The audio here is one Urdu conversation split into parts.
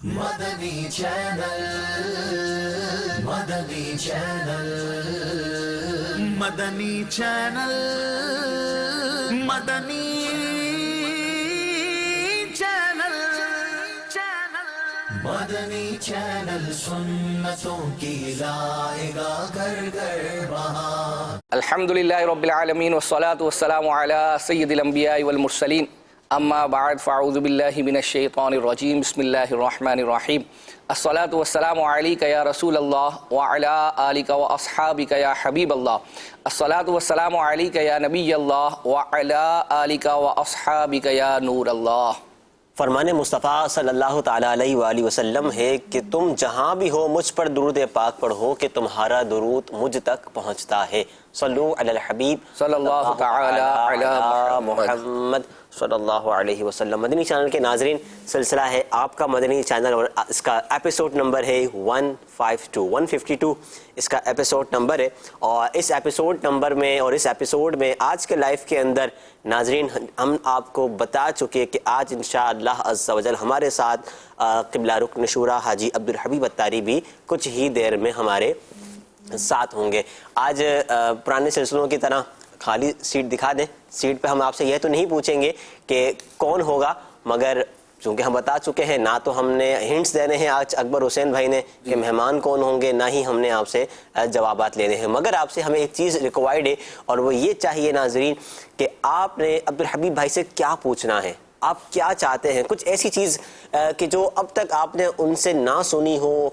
مدنی چینل مدنی چینل مدنی چینل مدنی چینل مدنی چینل سنتوں کی لائے گا گھر گھر بہار. الحمدللہ رب العالمین والصلاة والسلام علی سید الانبیاء والمرسلین اما بعد فاعوذ باللہ من الشیطان الرجیم بسم اللہ الرحمن الرحیم. الصلاة والسلام علیک یا رسول اللہ وعلی آلک واصحابک یا حبیب اللہ. الصلاة والسلام علیک یا نبی اللہ وعلی آلک واصحابک یا نور اللہ. فرمان مصطفیٰ صلی اللہ تعالیٰ علیہ وآلہ وسلم ہے کہ تم جہاں بھی ہو مجھ پر درود پاک پڑھو کہ تمہارا درود مجھ تک پہنچتا ہے. صلو علی الحبیب صلی اللہ تعالیٰ علی محمد صلی اللہ علیہ وسلم. مدنی چینل کے ناظرین، سلسلہ ہے آپ کا مدنی چینل اور اس کا ایپیسوڈ نمبر ہے 152 اس کا ایپیسوڈ نمبر ہے. اور اس ایپیسوڈ نمبر میں اور اس ایپیسوڈ میں آج کے لائف کے اندر ناظرین ہم آپ کو بتا چکے کہ آج انشاءاللہ عز و جل ہمارے ساتھ قبلہ رکن شورا حاجی عبدالحبیب اتاری بھی کچھ ہی دیر میں ہمارے ساتھ ہوں گے. آج پرانے سلسلوں کی طرح خالی سیٹ دکھا دیں. سیٹ پہ ہم آپ سے یہ تو نہیں پوچھیں گے کہ کون ہوگا، مگر چونکہ ہم بتا چکے ہیں، نہ تو ہم نے ہنٹس دینے ہیں آج اکبر حسین بھائی نے کہ مہمان کون ہوں گے، نہ ہی ہم نے آپ سے جوابات لینے ہیں. مگر آپ سے ہمیں ایک چیز ریکوائرڈ ہے اور وہ یہ چاہیے ناظرین کہ آپ نے عبدالحبیب بھائی سے کیا پوچھنا ہے، آپ کیا چاہتے ہیں. کچھ ایسی چیز کہ جو اب تک آپ نے ان سے نہ سنی ہو،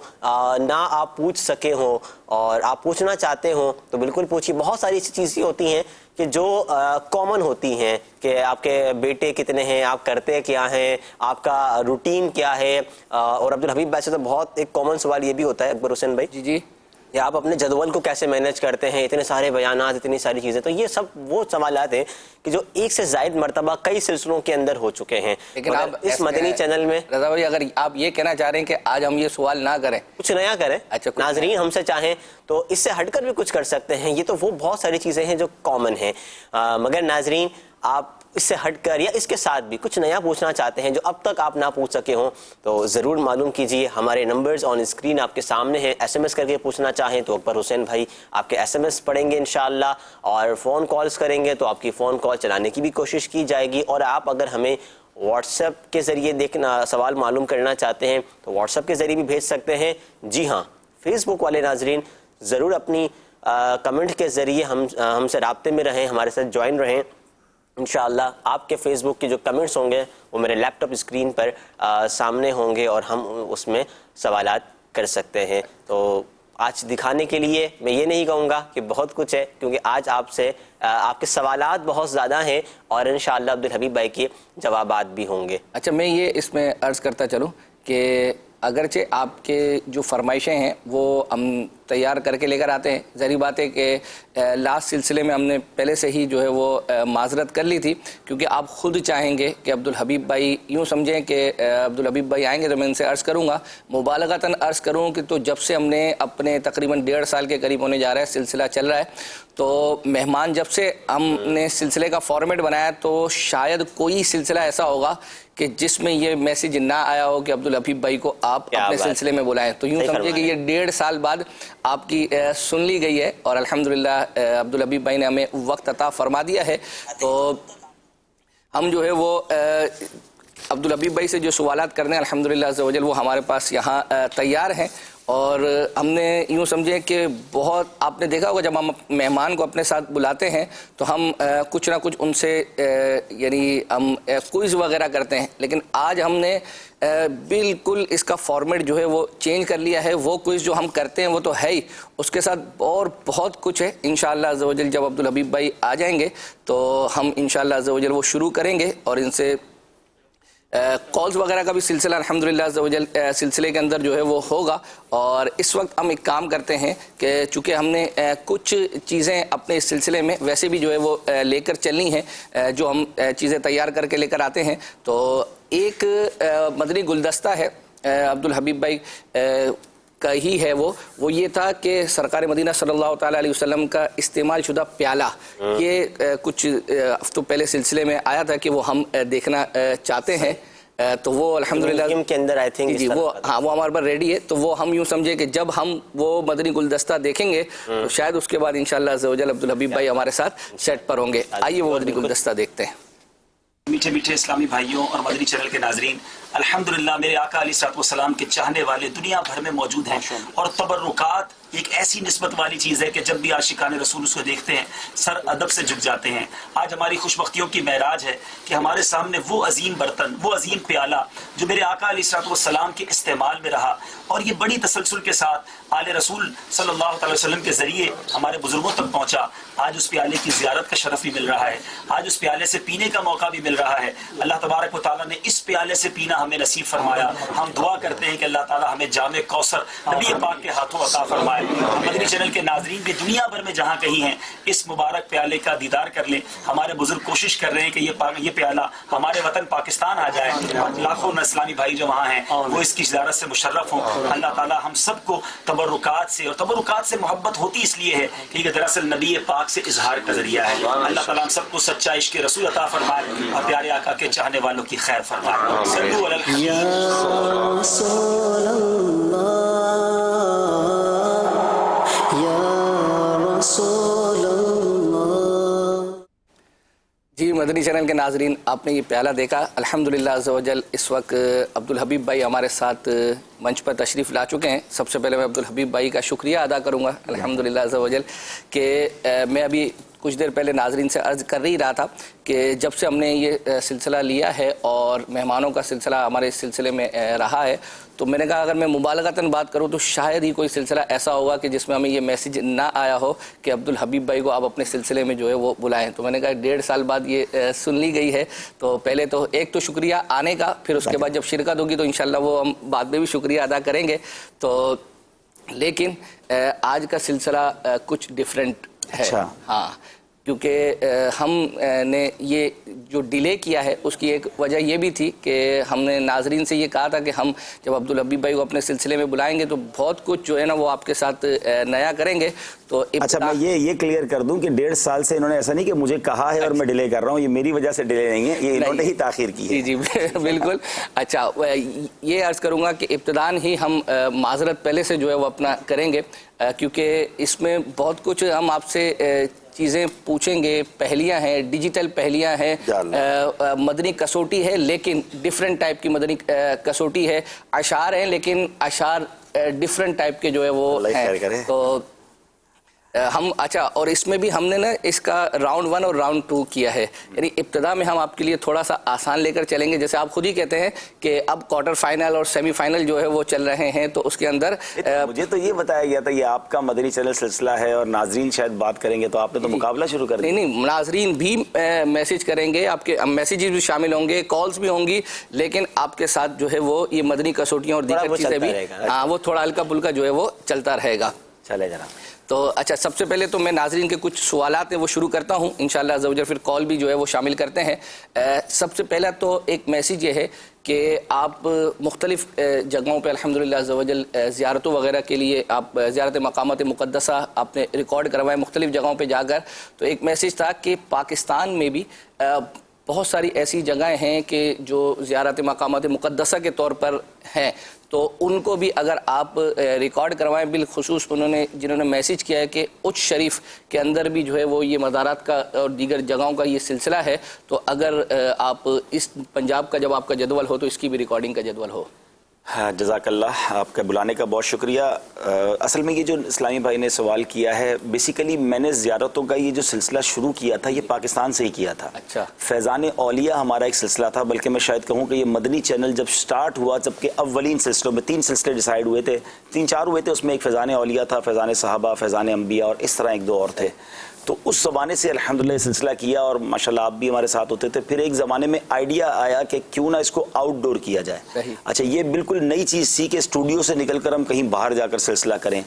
نہ آپ پوچھ سکے ہوں اور آپ پوچھنا چاہتے ہوں تو بالکل پوچھیے. بہت ساری ایسی چیزیں ہوتی ہیں کہ جو کامن ہوتی ہیں کہ آپ کے بیٹے کتنے ہیں، آپ کرتے کیا ہیں، آپ کا روٹین کیا ہے. اور عبدالحبیب بھائی سے تو بہت ایک کامن سوال یہ بھی ہوتا ہے اکبر حسین بھائی جی کہ آپ اپنے جدول کو کیسے مینیج کرتے ہیں، اتنے سارے بیانات، اتنی ساری چیزیں. تو یہ سب وہ سوالات ہیں کہ جو ایک سے زائد مرتبہ کئی سلسلوں کے اندر ہو چکے ہیں. لیکن آپ اس مدنی چینل میں رضا بھائی اگر آپ یہ کہنا چاہ رہے ہیں کہ آج ہم یہ سوال نہ کریں، کچھ نیا کریں، ناظرین ہم سے چاہیں تو اس سے ہٹ کر بھی کچھ کر سکتے ہیں. یہ تو وہ بہت ساری چیزیں ہیں جو کامن ہیں، مگر ناظرین آپ اس سے ہٹ کر یا اس کے ساتھ بھی کچھ نیا پوچھنا چاہتے ہیں جو اب تک آپ نہ پوچھ سکے ہوں تو ضرور معلوم کیجئے. ہمارے نمبرز آن اسکرین آپ کے سامنے ہیں. ایس ایم ایس کر کے پوچھنا چاہیں تو اکبر حسین بھائی آپ کے ایس ایم ایس پڑھیں گے انشاءاللہ، اور فون کالز کریں گے تو آپ کی فون کال چلانے کی بھی کوشش کی جائے گی. اور آپ اگر ہمیں واٹس ایپ کے ذریعے دیکھنا سوال معلوم کرنا چاہتے ہیں تو واٹس ایپ کے ذریعے بھی بھیج سکتے ہیں. جی ہاں، فیس بک والے ناظرین ضرور اپنی کمنٹ کے ذریعے ہم سے رابطے میں رہیں، ہمارے ساتھ جوائن رہیں. انشاءاللہ آپ کے فیس بک کے جو کمنٹس ہوں گے وہ میرے لیپ ٹاپ اسکرین پر سامنے ہوں گے اور ہم اس میں سوالات کر سکتے ہیں. تو آج دکھانے کے لیے میں یہ نہیں کہوں گا کہ بہت کچھ ہے، کیونکہ آج آپ کے سوالات بہت زیادہ ہیں اور انشاءاللہ عبدالحبیب بھائی کے جوابات بھی ہوں گے. اچھا، میں یہ اس میں عرض کرتا چلوں کہ اگرچہ آپ کے جو فرمائشیں ہیں وہ ہم تیار کر کے لے کر آتے ہیں. ظاہری بات ہے کہ لاسٹ سلسلے میں ہم نے پہلے سے ہی جو ہے وہ معذرت کر لی تھی، کیونکہ آپ خود چاہیں گے کہ عبدالحبیب بھائی، یوں سمجھیں کہ عبدالحبیب بھائی آئیں گے تو میں ان سے عرض کروں گا، مبالغتاً عرض کروں کہ تو جب سے ہم نے اپنے تقریباً 1.5 سال کے قریب ہونے جا رہا ہے سلسلہ چل رہا ہے، تو مہمان جب سے ہم نے سلسلے کا فارمیٹ بنایا تو شاید کوئی سلسلہ ایسا ہوگا کہ جس میں یہ میسیج نہ آیا ہو کہ عبدالحبیب بھائی کو آپ اپنے سلسلے میں بلائیں. تو یوں سمجھے کہ یہ 1.5 سال بعد آپ کی سن لی گئی ہے اور الحمدللہ عبدالحبیب بھائی نے ہمیں وقت عطا فرما دیا ہے. تو ہم جو ہے وہ عبدالحبیب بھائی سے جو سوالات کرنے ہیں الحمدللہ عز و جل وہ ہمارے پاس یہاں تیار ہیں. اور ہم نے یوں سمجھے کہ بہت آپ نے دیکھا ہوگا جب ہم مہمان کو اپنے ساتھ بلاتے ہیں تو ہم کچھ نہ کچھ ان سے یعنی ہم کوئز وغیرہ کرتے ہیں، لیکن آج ہم نے بالکل اس کا فارمیٹ جو ہے وہ چینج کر لیا ہے. وہ کوئز جو ہم کرتے ہیں وہ تو ہے ہی، اس کے ساتھ اور بہت کچھ ہے. انشاءاللہ عز و جل جب عبدالحبیب بھائی آ جائیں گے تو ہم انشاءاللہ عز و جل وہ شروع کریں گے اور ان سے کالز وغیرہ کا بھی سلسلہ الحمدللہ عز و جل سلسلے کے اندر جو ہے وہ ہوگا. اور اس وقت ہم ایک کام کرتے ہیں کہ چونکہ ہم نے کچھ چیزیں اپنے اس سلسلے میں ویسے بھی جو ہے وہ لے کر چلنی ہیں، جو ہم چیزیں تیار کر کے لے کر آتے ہیں. تو ایک مدنی گلدستہ ہے عبدالحبیب بھائی کا ہی ہے، وہ یہ تھا کہ سرکار مدینہ صلی اللہ تعالیٰ علیہ وسلم کا استعمال شدہ پیالہ، یہ کچھ ہفتوں پہلے سلسلے میں آیا تھا کہ وہ ہم دیکھنا چاہتے ہیں. تو وہ الحمدللہ میوزیم کے اندر آئی تھنک جی وہ ہاں وہ ہمارے پاس ریڈی ہے. تو وہ ہم یوں سمجھے کہ جب ہم وہ مدنی گلدستہ دیکھیں گے تو شاید اس کے بعد انشاءاللہ عز و جل عبدالحبیب بھائی ہمارے ساتھ سیٹ پر ہوں گے. آئیے وہ مدنی گلدستہ دیکھتے ہیں. میٹھے میٹھے اسلامی بھائیوں اور مدنی چینل کے ناظرین، الحمدللہ میرے آقا علیہ الصلوۃ والسلام کے چاہنے والے دنیا بھر میں موجود ہیں، اور تبرکات ایک ایسی نسبت والی چیز ہے کہ جب بھی عاشقان رسول اس کو دیکھتے ہیں سر ادب سے جھک جاتے ہیں. آج ہماری خوش بختیوں کی معراج ہے کہ ہمارے سامنے وہ عظیم برتن، وہ عظیم پیالہ جو میرے آقا علیہ الصلوۃ والسلام کے استعمال میں رہا، اور یہ بڑی تسلسل کے ساتھ آل رسول صلی اللہ تعالی وسلم کے ذریعے ہمارے بزرگوں تک پہنچا. آج اس پیالے کی زیارت کا شرف بھی مل رہا ہے، آج اس پیالے سے پینے کا موقع بھی مل رہا ہے. اللہ تبارک و تعالیٰ نے اس پیالے سے پینا ہمیں نصیب فرمایا. ہم دعا کرتے ہیں کہ اللہ تعالیٰ ہمیں جام کوثر نبی پاک کے ہاتھوں عطا فرمائے. مدنی چینل کے ناظرین بھی دنیا بھر میں جہاں کہیں ہیں اس مبارک پیالے کا دیدار کر لیں. ہمارے بزرگ کوشش کر رہے ہیں کہ یہ پیالہ ہمارے وطن پاکستان آ جائے، اور لاکھوں اسلامی بھائی جو وہاں ہیں وہ اس کی زیارت سے مشرف ہوں. اللہ تعالیٰ ہم سب کو تبرکات سے، اور تبرکات سے محبت ہوتی اس لیے ہے کہ دراصل نبی پاک سے اظہار کا ذریعہ ہے. اللہ تعالیٰ ہم سب کو سچا عشق رسول عطا فرمائے اور پیارے آقا کے چاہنے والوں کی خیر فرمائے. صلو علی الحبیب. یا رسول اللہ، یا رسول اللہ. جی مدنی چینل کے ناظرین، آپ نے یہ پیالہ دیکھا. الحمدللہ عز و جل اس وقت عبدالحبیب بھائی ہمارے ساتھ منچ پر تشریف لا چکے ہیں. سب سے پہلے میں عبدالحبیب بھائی کا شکریہ ادا کروں گا الحمدللہ عز و جل کہ میں ابھی کچھ دیر پہلے ناظرین سے عرض کر ہی رہا تھا کہ جب سے ہم نے یہ سلسلہ لیا ہے اور مہمانوں کا سلسلہ ہمارے اس سلسلے میں رہا ہے، تو میں نے کہا اگر میں مبالغتاً بات کروں تو شاید ہی کوئی سلسلہ ایسا ہوگا کہ جس میں ہمیں یہ میسیج نہ آیا ہو کہ عبدالحبیب بھائی کو آپ اپنے سلسلے میں جو ہے وہ بلائیں. تو میں نے کہا 1.5 سال بعد یہ سن لی گئی ہے، تو پہلے تو ایک تو شکریہ آنے کا، پھر اس کے بعد جب شرکت ہوگی تو انشاءاللہ وہ ہم بعد میں بھی شکریہ ادا کریں گے. تو لیکن آج کا سلسلہ کچھ ڈیفرنٹ ہے. ہاں، کیونکہ ہم نے یہ جو ڈیلے کیا ہے اس کی ایک وجہ یہ بھی تھی کہ ہم نے ناظرین سے یہ کہا تھا کہ ہم جب عبدالحبیب بھائی کو اپنے سلسلے میں بلائیں گے تو بہت کچھ جو ہے نا وہ آپ کے ساتھ نیا کریں گے. تو اچھا میں یہ کلیئر کر دوں کہ 1.5 سال سے انہوں نے ایسا نہیں کہ مجھے کہا ہے اور میں ڈیلے کر رہا ہوں، یہ میری وجہ سے ڈیلے نہیں ہے، یہ انہوں نے ہی تاخیر کی ہے. جی بالکل. اچھا یہ عرض کروں گا کہ ابتداً ہی ہم معذرت پہلے سے جو ہے وہ اپنا کریں گے، کیونکہ اس میں بہت کچھ ہم آپ سے چیزیں پوچھیں گے. پہلیاں ہیں، ڈیجیٹل پہلیاں ہیں، مدنی کسوٹی ہے لیکن ڈیفرنٹ ٹائپ کی مدنی کسوٹی ہے. اشعار ہیں لیکن اشعار ڈیفرنٹ ٹائپ کے جو ہے وہ ہیں. تو ہم اچھا، اور اس میں بھی ہم نے نا اس کا راؤنڈ 1 اور راؤنڈ 2 کیا ہے. یعنی ابتدا میں ہم آپ کے لیے تھوڑا سا آسان لے کر چلیں گے، جیسے آپ خود ہی کہتے ہیں کہ اب کوارٹر فائنل اور سیمی فائنل جو ہے وہ چل رہے ہیں. تو اس کے اندر مجھے تو یہ بتایا گیا تھا یہ آپ کا مدنی چینل سلسلہ ہے اور ناظرین شاید بات کریں گے، تو آپ نے تو مقابلہ شروع کر دیا. نہیں، ناظرین بھی میسج کریں گے، آپ کے میسیجز بھی شامل ہوں گے، کالز بھی ہوں گی، لیکن آپ کے ساتھ جو ہے وہ یہ مدنی کسوٹیاں اور دیگر چیزیں بھی وہ تھوڑا ہلکا پھلکا جو ہے وہ چلتا رہے گا. چلے جناب. تو اچھا، سب سے پہلے تو میں ناظرین کے کچھ سوالات ہیں وہ شروع کرتا ہوں انشاءاللہ عز و جل، پھر کال بھی جو ہے وہ شامل کرتے ہیں. سب سے پہلا تو ایک میسیج یہ ہے کہ آپ مختلف جگہوں پہ الحمدللہ عز و جل زیارتوں وغیرہ کے لیے آپ زیارت مقامات مقدسہ آپ نے ریکارڈ کروائے مختلف جگہوں پہ جا کر. تو ایک میسیج تھا کہ پاکستان میں بھی بہت ساری ایسی جگہیں ہیں کہ جو زیارت مقامات مقدسہ کے طور پر ہیں، تو ان کو بھی اگر آپ ریکارڈ کروائیں. بالخصوص جنہوں نے میسیج کیا ہے کہ اچ شریف کے اندر بھی جو ہے وہ یہ مزارات کا اور دیگر جگہوں کا یہ سلسلہ ہے، تو اگر آپ اس پنجاب کا جب آپ کا جدول ہو تو اس کی بھی ریکارڈنگ کا جدول ہو. جزاک اللہ، آپ کا بلانے کا بہت شکریہ. اصل میں یہ جو اسلامی بھائی نے سوال کیا ہے، بیسیکلی میں نے زیارتوں کا یہ جو سلسلہ شروع کیا تھا یہ پاکستان سے ہی کیا تھا. اچھا. فیضان اولیاء ہمارا ایک سلسلہ تھا، بلکہ میں شاید کہوں کہ یہ مدنی چینل جب سٹارٹ ہوا، جبکہ اولین سلسلوں میں 3 سلسلے ڈیسائیڈ ہوئے تھے، 3-4 ہوئے تھے، اس میں ایک فیضان اولیاء تھا، فیضان صحابہ، فیضان انبیاء، اور اس طرح 1-2 اور تھے. تو اس زمانے سے الحمدللہ سلسلہ کیا اور ماشاءاللہ آپ بھی ہمارے ساتھ ہوتے تھے. پھر ایک زمانے میں آئیڈیا آیا کہ کیوں نہ اس کو آؤٹ ڈور کیا جائے. اچھا، یہ بالکل نئی چیز تھی کہ اسٹوڈیو سے نکل کر ہم کہیں باہر جا کر سلسلہ کریں.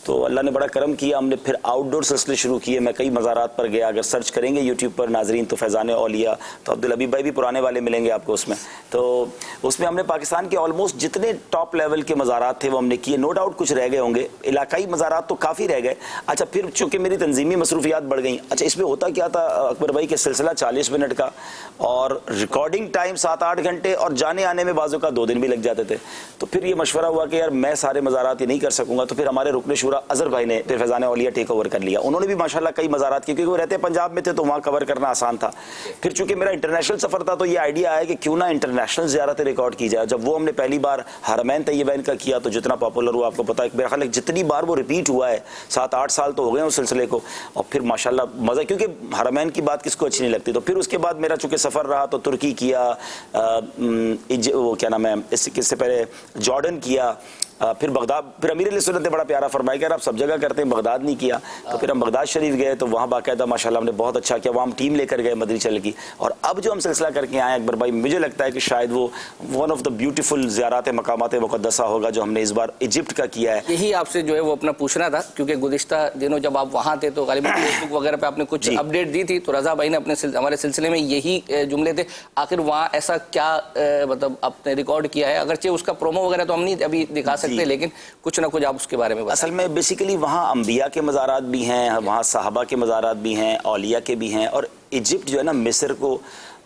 تو اللہ نے بڑا کرم کیا, ہم نے پھر آؤٹ ڈور سلسلے شروع کیے. میں کئی مزارات پر گیا, اگر سرچ کریں گے یوٹیوب پر ناظرین تو فیضان اولیاء, تو عبدالحبیب بھائی بھی پرانے والے ملیں گے آپ کو اس میں. تو اس میں ہم نے پاکستان کے آلموسٹ جتنے ٹاپ لیول کے مزارات تھے وہ ہم نے کیے. نو ڈاؤٹ کچھ رہ گئے ہوں گے, علاقائی مزارات تو کافی رہ گئے. اچھا پھر چونکہ میری تنظیمی مصروفیات بڑھ گئیں. اچھا اس میں ہوتا کیا تھا اکبر بھائی کہ سلسلہ 40 منٹ کا اور ریکارڈنگ ٹائم 7-8 گھنٹے اور جانے آنے میں بازوں کا 2 دن بھی لگ جاتے تھے. تو پھر یہ مشورہ ہوا کہ یار میں سارے مزارات یہ نہیں کر سکوں گا. تو پھر ہمارے رکن شورا اظہر بھائی نے پھر فیضان اولیاء ٹیک اوور کر لیا. انہوں نے بھی ماشاءاللہ کئی مزارات کی, کیونکہ وہ رہتے پنجاب میں تھے تو وہاں کور کرنا آسان تھا. پھر چونکہ میرا انٹرنیشنل سفر تھا تو یہ آئیڈیا آیا کہ کیوں نہ انٹرنیشنل زیارتیں ریکارڈ کی جائے. جب وہ ہم نے پہلی بار حرمین طیبین کا کیا تو جتنا پاپولر ہوا آپ کو پتا ہے, میرا خیال ہے جتنی بار وہ ریپیٹ ہوا ہے 7-8 سال تو ہو گئے اس سلسلے کو. اور پھر ماشاءاللہ مزہ, کیونکہ حرمین کی بات کس کو اچھی نہیں لگتی. تو پھر اس کے بعد میرا چونکہ سفر رہا تو ترکی کیا, وہ کیا نام ہے اس سے پہلے جارڈن کیا, پھر بغداد. پھر امیر علیہ سنت نے بڑا پیارا فرمایا کہ آپ سب جگہ کرتے ہیں, بغداد نہیں کیا. تو پھر ہم بغداد شریف گئے تو وہاں باقاعدہ ماشاءاللہ ہم نے بہت اچھا کیا. وہاں ہم ٹیم لے کر گئے مدنی چینل کی. اور اب جو ہم سلسلہ کر کے آئے اکبر بھائی, مجھے لگتا ہے کہ شاید وہ ون آف دا بیوٹیفل زیارات مقامات مقدسہ ہوگا جو ہم نے اس بار ایجپٹ کا کیا ہے. یہی آپ سے جو ہے وہ اپنا پوچھنا تھا, کیونکہ گزشتہ دنوں جب آپ وہاں تھے تو غالباً فیس بک وغیرہ پہ آپ نے کچھ اپڈیٹ دی تھی, تو رضا بھائی نے ہمارے سلسلے میں یہی جملے تھے. آخر وہاں ایسا کیا مطلب آپ نے ریکارڈ کیا ہے؟ اگرچہ اس کا پرومو وغیرہ تو ہم نہیں ابھی دکھا سکتے, لیکن کچھ نہ کچھ آپ اس کے بارے میں بتائیں. اصل میں بیسیکلی وہاں انبیاء کے مزارات بھی ہیں, وہاں صحابہ کے مزارات بھی ہیں, اولیاء کے بھی ہیں. اور ایجپٹ جو ہے نا, مصر کو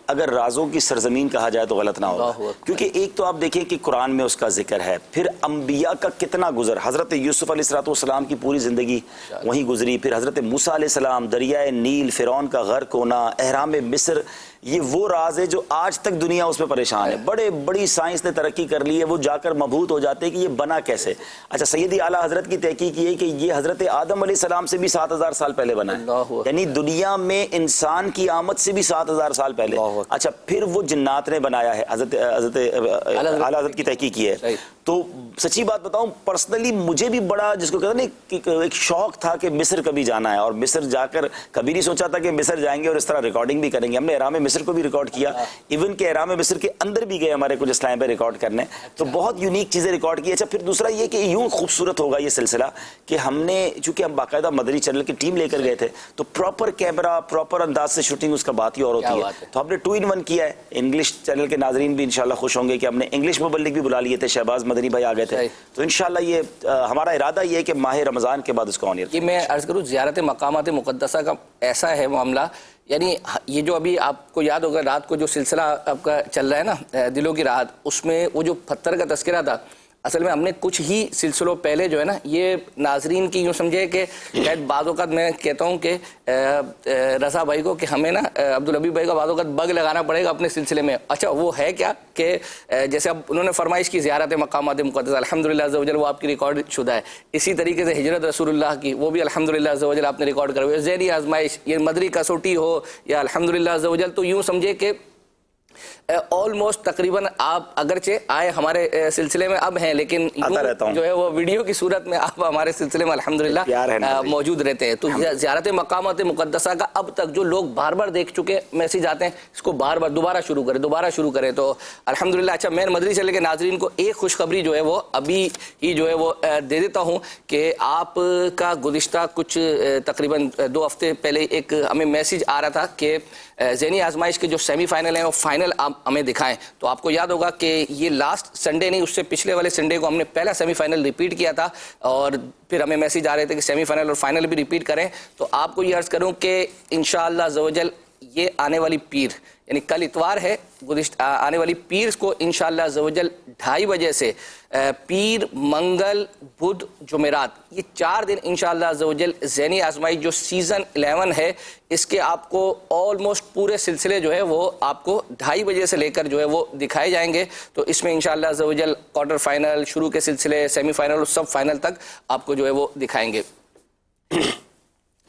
اگر رازوں کی سرزمین کہا جائے تو غلط نہ ہوگا, کیونکہ ایک تو آپ دیکھیں کہ قرآن میں اس کا ذکر ہے, پھر انبیاء کا کتنا گزر. حضرت یوسف علیہ السلام کی پوری زندگی وہیں گزری, پھر حضرت موسیٰ علیہ السلام, دریائے نیل, فرعون کا غرق ہونا, احرام مصر, یہ وہ راز ہے جو آج تک دنیا اس میں پریشان ہے. بڑی سائنس نے ترقی کر لی ہے, وہ جا کر مبہوت ہو جاتے ہیں کہ یہ بنا کیسے. اچھا سیدی اعلیٰ حضرت کی تحقیق یہ ہے کہ یہ حضرت آدم علیہ السلام سے بھی 7000 سال پہلے بنا ہے, یعنی دنیا میں انسان کی آمد سے بھی 7000 سال پہلے. اچھا پھر وہ جنات نے بنایا ہے, حضرت اعلیٰ حضرت کی تحقیق کی ہے. تو سچی بات بتاؤں پرسنلی مجھے بھی بڑا, جس کو کہتے ہیں ایک شوق تھا کہ مصر کبھی جانا ہے, اور مصر جا کر کبھی نہیں سوچا تھا کہ مصر جائیں گے اور اس طرح ریکارڈنگ بھی کریں گے. ہم نے احرام مصر کو بھی ریکارڈ کیا, ایون کہ احرام مصر کے اندر بھی گئے ہمارے کچھ اس ٹائم پہ ریکارڈ کرنے, تو بہت یونیک چیزیں ریکارڈ کی. اچھا پھر دوسرا یہ کہ یوں خوبصورت ہوگا یہ سلسلہ کہ ہم نے, چونکہ ہم باقاعدہ مدنی چینل کی ٹیم لے کر گئے تھے, تو پراپر کیمرہ, پراپر انداز سے شوٹنگ, اس کا بات ہی اور ہوتی ہے. تو ہم نے 2-in-1 کیا ہے. انگلش چینل کے ناظرین بھی انشاءاللہ خوش ہوں گے کہ ہم نے انگلش مبلغ بھی بلا لیے تھے, شہباز مدنی بھائی آ گئے تھے. تو انشاءاللہ یہ ہمارا ارادہ یہ ہے کہ ماہ رمضان کے بعد اس کو آن ایئر. یہ میں عرض کروں, زیارت مقامات مقدسہ کا ایسا ہے معاملہ, یعنی یہ جو ابھی آپ کو یاد ہوگا رات کو جو سلسلہ آپ کا چل رہا ہے نا دلوں کی راحت, اس میں وہ جو پتھر کا تذکرہ تھا, اصل میں ہم نے کچھ ہی سلسلوں پہلے جو ہے نا, یہ ناظرین کی یوں سمجھے کہ شاید بعض اوقات میں کہتا ہوں کہ رضا بھائی کو کہ ہمیں نا عبدالحبیب بھائی کا بعض اوقات بگ لگانا پڑے گا اپنے سلسلے میں. اچھا وہ ہے کیا کہ جیسے اب انہوں نے فرمائش کی زیارت مقامات مقدسہ, الحمدللہ عز و جل وہ آپ کی ریکارڈ شدہ ہے. اسی طریقے سے ہجرت رسول اللہ کی, وہ بھی الحمدللہ عز و جل آپ نے ریکارڈ کروی. ذہنی آزمائش, یہ مدری کسوٹی ہو یا الحمدللہ عز و جل, تو یوں سمجھے کہ آلموسٹ تقریباً آپ اگرچہ آئے ہمارے سلسلے میں اب ہیں, لیکن جو ہے وہ ویڈیو کی صورت میں آپ ہمارے سلسلے میں الحمدللہ موجود رہتے ہیں. تو زیارت مقامات مقدسہ کا اب تک جو لوگ بار بار دیکھ چکے میسیج آتے ہیں, اس کو بار بار دوبارہ شروع کریں. تو الحمدللہ. اچھا میں مدنی چینل کے ناظرین کو ایک خوشخبری جو ہے وہ ابھی ہی جو ہے وہ دے دیتا ہوں کہ آپ کا گزشتہ کچھ تقریباً 2 ہفتے پہلے ایک ہمیں میسیج آ رہا تھا کہ ذہنی آزمائش کے جو سیمی فائنل ہیں وہ فائنل آپ ہمیں دکھائیں. تو آپ کو یاد ہوگا کہ یہ لاسٹ سنڈے نہیں, اس سے پچھلے والے سنڈے کو ہم نے پہلا سیمی فائنل ریپیٹ کیا تھا, اور پھر ہمیں میسیج آ رہے تھے کہ سیمی فائنل اور فائنل بھی ریپیٹ کریں. تو آپ کو یہ عرض کروں کہ انشاءاللہ عز و جل یہ آنے والی پیر, یعنی کل اتوار ہے, آنے والی پیر کو انشاءاللہ عز و جل 2:30 بجے سے پیر, منگل, بدھ, جمعرات, یہ 4 دن انشاءاللہ عز و جل ذہنی آزمائی جو سیزن 11 ہے اس کے آپ کو آلموسٹ پورے سلسلے جو ہے وہ آپ کو 2:30 بجے سے لے کر جو ہے وہ دکھائے جائیں گے. تو اس میں انشاءاللہ عز و جل کوارٹر فائنل, شروع کے سلسلے, سیمی فائنل اور سب فائنل تک آپ کو جو ہے وہ دکھائیں گے.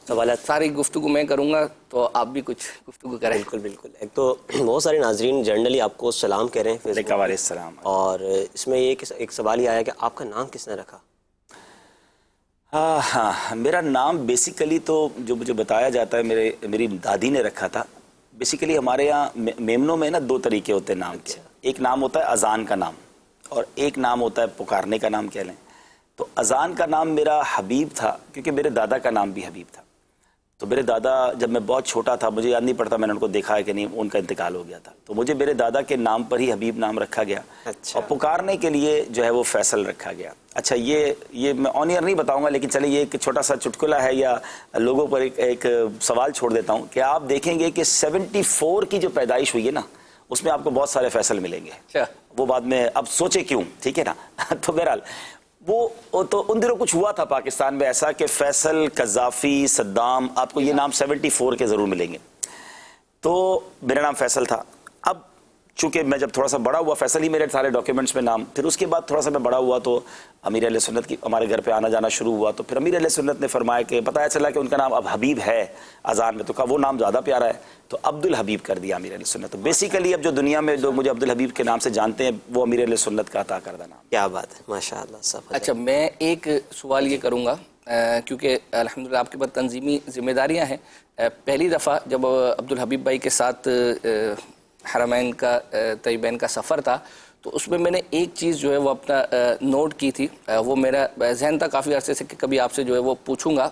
سوالات ساری گفتگو میں کروں گا تو آپ بھی کچھ گفتگو کریں. بالکل. ایک تو بہت سارے ناظرین جنرلی آپ کو سلام کہہ رہے ہیں فیس بک پر, السلام, اور اس میں یہ ایک سوال ہی آیا کہ آپ کا نام کس نے رکھا؟ ہاں میرا نام بیسیکلی تو جو مجھے بتایا جاتا ہے میری دادی نے رکھا تھا. بیسیکلی ہمارے یہاں میمنوں میں نا 2 طریقے ہوتے ہیں نام کے. ایک نام ہوتا ہے اذان کا نام, اور ایک نام ہوتا ہے پکارنے کا نام کہہ لیں. تو اذان کا نام میرا حبیب تھا کیونکہ میرے دادا کا نام بھی حبیب تھا. تو میرے دادا جب میں بہت چھوٹا تھا, مجھے یاد نہیں پڑتا میں نے ان کو دیکھا ہے کہ نہیں, ان کا انتقال ہو گیا تھا, تو مجھے میرے دادا کے نام پر ہی حبیب نام رکھا گیا. اچھا. اور پکارنے کے لیے جو ہے وہ فیصل رکھا گیا. اچھا یہ میں آن ایئر نہیں بتاؤں گا, لیکن چلے یہ ایک چھوٹا سا چٹکلا ہے یا لوگوں پر ایک سوال چھوڑ دیتا ہوں کہ آپ دیکھیں گے کہ 74 کی جو پیدائش ہوئی ہے نا, اس میں آپ کو بہت سارے فیصل ملیں گے. وہ بعد میں اب سوچے کیوں, ٹھیک ہے نا. تو بہرحال وہ تو ان دنوں کچھ ہوا تھا پاکستان میں ایسا کہ فیصل, قذافی, صدام, آپ کو یہ نام 74 کے ضرور ملیں گے. تو میرا نام فیصل تھا. اب چونکہ میں جب تھوڑا سا بڑا ہوا, فیصل ہی میرے سارے ڈاکیومنٹس میں نام, پھر اس کے بعد تھوڑا سا میں بڑا ہوا تو امیر اہل سنت کی ہمارے گھر پہ آنا جانا شروع ہوا. تو پھر امیر اہل سنت نے فرمایا کہ بتایا چلا کہ ان کا نام اب حبیب ہے اذان میں, تو کہا وہ نام زیادہ پیارا ہے, تو عبد الحبیب کر دیا امیر اہل سنت. تو بیسیکلی اب جو دنیا میں لوگ مجھے عبد الحبیب کے نام سے جانتے ہیں وہ امیر اہل سنت کا عطا کردہ نام. کیا بات ہے, ماشاء اللہ. اچھا, میں ایک سوال یہ کروں گا کیونکہ الحمدللہ آپ کے پاس تنظیمی ذمہ داریاں ہیں. پہلی دفعہ جب عبد الحبیب بھائی کے ساتھ حرمین کا طیبین کا سفر تھا, تو اس میں نے ایک چیز جو ہے وہ اپنا نوٹ کی تھی. وہ میرا ذہن تھا کافی عرصے سے کہ کبھی آپ سے جو ہے وہ پوچھوں گا,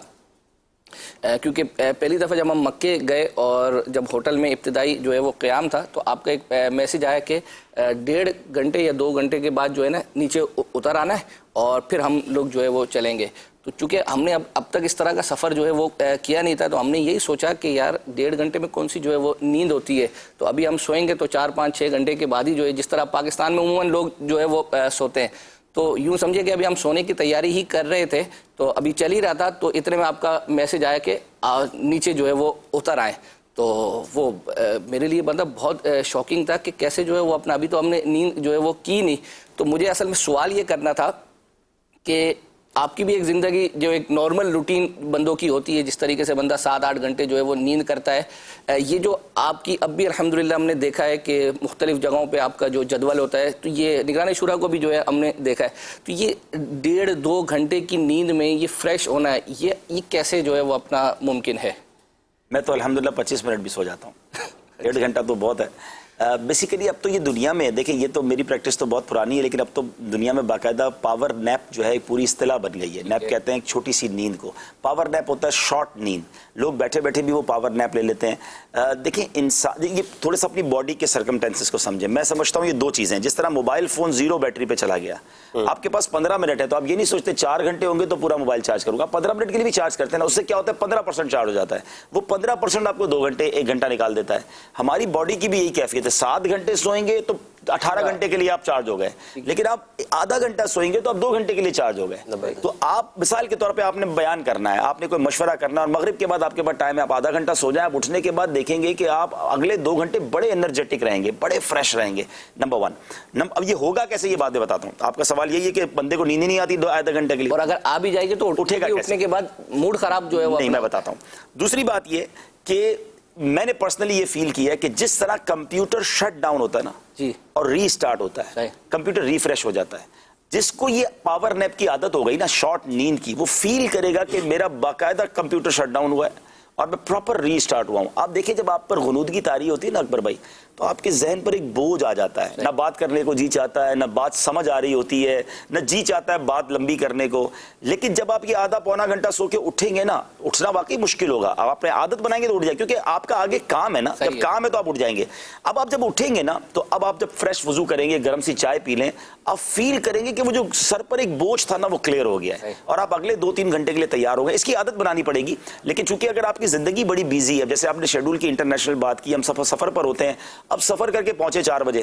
کیونکہ پہلی دفعہ جب ہم مکے گئے اور جب ہوٹل میں ابتدائی جو ہے وہ قیام تھا, تو آپ کا ایک میسیج آیا کہ 1.5 گھنٹے یا 2 گھنٹے کے بعد جو ہے نا نیچے اتر آنا ہے اور پھر ہم لوگ جو ہے وہ چلیں گے. تو چونکہ ہم نے اب تک اس طرح کا سفر جو ہے وہ کیا نہیں تھا, تو ہم نے یہی سوچا کہ یار 1.5 گھنٹے میں کون سی جو ہے وہ نیند ہوتی ہے, تو ابھی ہم سوئیں گے تو 4, 5, 6 گھنٹے کے بعد ہی جو ہے, جس طرح پاکستان میں عموماً لوگ جو ہے وہ سوتے ہیں. تو یوں سمجھے کہ ابھی ہم سونے کی تیاری ہی کر رہے تھے, تو ابھی چل ہی رہا تھا, تو اتنے میں آپ کا میسج آیا کہ نیچے جو ہے وہ اتر آئیں. تو وہ میرے لیے مطلب بہت شاکنگ تھا کہ کیسے جو ہے وہ اپنا, ابھی تو ہم نے نیند جو ہے وہ کی نہیں. تو مجھے اصل میں سوال یہ کرنا تھا کہ آپ کی بھی ایک زندگی جو ایک نارمل روٹین بندوں کی ہوتی ہے, جس طریقے سے بندہ 7-8 گھنٹے جو ہے وہ نیند کرتا ہے, یہ جو آپ کی اب بھی الحمدللہ ہم نے دیکھا ہے کہ مختلف جگہوں پہ آپ کا جو جدول ہوتا ہے, تو یہ نگران شورا کو بھی جو ہے ہم نے دیکھا ہے, تو یہ 1.5-2 گھنٹے کی نیند میں یہ فریش ہونا ہے, یہ کیسے جو ہے وہ اپنا ممکن ہے؟ میں تو الحمدللہ 25 منٹ بھی سو جاتا ہوں. 1.5 گھنٹہ تو بہت ہے. بیسیکلی اب تو یہ دنیا میں دیکھیں, یہ تو میری پریکٹس تو بہت پرانی ہے, لیکن اب تو دنیا میں باقاعدہ پاور نیپ جو ہے ایک پوری اصطلاح بن گئی ہے. نیپ کہتے ہیں ایک چھوٹی سی نیند کو. پاور نیپ ہوتا ہے شارٹ نیند, لوگ بیٹھے بیٹھے بھی وہ پاور نیپ لے لیتے ہیں. دیکھیں انسان, یہ تھوڑے سا اپنی باڈی کے سرکمٹینسز کو سمجھیں. میں سمجھتا ہوں یہ 2 چیزیں, جس طرح موبائل فون 0 بیٹری پہ چلا گیا, آپ کے پاس 15 منٹ ہے, تو آپ یہ نہیں سوچتے 4 گھنٹے ہوں گے تو پورا موبائل چارج کروں گا. 15 منٹ کے لیے بھی چارج کرتے ہیں نا, اس سے کیا ہوتا ہے 15% چارج ہو جاتا ہے. وہ 15% آپ کو 2 گھنٹے 1 گھنٹہ نکال دیتا ہے. ہماری باڈی کی بھی یہی کیفیت ہے, 7 گھنٹے سوئیں گے تو 18 گھنٹے کے لیے آپ چارج ہو گئے, لیکن آپ آدھا گھنٹہ سوئیں گے تو آپ 2 گھنٹے کے لیے چارج ہو گئے. تو آپ مثال کے طور پہ آپ نے بیان کرنا ہے, آپ نے کوئی مشورہ کرنا ہے, اور مغرب کے بعد آپ کے پاس ٹائم ہے, آپ آدھا گھنٹہ سو جائیں, آپ اٹھنے کے بعد دیکھیں گے کہ آپ اگلے 2 گھنٹے بڑے انرجیٹک رہیں گے, بڑے فریش رہیں گے. نمبر 1. اب یہ ہوگا کیسے, یہ باتیں بتاتا ہوں. آپ کا سوال یہی ہے کہ بندے کو نیند نہیں آتی آدھا گھنٹے کے لیے, اور اگر آ بھی جائے گی تو اٹھے گا, اٹھنے کے بعد موڈ خراب جو ہے وہ نہیں. میں بتاتا ہوں. دوسری بات یہ کہ میں نے پرسنلی یہ فیل کیا ہے کہ جس طرح کمپیوٹر شٹ ڈاؤن ہوتا ہے نا جی, اور ری سٹارٹ ہوتا ہے, کمپیوٹر ریفریش ہو جاتا ہے, جس کو یہ پاور نیپ کی عادت ہو گئی نا, شارٹ نیند کی, وہ فیل کرے گا کہ میرا باقاعدہ کمپیوٹر شٹ ڈاؤن ہوا ہے اور میں پراپر ری سٹارٹ ہوا ہوں. آپ دیکھیں جب آپ پر غنودگی طاری ہوتی ہے نا اکبر بھائی, تو آپ کے ذہن پر ایک بوجھ آ جاتا ہے, نہ بات کرنے کو جی چاہتا ہے, نہ بات سمجھ آ رہی ہوتی ہے, نہ جی چاہتا ہے بات لمبی کرنے کو. لیکن جب آپ یہ آدھا پونا گھنٹہ سو کے اٹھیں گے نا, اٹھنا واقعی مشکل ہوگا. اب آپ نے عادت بنائیں گے تو اٹھ جائے, کیونکہ آپ کا آگے کام ہے نا, جب کام ہے تو آپ اٹھ جائیں گے. اب آپ جب اٹھیں گے نا, تو اب آپ جب فریش وضو کریں گے, گرم سی چائے پی لیں, آپ فیل کریں گے کہ وہ جو سر پر ایک بوجھ تھا نا وہ کلیئر ہو گیا ہے, اور آپ اگلے 2-3 گھنٹے کے لیے تیار ہو گئے. اس کی عادت بنانی پڑے گی. لیکن چونکہ اگر آپ کی زندگی بڑی بیزی ہے, جیسے آپ نے شیڈول کی انٹرنیشنل بات کی, ہم سفر پر ہوتے ہیں, اب سفر کر کے پہنچے 4 بجے,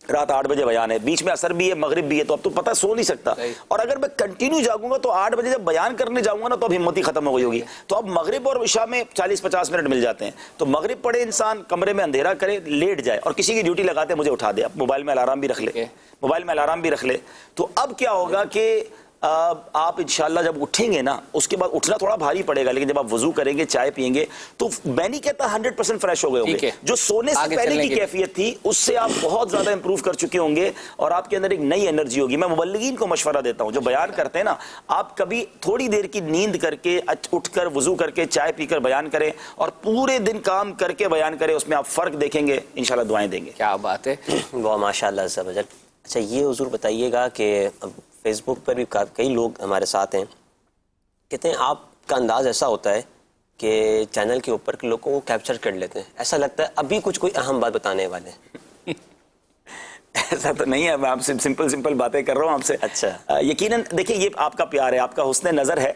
رات 8 بجے بیان ہے, بیچ میں عصر بھی ہے, مغرب بھی ہے, تو اب تو پتہ سو نہیں سکتا. اور اگر میں کنٹینیو جاگوں گا تو 8 بجے جب بیان کرنے جاؤں گا نا, تو اب ہمت ہی ختم ہو گئی ہوگی. تو اب مغرب اور عشاء میں 40-50 منٹ مل جاتے ہیں, تو مغرب پڑھے انسان, کمرے میں اندھیرا کرے, لیٹ جائے, اور کسی کی ڈیوٹی لگاتے مجھے اٹھا دے, اب موبائل میں الارم بھی رکھ لے, تو اب کیا ہوگا کہ آپ انشاءاللہ جب اٹھیں گے نا, اس کے بعد اٹھنا تھوڑا بھاری پڑے گا, لیکن جب آپ وضو کریں گے, چائے پئیں گے, تو میں نہیں کہتا 100% فریش ہو گئے ہوں گے. جو سونے سے پہلے کی کیفیت تھی اس سے آپ بہت زیادہ امپروو کر چکے ہوں گے, اور آپ کے اندر ایک نئی انرجی ہوگی. میں مبلغین کو مشورہ دیتا ہوں جو بیان کرتے ہیں نا, آپ کبھی تھوڑی دیر کی نیند کر کے, اٹھ کر وضو کر کے, چائے پی کر بیان کریں, اور پورے دن کام کر کے بیان کریں, اس میں آپ فرق دیکھیں گے, انشاءاللہ دعائیں دیں گے. کیا بات ہے, وہ ماشاء اللہ. اچھا یہ حضور بتائیے گا کہ فیس بک پر بھی کئی لوگ ہمارے ساتھ ہیں، کہتے ہیں آپ کا انداز ایسا ہوتا ہے کہ چینل کے اوپر کے لوگوں کو کیپچر کر لیتے ہیں، ایسا لگتا ہے ابھی کچھ کوئی اہم بات بتانے والے ہیں۔ ایسا تو نہیں ہے، میں آپ سے سمپل باتیں کر رہا ہوں آپ سے۔ اچھا، یقیناً دیکھیں یہ آپ کا پیار ہے، آپ کا حسن نظر ہے۔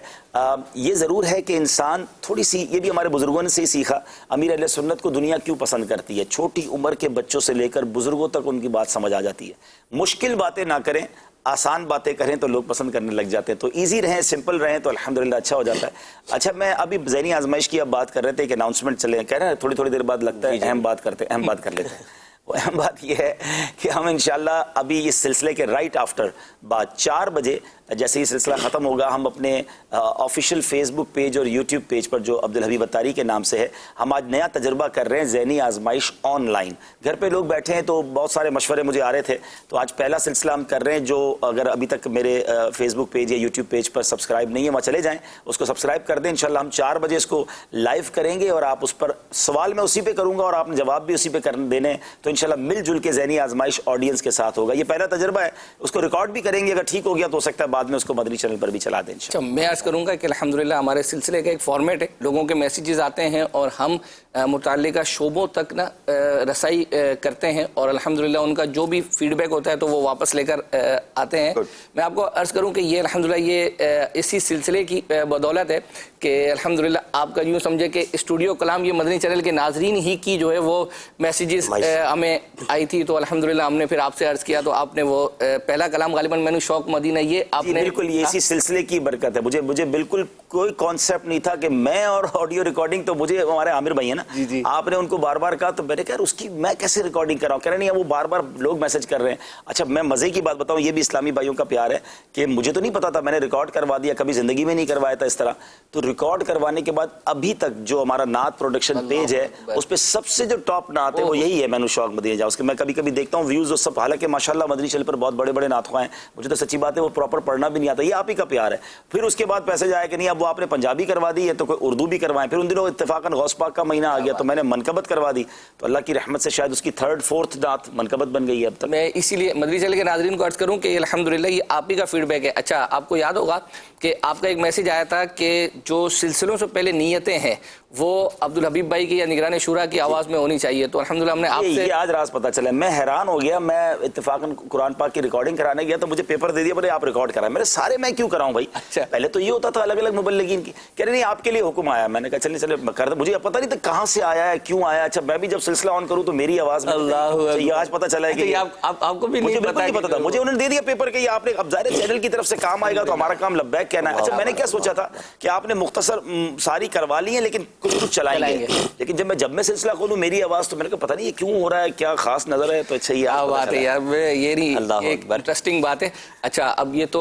یہ ضرور ہے کہ انسان تھوڑی سی، یہ بھی ہمارے بزرگوں نے سے ہی سیکھا، امیر اہل سنت کو دنیا کیوں پسند کرتی ہے، چھوٹی عمر کے بچوں سے لے کر بزرگوں تک ان کی بات سمجھ آ جاتی ہے۔ مشکل باتیں نہ کریں، آسان باتیں کریں تو لوگ پسند کرنے لگ جاتے ہیں، تو ایزی رہیں، سمپل رہیں تو الحمدللہ اچھا ہو جاتا ہے۔ اچھا، میں ابھی ذہنی آزمائش کی اب بات کر رہے تھے کہ اناؤنسمنٹ چلے، کہہ رہے ہیں تھوڑی دیر بعد لگتا ہے اہم بات کر لیتے ہیں۔ وہ اہم بات یہ ہے کہ ہم انشاءاللہ ابھی اس سلسلے کے رائٹ آفٹر بعد 4 بجے جیسے یہ سلسلہ ختم ہوگا، ہم اپنے آفیشیل فیس بک پیج اور یوٹیوب پیج پر جو عبدالحبیب اتاری کے نام سے ہے، ہم آج نیا تجربہ کر رہے ہیں، ذہنی آزمائش آن لائن۔ گھر پہ لوگ بیٹھے ہیں تو بہت سارے مشورے مجھے آ رہے تھے، تو آج پہلا سلسلہ ہم کر رہے ہیں۔ جو اگر ابھی تک میرے فیس بک پیج یا یوٹیوب پیج پر سبسکرائب نہیں ہے، وہاں چلے جائیں، اس کو سبسکرائب کر دیں۔ انشاءاللہ ہم 4 بجے اس کو لائیو کریں گے، اور آپ اس پر سوال میں اسی پہ کروں گا اور آپ نے جواب بھی اسی پہ دینے ہیں، تو انشاءاللہ مل جل کے ذہنی آزمائش آڈینس کے ساتھ ہوگا۔ یہ پہلا تجربہ ہے، اس کو ریکارڈ بھی کریں گے، اگر ٹھیک ہو گیا تو ہو سکتا ہے بعد میں اس کو مدنی چینل پر بھی چلا دیں انشاءاللہ۔ اچھا، میں عرض کروں گا کہ الحمدللہ ہمارے سلسلے کا ایک فارمیٹ ہے، لوگوں کے میسیجز آتے ہیں اور ہم متعلقہ شعبوں تک رسائی کرتے ہیں، اور الحمدللہ ان کا جو بھی فیڈ بیک ہوتا ہے تو وہ واپس لے کر آتے ہیں۔ میں آپ کو عرض کروں کہ یہ الحمدللہ یہ اسی سلسلے کی بدولت ہے کہ الحمدللہ آپ کا یوں سمجھے کہ اسٹوڈیو کلام یہ مدنی چینل کے ناظرین ہی کی جو ہے وہ میسیجز ہمیں آئی تھی، تو الحمدللہ ہم نے پھر آپ سے عرض کیا تو آپ نے وہ پہلا کلام غالباً میں نے شوق مدینہ، یہ آپ نے بالکل یہ اسی سلسلے کی برکت ہے۔ مجھے بالکل کوئی کانسیپٹ نہیں تھا کہ میں اور آڈیو ریکارڈنگ، تو مجھے ہمارے عامر بھائی ہیں نا، آپ نے ان کو بار بار کہا، تو میں نے کہا اس کی میں کیسے ریکارڈنگ کر رہا ہوں، کہہ رہے نہیں وہ بار بار لوگ میسج کر رہے ہیں۔ اچھا، میں مزے کی بات بتاؤں، یہ بھی اسلامی بھائیوں کا پیار ہے کہ مجھے تو نہیں پتا تھا، میں نے ریکارڈ کروا دیا، کبھی زندگی میں نہیں کروایا تھا اس طرح۔ تو ریکارڈ کروانے کے بعد ابھی تک جو ہمارا نعت پروڈکشن پیج ہے اس پہ سب سے جو ٹاپ نعت ہے وہ یہی ہے، میں نے شوق مدینہ جا، اس کے میں کبھی کبھی دیکھتا ہوں ویوز اور سب، حالانکہ ماشاءاللہ مدنی چینل پر بہت بڑے بڑے نعت خواہ ہیں، مجھے تو سچی بات ہے وہ پراپر پڑھنا بھی نہیں آتا، یہ آپ ہی کا پیار ہے۔ پھر اس کے بعد پیسے جائے کہ نہیں اب وہ آپ نے پنجابی کروا دی ہے تو کوئی اردو بھی کروائیں، پھر ان دنوں اتفاقاً غوث پاک کا مہینہ آ گیا تو میں نے منقبت کروا دی، تو اللہ کی رحمت سے شاید اس کی 3rd 4th نعت منقبت بن گئی ہے اب تک۔ میں اسی لیے مدنی چینل کے ناظرین کو عرض کروں کہ الحمدللہ یہ آپ ہی کا فیڈ بیک ہے۔ اچھا، آپ کو یاد ہوگا کہ آپ کا ایک میسج آیا تھا کہ جو سلسلوں سے پہلے نیتیں ہیں وہ عبدالحبیب بھائی کی یا نگران شورا کی آواز میں ہونی چاہیے، تو الحمدللہ ہم نے آپ سے یہ آج راز پتہ چلا، میں حیران ہو گیا، میں اتفاقاً قرآن پاک کی ریکارڈنگ کرانے گیا تو مجھے پیپر دے دیا، بولے آپ ریکارڈ کرائیں، میرے سارے میں کیوں کراؤں بھائی؟ اچھا، پہلے تو یہ ہوتا تھا الگ الگ مبلغین کی، کہہ رہے نہیں آپ کے لیے حکم آیا، میں نے کہا چلے کر دیں، مجھے پتہ نہیں تھا کہاں سے آیا ہے، کیوں آیا۔ اچھا، میں بھی جب سلسلہ آن کروں تو میری آواز میں یہ آج پتہ چلا ہے کہ آپ کو بھی مجھے نہیں بالکل نہیں پتا تھا، مجھے انہوں نے دے دیا پیپر کہ یہ آپ نے اب ظاہر چینل کی طرف سے کام آئے گا تو ہمارا کام لبیک کہنا ہے۔ اچھا، میں نے کیا سوچا تھا کہ آپ نے مختصر ساری کروا لی ہیں لیکن کچھ چلائیں گے، لیکن جب میں سلسلہ کھولوں میری آواز تو میں نے کہا پتہ نہیں یہ کیوں ہو رہا ہے، کیا خاص نظر ہے، تو اچھا یہ بات ہے یار، یہ نہیں ایک انٹرسٹنگ بات ہے۔ اچھا، اب یہ تو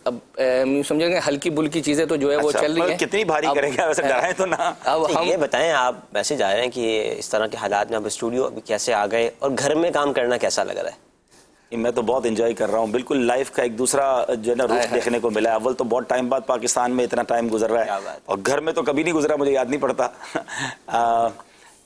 اب سمجھیں گے ہلکی بلکی چیزیں تو جو ہے وہ چل رہی ہیں، کتنی بھاری کریں گے، ویسے ڈرائیں تو نہ۔ اب ہم یہ بتائیں، آپ میسج آ رہے ہیں کہ اس طرح کے حالات میں آپ اسٹوڈیو ابھی کیسے آ گئے اور گھر میں کام کرنا کیسا لگ رہا ہے؟ میں تو بہت انجوائے کر رہا ہوں، بالکل لائف کا ایک دوسرا جو ہے نا روپ دیکھنے کو ملا ہے۔ اول تو بہت ٹائم بعد پاکستان میں اتنا ٹائم گزر رہا ہے، اور گھر میں تو کبھی نہیں گزرا، مجھے یاد نہیں پڑتا،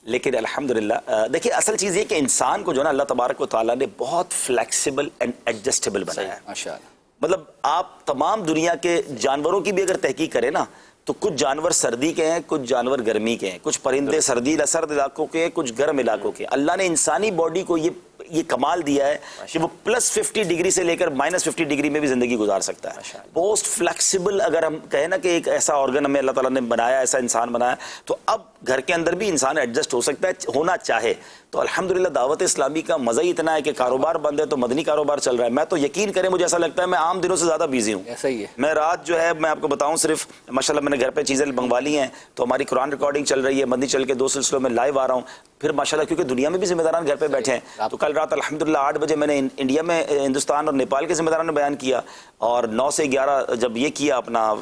لیکن الحمدللہ دیکھیے اصل چیز یہ کہ انسان کو جو ہے نا اللہ تبارک و تعالیٰ نے بہت فلیکسیبل اینڈ ایڈجسٹیبل بنایا ہے۔ ماشاءاللہ، مطلب آپ تمام دنیا کے جانوروں کی بھی اگر تحقیق کریں نا تو کچھ جانور سردی کے ہیں، کچھ جانور گرمی کے ہیں، کچھ پرندے سرد علاقوں کے ہیں، کچھ گرم علاقوں کے۔ اللہ نے انسانی باڈی کو یہ کمال دیا ہے کہ وہ +50 ڈگری سے لے کر -50 ڈگری میں بھی زندگی گزار سکتا ہے۔ پوسٹ فلیکسیبل اگر ہم کہیں نا کہ ایک ایسا آرگن ہمیں اللہ تعالیٰ نے بنایا، ایسا انسان بنایا، تو اب گھر کے اندر بھی انسان ایڈجسٹ ہو سکتا ہے، ہونا چاہے تو۔ الحمدللہ دعوت اسلامی کا مزہ ہی اتنا ہے کہ کاروبار بند ہے تو مدنی کاروبار چل رہا ہے۔ میں تو یقین کریں مجھے ایسا لگتا ہے میں عام دنوں سے زیادہ بیزی ہوں۔ ایسا ہی ہے، میں رات جو ہے میں آپ کو بتاؤں صرف ماشاءاللہ میں نے گھر پہ چیزیں منگوا لی ہیں، تو ہماری قرآن ریکارڈنگ چل رہی ہے، مدنی چل کے 2 سلسلوں میں لائیو آ رہا ہوں، پھر ماشاءاللہ کیونکہ دنیا میں بھی ذمہ داران گھر پہ بیٹھے ہیں، تو کل رات الحمدللہ 8 بجے میں نے انڈیا میں ہندوستان اور نیپال کے ذمہ داران نے بیان کیا، اور 9 سے 11 جب یہ کیا اپنا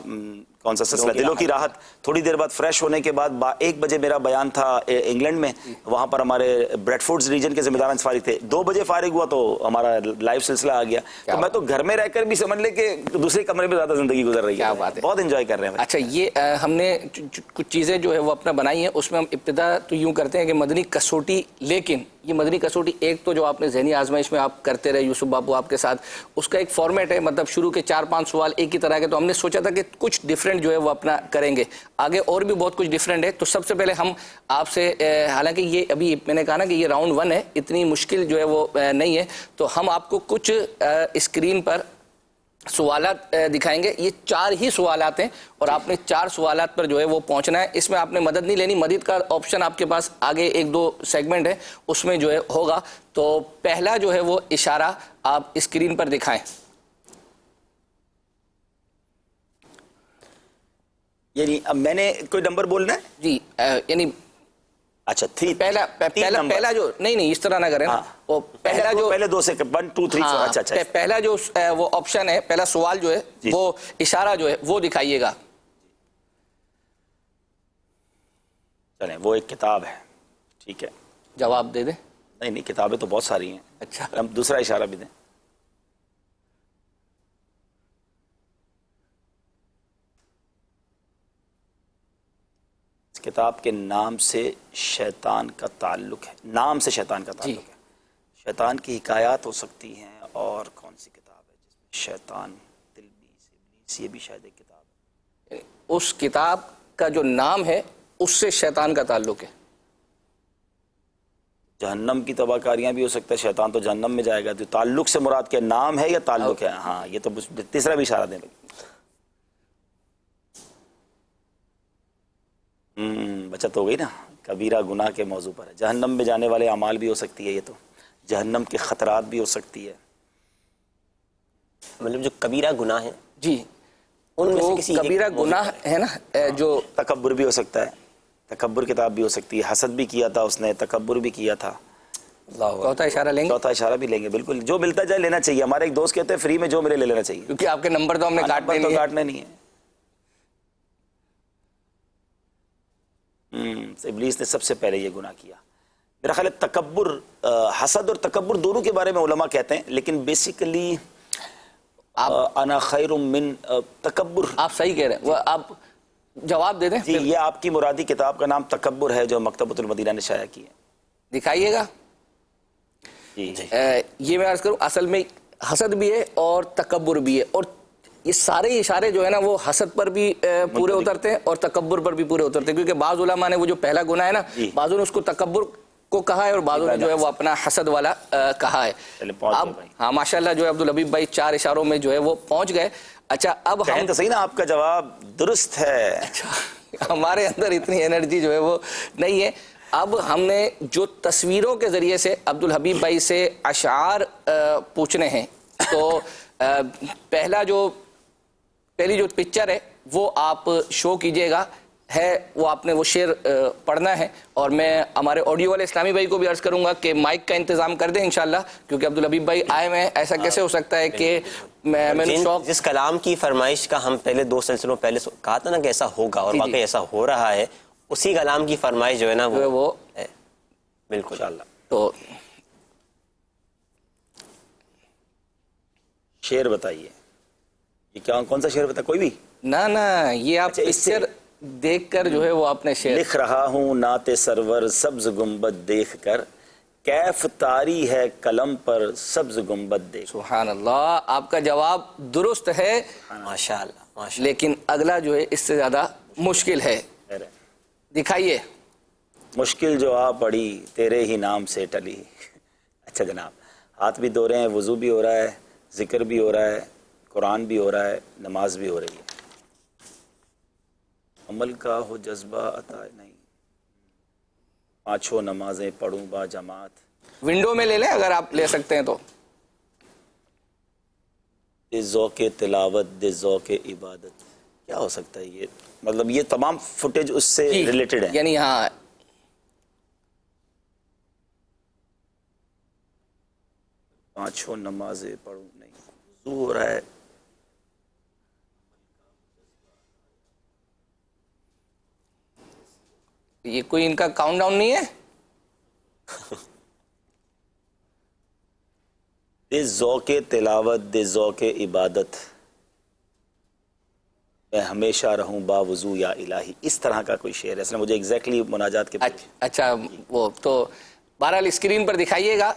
کون سا سلسلہ دلوں کی راحت. تھوڑی دیر بعد فریش ہونے کے بعد 1 بجے میرا بیان تھا انگلینڈ میں, وہاں پر ہمارے بریڈ فورڈز ریجن کے ذمہ داران فارغ تھے. 2 بجے فارغ ہوا تو ہمارا لائیو سلسلہ آ گیا. تو میں تو گھر میں رہ کر بھی سمجھ لے کہ دوسرے کمرے میں زیادہ زندگی گزر رہی ہے. کیا بات ہے, بہت انجوائے کر رہے ہیں. اچھا یہ ہم نے کچھ چیزیں جو ہے وہ اپنا بنائی ہیں, اس میں ہم ابتدا تو یوں کرتے ہیں کہ مدنی کسوٹی, لیکن یہ مدنی کسوٹی ایک تو جو آپ نے ذہنی آزمائش میں آپ کرتے رہے یوسف بابو آپ کے ساتھ, اس کا ایک فارمیٹ ہے, مطلب شروع کے 4-5 سوال ایک ہی طرح کے, تو ہم نے سوچا تھا کہ کچھ ڈیفرنٹ جو ہے وہ اپنا کریں گے. آگے اور بھی بہت کچھ ڈیفرنٹ ہے. تو سب سے پہلے ہم آپ سے, حالانکہ یہ ابھی میں نے کہا نا کہ یہ راؤنڈ 1 ہے, اتنی مشکل جو ہے وہ نہیں ہے, تو ہم آپ کو کچھ اسکرین پر سوالات دکھائیں گے. یہ 4 ہی سوالات ہیں اور آپ نے 4 سوالات پر جو ہے وہ پہنچنا ہے. اس میں آپ نے مدد نہیں لینی, مدد کا آپشن آپ کے پاس آگے 1-2 سیگمنٹ ہے اس میں جو ہے ہوگا. تو پہلا جو ہے وہ اشارہ آپ اسکرین پر دکھائیں. یعنی اب میں نے کوئی نمبر بولنا ہے جی, یعنی اچھا 3 پہلا جو نہیں اس طرح نہ کریں, وہ پہلا جو پہلے 2 سے 1 2 3 اچھا پہلا جو وہ آپشن ہے, پہلا سوال جو ہے وہ اشارہ جو ہے وہ دکھائیے گا. چلیں وہ ایک کتاب ہے, ٹھیک ہے, جواب دے دیں. نہیں کتابیں تو بہت ساری ہیں. اچھا ہم دوسرا اشارہ بھی دیں. اس کتاب کے نام سے شیطان کا تعلق ہے, نام سے شیطان کا تعلق ہے. شیطان کی حکایات ہو سکتی ہیں. اور کون سی کتاب ہے جس میں شیطان, ابلیس, یہ بھی شاید ایک کتاب ہے. اس کتاب کا جو نام ہے اس سے شیطان کا تعلق ہے. جہنم کی تباہ کاریاں بھی ہو سکتا ہے, شیطان تو جہنم میں جائے گا. تو تعلق سے مراد کیا, نام ہے یا تعلق ہے؟ ہاں یہ تو تیسرا بھی اشارہ دیں. بچت ہو گئی نا. کبیرہ گناہ کے موضوع پر ہے. جہنم میں جانے والے اعمال بھی ہو سکتی ہے, یہ تو جہنم کے خطرات بھی ہو سکتی ہے. مطلب جو کبیرہ گناہ ہے جی, ان میں سے تو کسی کبیرہ گناہ ہے نا, جو تکبر بھی ہو سکتا ہے, تکبر کتاب بھی ہو سکتی ہے. حسد بھی کیا تھا اس نے, تکبر بھی کیا تھا. چوتھا اشارہ لیں گے. چوتھا اشارہ بھی لیں گے, بالکل. جو ملتا جائے لینا چاہیے. ہمارے ایک دوست کہتے ہیں فری میں جو ملے لے لینا چاہیے, کیونکہ آپ کے نمبر تو ہم نے کاٹنے نہیں ہے. ابلیس نے سب سے پہلے یہ گناہ کیا. میرا خیال ہے تکبر, حسد اور تکبر دونوں کے بارے میں علماء کہتے ہیں, لیکن بیسیکلی انا خیر من تکبر. آپ صحیح کہہ رہے ہیں, وہ آپ جواب دے دیں. جی, یہ آپ کی مرادی کتاب کا نام تکبر ہے جو مکتبۃ المدینہ نے شائع کی ہے. دکھائیے گا. جی یہ میں عرض کروں, اصل میں حسد بھی ہے اور تکبر بھی ہے, اور یہ سارے اشارے جو ہے نا وہ حسد پر بھی پورے اترتے ہیں اور تکبر پر بھی پورے اترتے ہیں. کیونکہ بعض علماء نے وہ جو پہلا گناہ ہے نا, بعضوں نے اس کو تکبر کو کہا ہے اور بعضوں نے جو ہے وہ اپنا حسد والا کہا ہے. اب ہاں ماشاءاللہ جو ہے عبدالحبیب بھائی 4 اشاروں میں جو ہے وہ پہنچ گئے. اچھا اب ہم تو صحیح نا, آپ کا جواب درست ہے. اچھا ہمارے اندر اتنی انرجی جو ہے وہ نہیں ہے. اب ہم نے جو تصویروں کے ذریعے سے عبدالحبیب بھائی سے اشعار پوچھنے ہیں, تو پہلی جو پکچر ہے وہ آپ شو کیجئے گا. ہے وہ آپ نے وہ شعر پڑھنا ہے, اور میں ہمارے آڈیو والے اسلامی بھائی کو بھی عرض کروں گا کہ مائک کا انتظام کر دیں انشاءاللہ, کیونکہ عبدالحبیب بھائی آئے ہوئے ہیں. ایسا کیسے ہو سکتا ہے کہ میں نے شوق, جس کلام کی فرمائش کا ہم پہلے 2 سلسلوں پہلے کہا تھا نا کہ ایسا ہوگا, اور واقعی ایسا ہو رہا ہے, اسی کلام کی فرمائش جو ہے نا وہ بالکل انشاءاللہ. تو شعر بتائیے. یہ کیا, کون سا شعر بتا, کوئی بھی نہ یہ آپ پکچر دیکھ کر جو ہے وہ آپ نے شعر. لکھ رہا ہوں نعت سرور سبز گنبد دیکھ کر, کیف طاری ہے قلم پر سبز گنبد دیکھ. سبحان اللہ, آپ کا جواب درست ہے ماشاءاللہ, لیکن اگلا جو ہے اس سے زیادہ مشکل ہے. دکھائیے. مشکل جو آ پڑی تیرے ہی نام سے ٹلی. اچھا جناب, ہاتھ بھی دھو رہے ہیں, وضو بھی ہو رہا ہے, ذکر بھی ہو رہا ہے, قرآن بھی ہو رہا ہے, نماز بھی ہو رہی ہے. عمل کا ہو جذبہ عطا نہیں, 5 نمازیں پڑھوں با جماعت. ونڈو میں لے لیں اگر آپ لے سکتے ہیں تو. دے ذوق تلاوت دے ذوق عبادت, کیا ہو سکتا ہے یہ, مطلب یہ تمام فوٹیج اس سے ریلیٹڈ ہے. یعنی ہاں 5 نمازیں پڑھوں نہیں, وضو ہو رہا ہے, یہ کوئی ان کا کاؤنٹ ڈاؤن نہیں ہے؟ دے ذوق تلاوت دے ذوق عبادت، میں ہمیشہ رہوں باوضو یا الہی، اس طرح کا کوئی شعر ہے. اصل میں مجھے ایگزیکٹلی مناجات کے اچھا وہ تو بہرحال اسکرین پر دکھائیے گا.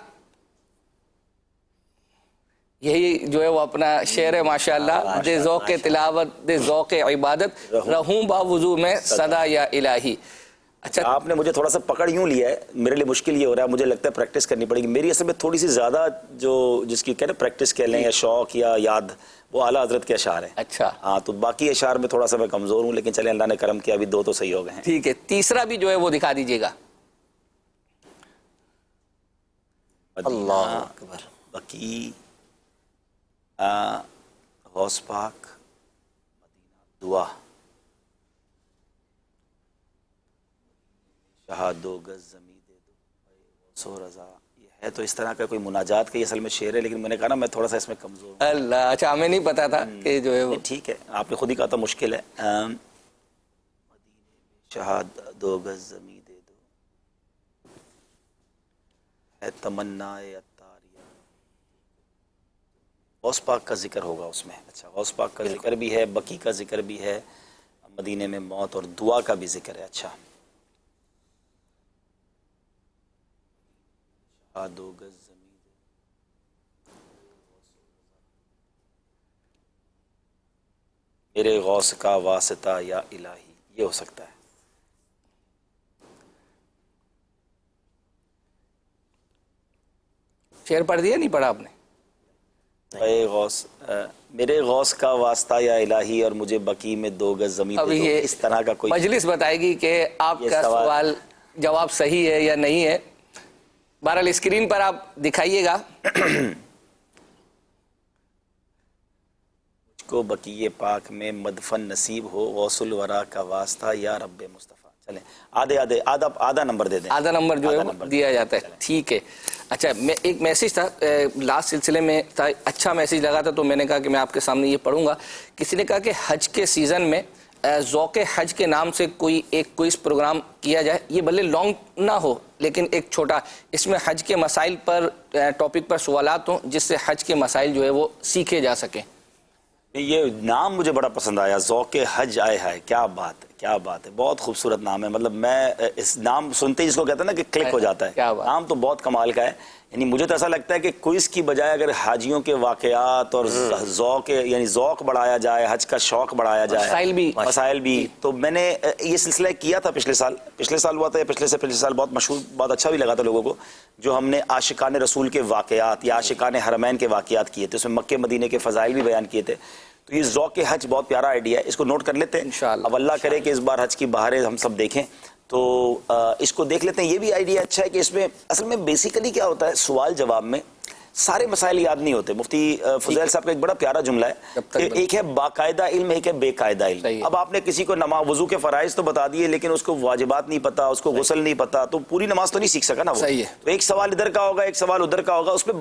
یہی جو ہے وہ اپنا شعر ہے ماشاءاللہ. دے ذوق تلاوت دے ذوق عبادت، رہوں باوضو میں صدا یا الہی. اچھا آپ نے مجھے تھوڑا سا پکڑ یوں لیا ہے، میرے لیے مشکل یہ ہو رہا ہے، مجھے لگتا ہے پریکٹس کرنی پڑے گی. میری اصل میں تھوڑی سی زیادہ جو جس کی کہتے ہیں پریکٹس کہہ لیں یا شوق یا یاد، وہ اعلیٰ حضرت کے اشعار ہیں. اچھا ہاں تو باقی اشعار میں تھوڑا سا میں کمزور ہوں، لیکن چلیں اللہ نے کرم کیا، ابھی 2 تو صحیح ہو گئے ہیں. ٹھیک ہے، تیسرا بھی جو ہے وہ دکھا دیجیے گا. اللہ اکبر. بقی، غوث پاک، دعا، شہا دو گز زمین دے دو، سو رضا. یہ ہے تو اس طرح کا کوئی مناجات کا، یہ اصل میں شعر ہے، لیکن میں نے کہا نا میں تھوڑا سا اس میں کمزور ہوں. اللہ، اچھا ہمیں نہیں پتا تھا کہ جو ہے وہ ٹھیک ہے، آپ نے خود ہی کہا تھا مشکل ہے. شہا دو گز زمین دے دو، ہے تمنا اتاریہ. غوث پاک کا ذکر ہوگا اس میں. اچھا غوث پاک کا ذکر بھی ہے، بقی کا ذکر بھی ہے، مدینے میں موت اور دعا کا بھی ذکر ہے. اچھا دو گز زمین دے، میرے غوث کا واسطہ یا الہی، یہ ہو سکتا ہے. شعر پڑھ دیا نہیں پڑھا آپ نے؟ اے غوث، میرے غوث کا واسطہ یا الہی اور مجھے بقی میں 2 گز زمین اب دے دو. یہ اس طرح کا کوئی مجلس بتائے گی کہ آپ یہ کا سوال جواب صحیح ہے یا نہیں ہے. بہرحال اسکرین پر آپ دکھائیے گا. مجھ کو بقی پاک میں مدفن نصیب ہو، غوث الورا کا واسطہ یا رب مصطفیٰ. چلیں آدھا نمبر دے دیں. آدھا نمبر جو ہے وہ دیا جاتا ہے. ٹھیک ہے. اچھا میں ایک میسیج تھا لاسٹ سلسلے میں تھا، اچھا میسیج لگا تھا تو میں نے کہا کہ میں آپ کے سامنے یہ پڑھوں گا. کسی نے کہا کہ حج کے سیزن میں ذوق حج کے نام سے کوئی ایک کوئز پروگرام کیا جائے، یہ بھلے لانگ نہ ہو لیکن ایک چھوٹا، اس میں حج کے مسائل پر ٹاپک پر سوالات ہوں جس سے حج کے مسائل جو ہے وہ سیکھے جا سکیں. یہ نام مجھے بڑا پسند آیا، ذوق حج آئے ہے. کیا بات ہے، کیا بات ہے، بہت خوبصورت نام ہے. مطلب میں اس نام سنتے ہی جس کو کہتے ہیں نا کہ کلک ہو جاتا ہے. نام تو بہت کمال کا ہے. یعنی مجھے تو ایسا لگتا ہے کہ کوئز کی بجائے اگر حاجیوں کے واقعات اور ذوق یعنی ذوق بڑھایا جائے، حج کا شوق بڑھایا جائے، مسائل بھی. تو میں نے یہ سلسلہ کیا تھا پچھلے سال ہوا تھا یا پچھلے سال بہت مشہور، بہت اچھا بھی لگا تھا لوگوں کو، جو ہم نے عاشقان رسول کے واقعات یا عاشقان حرمین کے واقعات کیے تھے. اس میں مکہ مدینے کے فضائل بھی بیان کیے تھے. تو یہ ذوق حج بہت پیارا آئیڈیا ہے، اس کو نوٹ کر لیتے ہیں انشاءاللہ. اب اللہ کرے کہ اس بار حج کی بہاریں ہم سب دیکھیں تو اس کو دیکھ لیتے ہیں. یہ بھی آئیڈیا اچھا ہے کہ اس میں اصل میں بیسیکلی کیا ہوتا ہے، سوال جواب میں سارے مسائل یاد نہیں ہوتے. مفتی فضیل صاحب کا ایک بڑا پیارا جملہ ہے کہ ایک ہے باقاعدہ علم، ایک ہے بے قاعدہ علم. اب آپ نے کسی کو نماز وضو کے فرائض تو بتا دیے لیکن اس کو واجبات نہیں پتا، اس کو غسل نہیں پتا، تو پوری نماز تو نہیں سیکھ سکا نا وہ. تو ایک سوال ادھر کا ہوگا، ایک سوال ادھر کا ہوگا، اس میں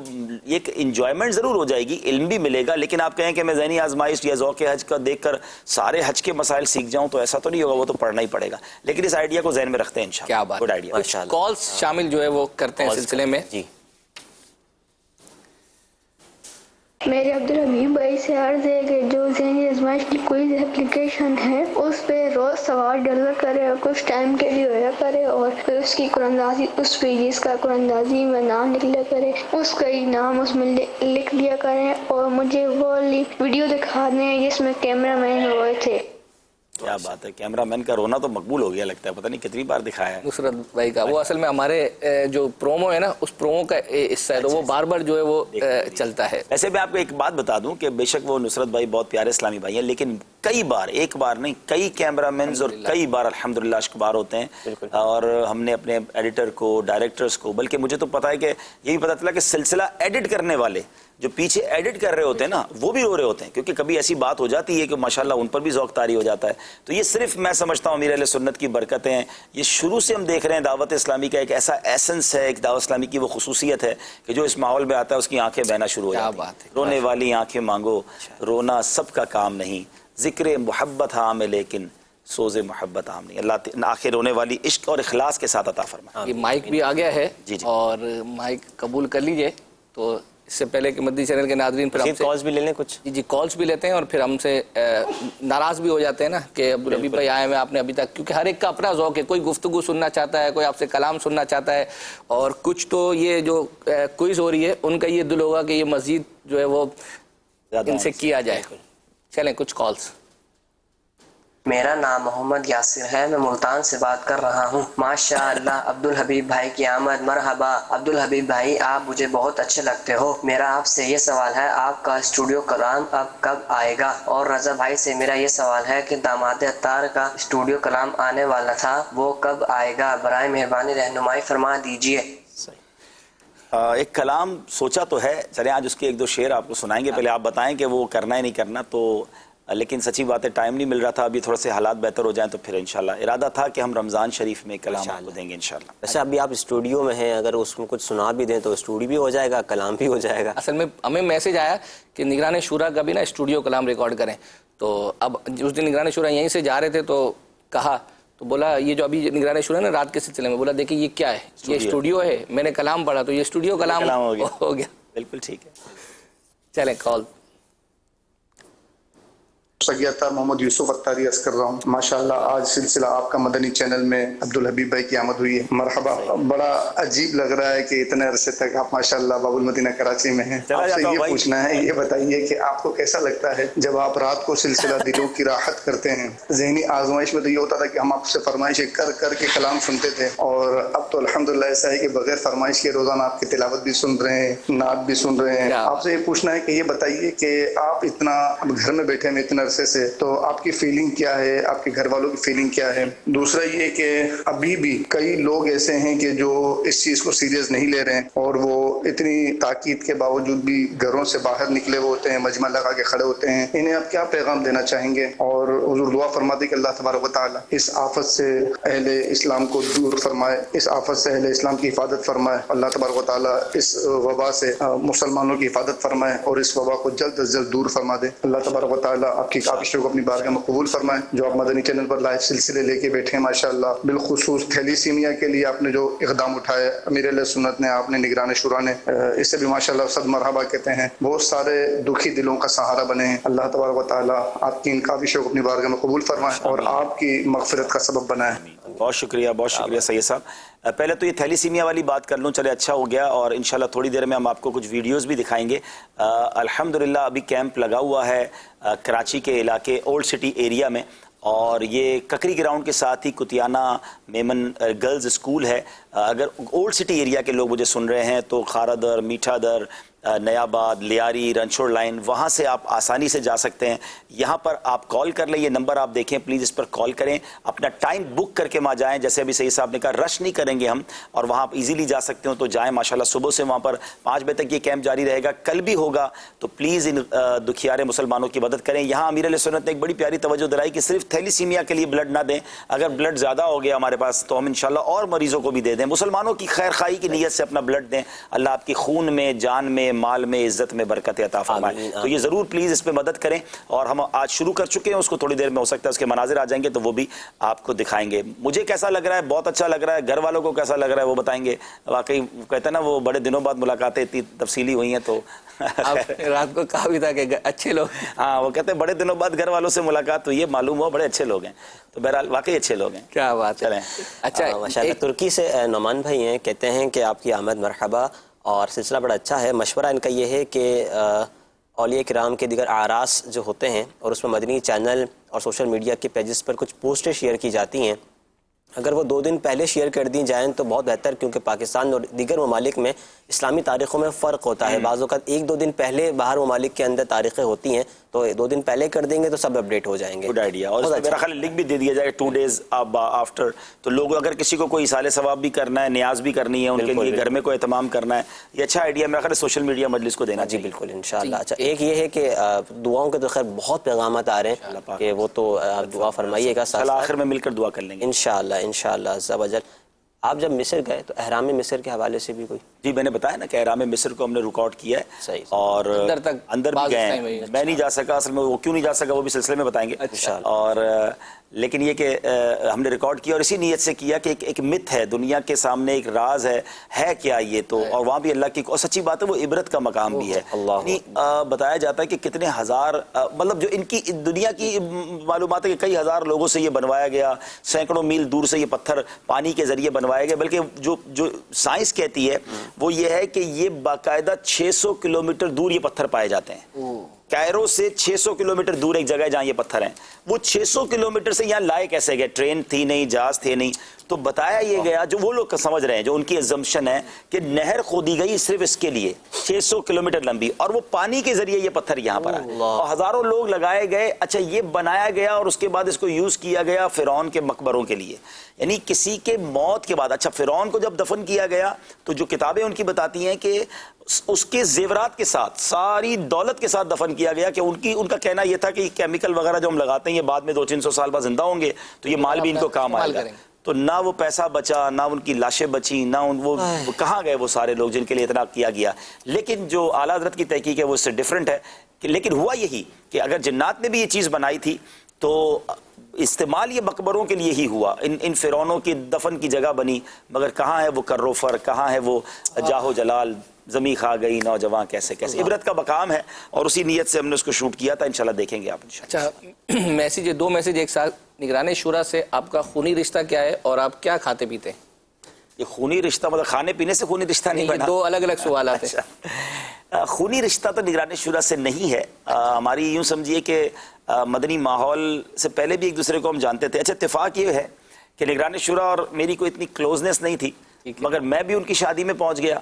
ایک انجوائمنٹ ضرور ہو جائے گی، علم بھی ملے گا. لیکن آپ کہیں کہ میں ذہنی آزمائش یا ذوق حج کا دیکھ کر سارے حج کے مسائل سیکھ جاؤں تو ایسا تو نہیں ہوگا، وہ تو پڑھنا ہی پڑے گا. لیکن اس آئیڈیا کو ذہن میں رکھتے ہیں انشاءاللہ. کیا بات، گڈ آئیڈیا. کالز شامل جو ہے وہ کرتے ہیں سلسلے میں. جی میرے عبدالحمید بھائی سے عرض ہے کہ جو ذہنی آزمائش کی کوئی اپلیکیشن ہے اس پہ روز سوال ڈلا کرے اور کچھ ٹائم کے لیے ہویا کرے، اور پھر اس کی قرآن اندازی، اس پہ جس کا قرآن اندازی میں نام لکھ لیا کرے، اس کا ہی نام اس میں لکھ دیا کریں، اور مجھے وہ والی ویڈیو دکھا دیں جس میں کیمرہ مین ہوئے تھے. کیا بات ہے، کیمرہ مین کا رونا تو مقبول ہو گیا لگتا ہے، پتہ نہیں کتنی بار دکھایا ہے نصرت بھائی کا. وہ اصل میں ہمارے جو پرومو ہے نا، اس پرومو کا حصہ ہے تو وہ بار بار جو ہے وہ چلتا ہے. ویسے میں آپ کو ایک بات بتا دوں کہ بے شک وہ نصرت بھائی بہت پیارے اسلامی بھائی ہیں، لیکن کئی بار، ایک بار نہیں، کئی کیمرہ مینز اور کئی بار الحمدللہ اشکبار ہوتے ہیں. اور ہم نے اپنے ایڈیٹر کو، ڈائریکٹرز کو، بلکہ مجھے تو پتا ہے کہ یہ بھی پتا چلا کہ سلسلہ ایڈٹ کرنے والے جو پیچھے ایڈٹ کر رہے ہوتے ہیں نا، وہ بھی رو رہے ہوتے ہیں، کیونکہ کبھی ایسی بات ہو جاتی ہے کہ ماشاءاللہ ان پر بھی ذوق طاری ہو جاتا ہے. تو یہ صرف میں سمجھتا ہوں امیر اہل سنت کی برکتیں ہیں. یہ شروع سے ہم دیکھ رہے ہیں دعوت اسلامی کا ایک ایسا ایسنس ہے، ایک دعوت اسلامی کی وہ خصوصیت ہے کہ جو اس ماحول میں آتا ہے اس کی آنکھیں بہنا شروع ہو جاتی ہیں. رونے والی آنکھیں مانگو، رونا سب کا کام نہیں، ذکر محبت ہاں میں لیکن سوز محبت عام نہیں. اللہ آخر ہونے والی عشق اور اخلاص کے ساتھ عطا فرمائے. یہ مائک بھی آ گیا ہے جی جی. اور مائک قبول کر لیجئے. تو اس سے پہلے کہ مدنی چینل کے ناظرین پھر ہم سے کالز بھی لے لیں کچھ. جی کالز بھی لیتے ہیں اور پھر ہم سے ناراض بھی ہو جاتے ہیں نا کہ عبدالحبیب بھائی آئے ہوئے آپ نے ابھی تک, کیونکہ ہر ایک کا اپنا ذوق ہے. کوئی گفتگو سننا چاہتا ہے, کوئی آپ سے کلام سننا چاہتا ہے, اور کچھ تو یہ جو کوئز ہو رہی ہے ان کا یہ دل ہوگا کہ یہ مزید جو ہے وہ ان سے کیا جائے. چلیں کچھ کالز. میرا نام محمد یاسر ہے, میں ملتان سے بات کر رہا ہوں. ماشاء اللہ عبدالحبیب بھائی کی آمد. مرحبا عبدالحبیب بھائی, آپ مجھے بہت اچھے لگتے ہو. میرا آپ سے یہ سوال ہے, آپ کا اسٹوڈیو کلام اب کب آئے گا؟ اور رضا بھائی سے میرا یہ سوال ہے کہ داماد عطار کا اسٹوڈیو کلام آنے والا تھا, وہ کب آئے گا؟ برائے مہربانی رہنمائی فرما دیجیے. ایک کلام سوچا تو ہے, چلیں آج اس کے ایک دو شعر آپ کو سنائیں گے. پہلے آپ بتائیں کہ وہ کرنا ہے نہیں کرنا. تو لیکن سچی بات ہے ٹائم نہیں مل رہا تھا. ابھی تھوڑے سے حالات بہتر ہو جائیں تو پھر انشاءاللہ ارادہ تھا کہ ہم رمضان شریف میں کلام آپ کو دیں گے انشاءاللہ. اچھا ابھی آپ اسٹوڈیو میں ہیں, اگر اس میں کچھ سنا بھی دیں تو اسٹوڈیو بھی ہو جائے گا, کلام بھی ہو جائے گا. اصل میں ہمیں میسج آیا کہ نگران شورا کا بھی نا اسٹوڈیو کلام ریکارڈ کریں. تو اب اس دن نگران شورا یہیں سے جا رہے تھے تو کہا, تو بولا یہ جو ابھی نگران شورا نا رات کے سلسلے میں, بولا دیکھیں یہ کیا ہے, یہ اسٹوڈیو ہے. میں نے کلام پڑھا تو یہ اسٹوڈیو کلام ہو گیا. بالکل ٹھیک ہے. چلیں کال. سگیتا محمد یوسف اتاری عرض کر رہا ہوں. ماشاءاللہ آج سلسلہ آپ کا مدنی چینل میں عبدالحبیب بھائی کی آمد ہوئی ہے. مرحبا. بڑا عجیب لگ رہا ہے کہ اتنے عرصے تک آپ ماشاءاللہ باب المدینہ کراچی میں ہیں. آپ سے یہ پوچھنا ہے, یہ بتائیے کہ آپ کو کیسا لگتا ہے جب آپ رات کو سلسلہ دلوں کی راحت کرتے ہیں؟ ذہنی آزمائش میں تو یہ ہوتا تھا کہ ہم آپ سے فرمائشیں کر کر کے کلام سنتے تھے, اور اب تو الحمدللہ ایسا ہے کہ بغیر فرمائش کے روزانہ آپ کی تلاوت بھی سن رہے ہیں, نعت بھی سن رہے ہیں. آپ سے یہ پوچھنا ہے کہ یہ بتائیے کہ آپ اتنا اب گھر میں بیٹھے ہیں اتنے عرصے سے, تو آپ کی فیلنگ کیا ہے, آپ کے گھر والوں کی فیلنگ کیا ہے؟ دوسرا یہ کہ ابھی بھی کئی لوگ ایسے ہیں کہ جو اس چیز کو سیریس نہیں لے رہے ہیں, اور وہ اتنی تاکید کے باوجود بھی گھروں سے باہر نکلے ہوئے ہوتے ہیں, مجمع لگا کے کھڑے ہوتے ہیں. انہیں آپ کیا پیغام دینا چاہیں گے؟ اور حضور دعا فرماتے کہ اللہ تبارک و تعالیٰ اس آفت سے اہل اسلام کو دور فرمائے, اس آفت سے اہل اسلام کی حفاظت فرمائے. اللہ تبارک و تعالیٰ اس وبا سے مسلمانوں کی حفاظت فرمائے اور اس وبا کو جلد از جلد دور فرما دے. اللہ تبارک و تعالیٰ آپ کی کاوشوں کو اپنی بارگاہ میں قبول فرمائے. جو آپ مدنی چینل پر لائیو سلسلے لے کے بیٹھے ہیں ماشاءاللہ, بالخصوص تھیلیسیمیا کے لیے آپ نے جو اقدام اٹھائے, امیر علیہ سنت نے, آپ نے, نگران شورا نے, اس سے بھی ماشاءاللہ صد مرحبا کہتے ہیں. بہت سارے دکھی دلوں کا سہارا بنے ہیں. اللہ تبارک و تعالیٰ آپ کی ان کاوشوں کو اپنی بارگاہ میں قبول فرمائے اور آپ کی مغفرت کا سبب بنائے. بہت شکریہ, بہت شکریہ سید صاحب. پہلے تو یہ تھیلیسیمیا والی بات کر لوں, چلے اچھا ہو گیا, اور انشاءاللہ تھوڑی دیر میں ہم آپ کو کچھ ویڈیوز بھی دکھائیں گے. الحمدللہ ابھی کیمپ لگا ہوا ہے کراچی کے علاقے اولڈ سٹی ایریا میں, اور یہ ککری گراؤنڈ کے ساتھ ہی کتیانہ میمن گرلز اسکول ہے. اگر اولڈ سٹی ایریا کے لوگ مجھے سن رہے ہیں تو خارا در, میٹھا در, نیاباد, لیاری, رنچوڑ لائن, وہاں سے آپ آسانی سے جا سکتے ہیں. یہاں پر آپ کال کر لیں, یہ نمبر آپ دیکھیں, پلیز اس پر کال کریں, اپنا ٹائم بک کر کے وہاں جائیں. جیسے ابھی سید صاحب نے کہا رش نہیں کریں گے ہم, اور وہاں آپ ایزیلی جا سکتے ہو تو جائیں. ماشاءاللہ صبح سے وہاں پر 5 بجے تک یہ کیمپ جاری رہے گا, کل بھی ہوگا. تو پلیز ان دکھیارے مسلمانوں کی مدد کریں. یہاں امیر علیہ سنت نے ایک بڑی پیاری توجہ دلائی کہ صرف تھیلیسیمیا کے لیے بلڈ نہ دیں, اگر بلڈ زیادہ ہو گیا ہمارے پاس تو ہم انشاءاللہ اور مریضوں کو بھی دے دیں. مسلمانوں کی خیر خواہی کی نیت سے اپنا بلڈ دیں. اللہ آپ کی خون میں, جان میں, مال میں, عزت میں برکت عطا فرمائے. تو یہ ضرور پلیز اس پہ مدد کریں. اور ہم آج شروع کر چکے ہیں, اس کو تھوڑی دیر میں ہو سکتا ہے اس کے مناظر آ جائیں گے تو وہ بھی آپ کو دکھائیں گے. مجھے کیسا لگ رہا ہے, بہت اچھا لگ رہا ہے. گھر والوں کو کیسا لگ رہا ہے وہ بتائیں گے. واقعی کہتے ہیں نا وہ بڑے دنوں بعد ملاقاتیں اتنی تفصیلی ہوئی ہیں, تو رات کو کہا بھی تھا کہ اچھے لوگ, ہاں وہ کہتے ہیں بڑے دنوں بعد گھر والوں سے ملاقات ہوئی ہے, معلوم ہوا بڑے اچھے لوگ ہیں. تو بہرحال واقعی اچھے لوگ ہیں. کیا بات ہے. اچھا ماشاءاللہ. ترکی سے نعمان بھائی ہیں, کہتے ہیں کہ آپ کی آمد مرحبا, اور سلسلہ بڑا اچھا ہے. مشورہ ان کا یہ ہے کہ اولیاء کرام کے دیگر اعراس جو ہوتے ہیں اور اس میں مدنی چینل اور سوشل میڈیا کے پیجز پر کچھ پوسٹیں شیئر کی جاتی ہیں, اگر وہ 2 دن پہلے شیئر کر دی جائیں تو بہت بہتر, کیونکہ پاکستان اور دیگر ممالک میں اسلامی تاریخوں میں فرق ہوتا ہے. بعض اوقات 1-2 دن پہلے باہر ممالک کے اندر تاریخیں ہوتی ہیں, تو 2 دن پہلے کر دیں گے تو سب اپڈیٹ ہو جائیں گے. Good idea. اور میرا خیال لنک بھی دے دیا جائے 2 days آفٹر, تو لوگ اگر کسی کو کوئی اصال ثواب بھی کرنا ہے, نیاز بھی کرنی ہے, ان کے لیے گھر میں کوئی اہتمام کرنا ہے, یہ اچھا آئیڈیا میرا خیال سوشل میڈیا مجلس کو دینا. جی بالکل انشاءاللہ. اچھا ایک یہ ہے کہ دعاؤں کے تو خیر بہت پیغامات آ رہے ہیں کہ وہ تو دعا فرمائیے گا, آخر میں مل کر دعا کر لیں گے انشاءاللہ. انشاءاللہ عز و جل. آپ جب مصر گئے تو احرام مصر کے حوالے سے بھی کوئی جی میں نے بتایا نا کہ احرام مصر کو ہم نے ریکارڈ کیا ہے صحیح. اور اندر تک اندر بھی بعض گئے ٹائم ہیں. ہے. میں نہیں جا سکا اصل میں, وہ کیوں نہیں جا سکا وہ بھی سلسلے میں بتائیں گے. اور لیکن یہ کہ ہم نے ریکارڈ کیا اور اسی نیت سے کیا کہ ایک مت ہے دنیا کے سامنے, ایک راز ہے کیا یہ تو, اور وہاں بھی اللہ کی, اور سچی بات ہے وہ عبرت کا مقام بھی ہے. یعنی بتایا جاتا ہے کہ کتنے ہزار, مطلب جو ان کی دنیا کی معلومات ہے کہ کئی ہزار لوگوں سے یہ بنوایا گیا, سینکڑوں میل دور سے یہ پتھر پانی کے ذریعے بنوایا گیا. بلکہ جو سائنس کہتی ہے وہ یہ ہے کہ یہ باقاعدہ 600 کلومیٹر دور یہ پتھر پائے جاتے ہیں. کائرو سے 600 کلومیٹر دور ایک جگہ ہے جہاں یہ پتھر ہیں. وہ 600 کلومیٹر سے یہاں لائے کیسے گئے؟ ٹرین تھی نہیں, جہاز تھے نہیں. تو بتایا یہ گیا, جو وہ لوگ سمجھ رہے ہیں, جو ان کی ازمپشن ہے کہ نہر کھودی گئی صرف اس کے لیے 600 کلومیٹر لمبی, اور وہ پانی کے ذریعے یہ پتھر یہاں پر آئے اور ہزاروں لوگ لگائے گئے. اچھا یہ بنایا گیا اور اس کے بعد اس کو یوز کیا گیا فرعون کے مقبروں کے لیے. یعنی کسی کے موت کے بعد, اچھا فرعون کو جب دفن کیا گیا تو جو کتابیں ان کی بتاتی ہیں کہ اس کے زیورات کے ساتھ, ساری دولت کے ساتھ دفن کیا گیا, کہ ان کا کہنا یہ تھا کہ کیمیکل وغیرہ جو ہم لگاتے ہیں یہ بعد میں 200-300 سال بعد زندہ ہوں گے تو یہ مال بھی ان کو کام آئے گا. تو نہ وہ پیسہ بچا, نہ ان کی لاشیں بچیں, نہ وہ کہاں گئے وہ سارے لوگ جن کے لیے اتنا کیا گیا. لیکن جو اعلیٰ حضرت کی تحقیق ہے وہ اس سے ڈیفرنٹ ہے. لیکن ہوا یہی کہ اگر جنات نے بھی یہ چیز بنائی تھی تو استعمال یہ مقبروں کے لیے ہی ہوا. ان فرعونوں کی دفن کی جگہ بنی, مگر کہاں ہے وہ کر و فر, کہاں ہے وہ جاہ و جلال, زمیں کھا گئی نوجوان کیسے کیسے. عبرت کا مقام ہے اور اسی نیت سے ہم نے اس کو شوٹ کیا تھا. انشاءاللہ دیکھیں گے آپ. اچھا میسیج, 2 میسیج ایک ساتھ. نگران شورا سے آپ کا خونی رشتہ کیا ہے اور آپ کیا کھاتے پیتے ہیں؟ یہ خونی رشتہ مطلب کھانے پینے سے خونی رشتہ نہیں بنا, 2 الگ الگ سوالات ہیں. خونی رشتہ تو نگران شورا سے نہیں ہے. ہماری یوں سمجھیے کہ مدنی ماحول سے پہلے بھی ایک دوسرے کو ہم جانتے تھے. اچھا اتفاق یہ ہے کہ نگران شورا اور میری کوئی اتنی کلوزنس نہیں تھی, مگر میں بھی ان کی شادی میں پہنچ گیا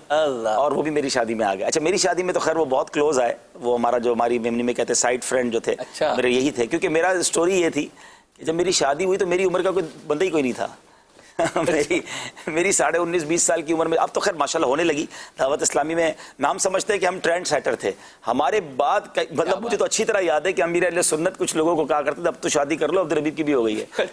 اور وہ بھی میری شادی میں آ گیا. اچھا میری شادی میں تو خیر وہ بہت کلوز آئے, وہ ہماری میمنی میں کہتے ہیں سائڈ فرینڈ جو تھے میرے یہی تھے. کیونکہ میرا اسٹوری یہ تھی کہ جب میری شادی ہوئی تو میری عمر کا کوئی بندہ ہی کوئی نہیں تھا. میری 19.5-20 سال کی عمر میں, اب تو خیر ماشاءاللہ ہونے لگی دعوت اسلامی میں. ہم سمجھتے ہیں کہ ہم ٹرینڈ سیٹر تھے. ہمارے بعد مطلب مجھے تو اچھی طرح یاد ہے کہ امیر اہل سنت کچھ لوگوں کو کہا کرتے تھے اب تو شادی کر لو, عبد الربیب کی بھی ہو گئی ہے.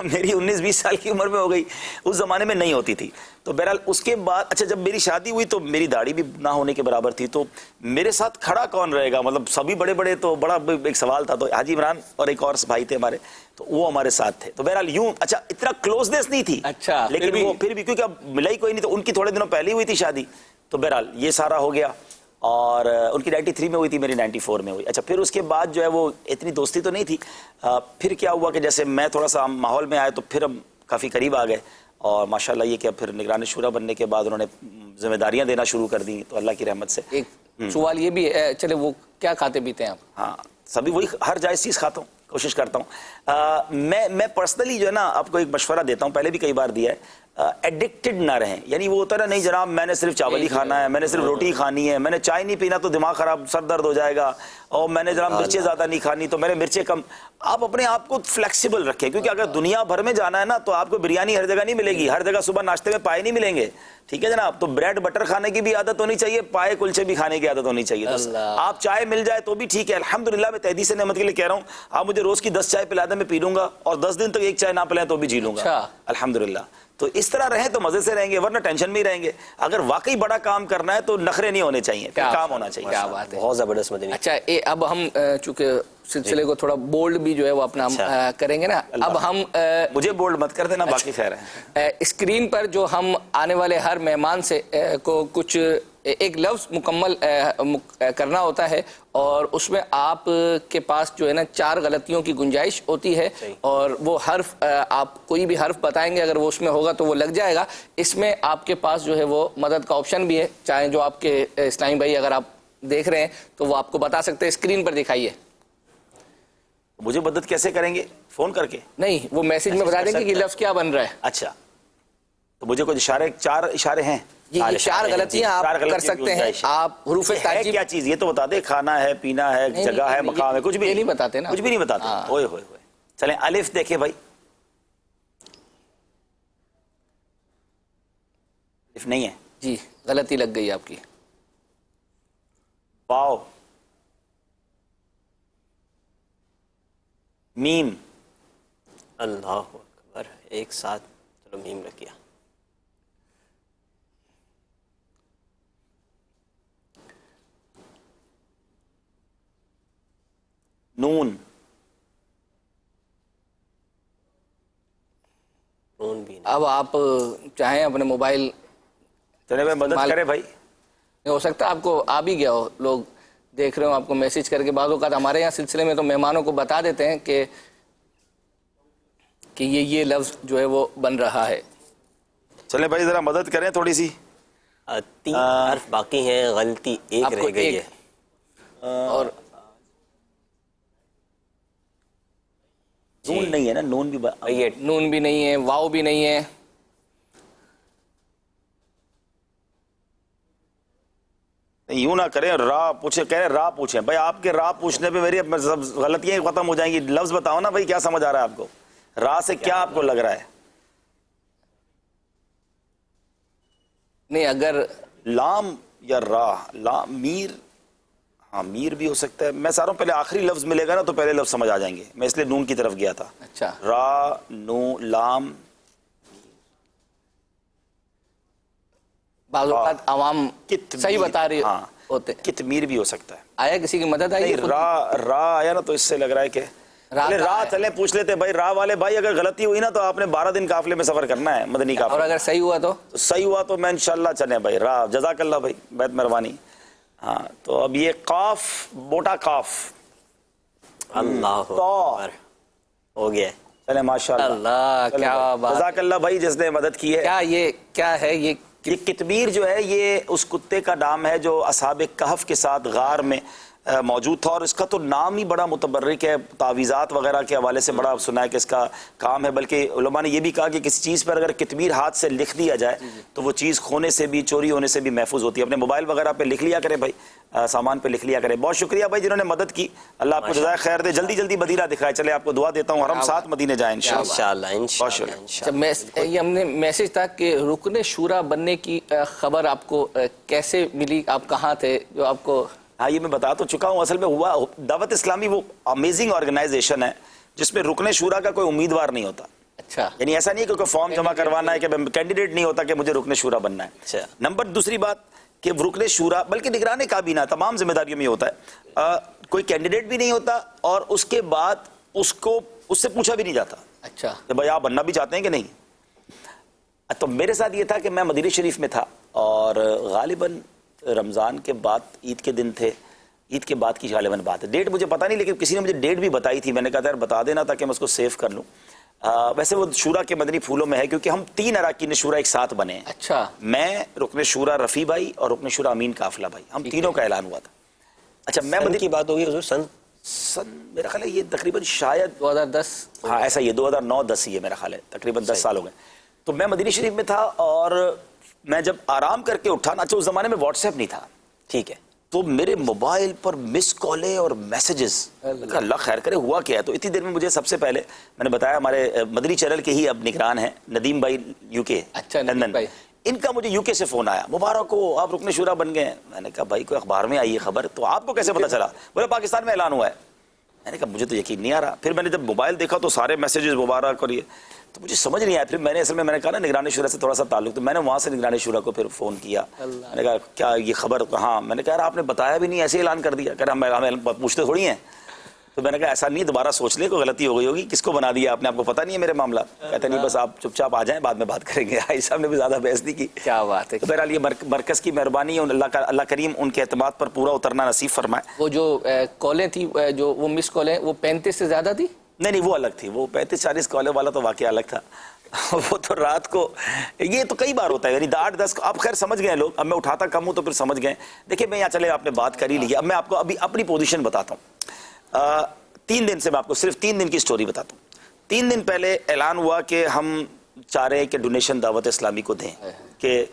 میری 19-20 سال کی عمر میں ہو گئی, اس زمانے میں نہیں ہوتی تھی. تو بہرحال اس کے بعد اچھا جب میری شادی ہوئی تو میری داڑھی بھی نہ ہونے کے برابر تھی. تو میرے ساتھ کھڑا کون رہے گا, مطلب سبھی بڑے بڑے, تو بڑا ایک سوال تھا. تو حاجی عمران اور ایک اور بھائی تھے ہمارے, تو وہ ہمارے ساتھ تھے. تو بہرحال یوں اچھا اتنا کلوزنس نہیں تھی. اچھا لیکن وہ پھر بھی کیونکہ اب ملا ہی کوئی نہیں, تو ان کی تھوڑے دنوں پہلے ہوئی تھی شادی. تو بہرحال یہ سارا ہو گیا, اور ان کی 93 میں ہوئی تھی, میری 94 میں ہوئی. اچھا پھر اس کے بعد جو ہے وہ اتنی دوستی تو نہیں تھی. پھر کیا ہوا کہ جیسے میں تھوڑا سا ماحول میں آیا تو پھر ہم کافی قریب آ گئے, اور ماشاءاللہ یہ کہ پھر نگران شورا بننے کے بعد انہوں نے ذمہ داریاں دینا شروع کر دی. تو اللہ کی رحمت سے ایک سوال یہ بھی ہے, چلے وہ کیا کھاتے پیتے ہیں آپ؟ ہاں سبھی وہی ہر جائز چیز کھاتا ہوں, کوشش کرتا ہوں. میں پرسنلی جو ہے نا آپ کو ایک مشورہ دیتا ہوں, پہلے بھی کئی بار دیا ہے, ایڈکٹڈ نہ رہیں. یعنی وہ ہوتا ہے نا, نہیں جناب میں نے صرف چاول ہی کھانا ہے, میں نے صرف روٹی کھانی ہے, میں نے چائے نہیں پینا تو دماغ خراب, سر درد ہو جائے گا, اور میں نے جناب مرچیں زیادہ نہیں کھانی تو میں نے مرچیں کم. آپ اپنے آپ کو فلیکسیبل رکھیں, کیونکہ اگر دنیا بھر میں جانا ہے نا تو آپ کو بریانی ہر جگہ نہیں ملے گی, ہر جگہ صبح ناشتے میں پائے نہیں ملیں گے. ٹھیک ہے جناب, تو بریڈ بٹر کھانے کی بھی عادت ہونی چاہیے, پائے کلچے بھی کھانے کی عادت ہونی چاہیے. آپ چائے مل جائے تو بھی ٹھیک ہے, الحمدللہ. میں تحدید سے نعمت کے لیے کہہ رہا ہوں, آپ مجھے روز کی 10 چائے پلا دیں میں پی لوں گا, اور 10 دن تک ایک چائے نہ پلائیں تو بھی جی لوں گا الحمدللہ. تو اس طرح رہیں تو مزے سے رہیں گے, ورنہ ٹینشن میں ہی رہیں گے. اگر واقعی بڑا کام کرنا ہے تو نخرے نہیں ہونے چاہیے, کام ہونا چاہیے. کیا بات ہے, بہت زبردست مدنی. اچھا اب ہم چونکہ سلسلے کو تھوڑا بولڈ بھی جو ہے وہ اپنا کریں گے نا, اب ہم مجھے بولڈ مت کر دینا, باقی خیر ہے. اسکرین پر جو ہم آنے والے ہر مہمان سے کو کچھ ایک لفظ مکمل کرنا ہوتا ہے, اور اس میں آپ کے پاس جو ہے نا 4 غلطیوں کی گنجائش ہوتی ہے, اور وہ حرف آپ کوئی بھی حرف بتائیں گے, اگر وہ اس میں ہوگا تو وہ لگ جائے گا. اس میں آپ کے پاس جو ہے وہ مدد کا آپشن بھی ہے, چاہے جو آپ کے اسلامی بھائی اگر آپ دیکھ رہے ہیں تو وہ آپ کو بتا سکتے ہیں, اسکرین پر دکھائیے. مجھے مدد کیسے کریں گے, فون کر کے؟ نہیں, وہ میسج میں بتا دیں گے کہ لفظ کیا بن رہا ہے. اچھا تو مجھے کچھ اشارے, 4 اشارے ہیں. یہ 4 غلطیاں آپ کر سکتے ہیں. آپ حروف تعجب کیا چیز یہ تو بتا دے, کھانا ہے, پینا ہے, جگہ ہے, مقام ہے, کچھ بھی نہیں بتاتے نا, کچھ بھی نہیں بتاتے. اوئے ہوئے ہوئے, چلیں الف دیکھیں بھائی, الف نہیں ہے جی, غلطی لگ گئی آپ کی. واو, میم, اللہ اکبر, ایک ساتھ چلو میم رکھ گیا. نون نون بھی نہیں. اب آپ چاہیں اپنے موبائل چلے بھائی مدد کرے بھائی. ہو سکتا ہے آپ کو آ بھی گیا ہو, لوگ دیکھ رہے ہو آپ کو میسج کر کے. بعض اوقات ہمارے یہاں سلسلے میں تو مہمانوں کو بتا دیتے ہیں کہ یہ لفظ جو ہے وہ بن رہا ہے. چلے بھائی ذرا مدد کریں تھوڑی سی. 3 حرف باقی ہیں, غلطی ایک آپ کو رہ گئی ہے. اور نون نہیں ہے نا, نون بھی یہ نون بھی نہیں ہے, واو بھی نہیں ہے. یوں نہ کریں, راہ پوچھے, کہہ رہے راہ پوچھیں. بھائی آپ کے راہ پوچھنے پہ میری غلطیاں ختم ہو جائیں گی. لفظ بتاؤ نا بھائی, کیا سمجھ آ رہا ہے آپ کو, راہ سے کیا آپ کو لگ رہا ہے؟ نہیں, اگر لام یا راہ, لام میر, ہاں میر بھی ہو سکتا ہے. میں ساروں پہلے آخری لفظ ملے گا نا تو پہلے لفظ سمجھ آ جائیں گے. میں اس لیے نون کی طرف گیا تھا. اچھا, را, نو, لام. بعض اوقات عوام صحیح بتا رہے ہوتے. کتمیر بھی ہو سکتا ہے. آیا کسی کی مدد آئی؟ نہیں, را آیا نا تو اس سے لگ رہا ہے کہ راہ چلیں پوچھ لیتے. بھائی راہ والے بھائی, اگر غلطی ہوئی نا تو آپ نے 12 دن قافلے میں سفر کرنا ہے, مدنی قافلے. اور اگر صحیح ہوا تو صحیح ہوا تو میں انشاءاللہ چلیں بھائی. راہ, جزاک اللہ بھائی, بہت مہربانی. ہاں تو اب یہ قاف, موٹا قاف, اللہ اکبر ہو گیا. چلیں ماشاءاللہ. اللہ, کیا بات, جزاک اللہ بھائی جس نے مدد کی ہے. کیا یہ کیا ہے یہ کتمیر جو ہے یہ اس کتے کا نام ہے جو اصحاب کہف کے ساتھ غار میں موجود تھا, اور اس کا تو نام ہی بڑا متبرک ہے. تعویذات وغیرہ کے حوالے سے بڑا سنا ہے کہ اس کا کام ہے. بلکہ علماء نے یہ بھی کہا کہ کسی چیز پر اگر کتمیر ہاتھ سے لکھ دیا جائے تو وہ چیز کھونے سے بھی, چوری ہونے سے بھی محفوظ ہوتی ہے. اپنے موبائل وغیرہ پہ لکھ لیا کریں بھائی, سامان پہ لکھ لیا کریں. بہت شکریہ بھائی جنہوں نے مدد کی, اللہ آپ کو جزائے خیر دے. جلدی جلدی مدینہ دکھائے. چلے آپ کو دعا دیتا ہوں, اور ہم ساتھ مدینے جائیں انشاءاللہ. یہ ہم نے میسج تھا کہ رکن شورا بننے کی خبر آپ کو کیسے ملی, آپ کہاں تھے جو آپ کو؟ ہاں یہ میں بتا تو چکا ہوں. اصل میں ہوا, دعوت اسلامی وہ امیزنگ آرگنائزیشن ہے جس میں رکن شورا کا کوئی امیدوار نہیں ہوتا. اچھا, یعنی ایسا نہیں کہ کوئی فارم جمع کروانا ہے, کہ کینڈیڈیٹ نہیں ہوتا کہ مجھے رکن شورا بننا ہے. نمبر دوسری بات کہ رکن شورا بلکہ نگران کابینہ تمام ذمہ داریوں میں ہوتا ہے. کوئی کینڈیڈیٹ بھی نہیں ہوتا, اور اس کے بعد اس سے پوچھا بھی نہیں جاتا اچھا کہ بھائی آپ بننا بھی چاہتے ہیں کہ نہیں. تو میرے ساتھ یہ تھا کہ میں مدینہ شریف میں تھا, اور غالباً رمضان کے بعد عید کے دن تھے, عید کے بعد کی غالباً بات ہے. ڈیٹ مجھے پتہ نہیں, لیکن کسی نے مجھے ڈیٹ بھی بتائی تھی. میں نے کہا یار بتا دینا تاکہ میں اس کو سیو کر لوں. ویسے وہ شورا کے مدنی پھولوں میں ہے, کیونکہ ہم 3 اراکین شورا ایک ساتھ بنے ہیں. اچھا, میں, رکن شورا رفیع بھائی, اور رکن شورا امین قافلہ بھائی, ہم تینوں کا اعلان ہوا تھا. اچھا, میں مدنی کی بات ہوگی حضور, سن میرا خیال ہے یہ تقریباً شاید 2010, ہاں ایسا یہ 2009-10 ہی ہے میرا خیال ہے, تقریباً 10 سال ہو گئے. تو میں مدینہ شریف میں تھا, اور میں جب آرام کر کے اٹھا نا, اچھا اس زمانے میں واٹس ایپ نہیں تھا, ٹھیک ہے, تو میرے موبائل پر مس کالیں اور میسیجز. اللہ خیر کرے ہوا کیا ہے. تو اتنی دیر میں مجھے سب سے پہلے میں نے بتایا, ہمارے مدنی چینل کے ہی اب نگران ہیں ندیم بھائی یو کے, اچھا لندن, ان کا مجھے یو کے سے فون آیا, مبارک ہو آپ رکن شورا بن گئے ہیں. میں نے کہا بھائی کوئی اخبار میں آئی ہے خبر, تو آپ کو کیسے پتا چلا؟ بولے پاکستان میں اعلان ہوا ہے. میں نے کہا مجھے تو یقین نہیں آ رہا. پھر میں نے جب موبائل دیکھا تو سارے میسیجز مبارک, اور یہ تو مجھے سمجھ نہیں آیا. پھر میں نے اصل میں نے کہا نا نگران شورا سے تھوڑا سا تعلق, تو میں نے وہاں سے نگران شورا کو پھر فون کیا. میں نے کہا کیا یہ خبر کہاں؟ میں نے کہا یار آپ نے بتایا بھی نہیں, ایسے اعلان کر دیا. کہ ہمیں پوچھتے تھوڑی ہیں. تو میں نے کہا ایسا نہیں, دوبارہ سوچ لے, کوئی غلطی ہو گئی ہوگی, کس کو بنا دیا آپ نے, آپ کو پتہ نہیں ہے میرے معاملہ. کہتے نہیں بس آپ چپ چاپ آ جائیں, بعد میں بات کریں گے. آئی صاحب نے بھی زیادہ بحث نہیں کی. کیا بات ہے. تو بہرحال یہ مرکز کی مہربانی ہے, اللہ کریم ان کے اعتماد پر پورا اترنا نصیب فرمائے. وہ جو کالیں تھی, جو وہ مس کالیں, وہ 35 سے زیادہ تھی؟ نہیں وہ الگ تھی, وہ 35-40 کالوں والا تو واقعہ الگ تھا. وہ تو رات کو, یہ تو کئی بار ہوتا ہے, یعنی 8-10 اب خیر سمجھ گئے لوگ. اب میں اٹھاتا کم ہوں تو پھر سمجھ گئے. دیکھیں میں یہاں چلے, آپ نے بات کر ہی لی. اب میں آپ کو ابھی اپنی پوزیشن بتاتا ہوں. 3 دن سے میں آپ کو صرف 3 دن کی سٹوری بتاتا ہوں. 3 دن پہلے اعلان ہوا کہ ہم چاہ رہے ہیں کہ ڈونیشن دعوت اسلامی کو دیں, کہ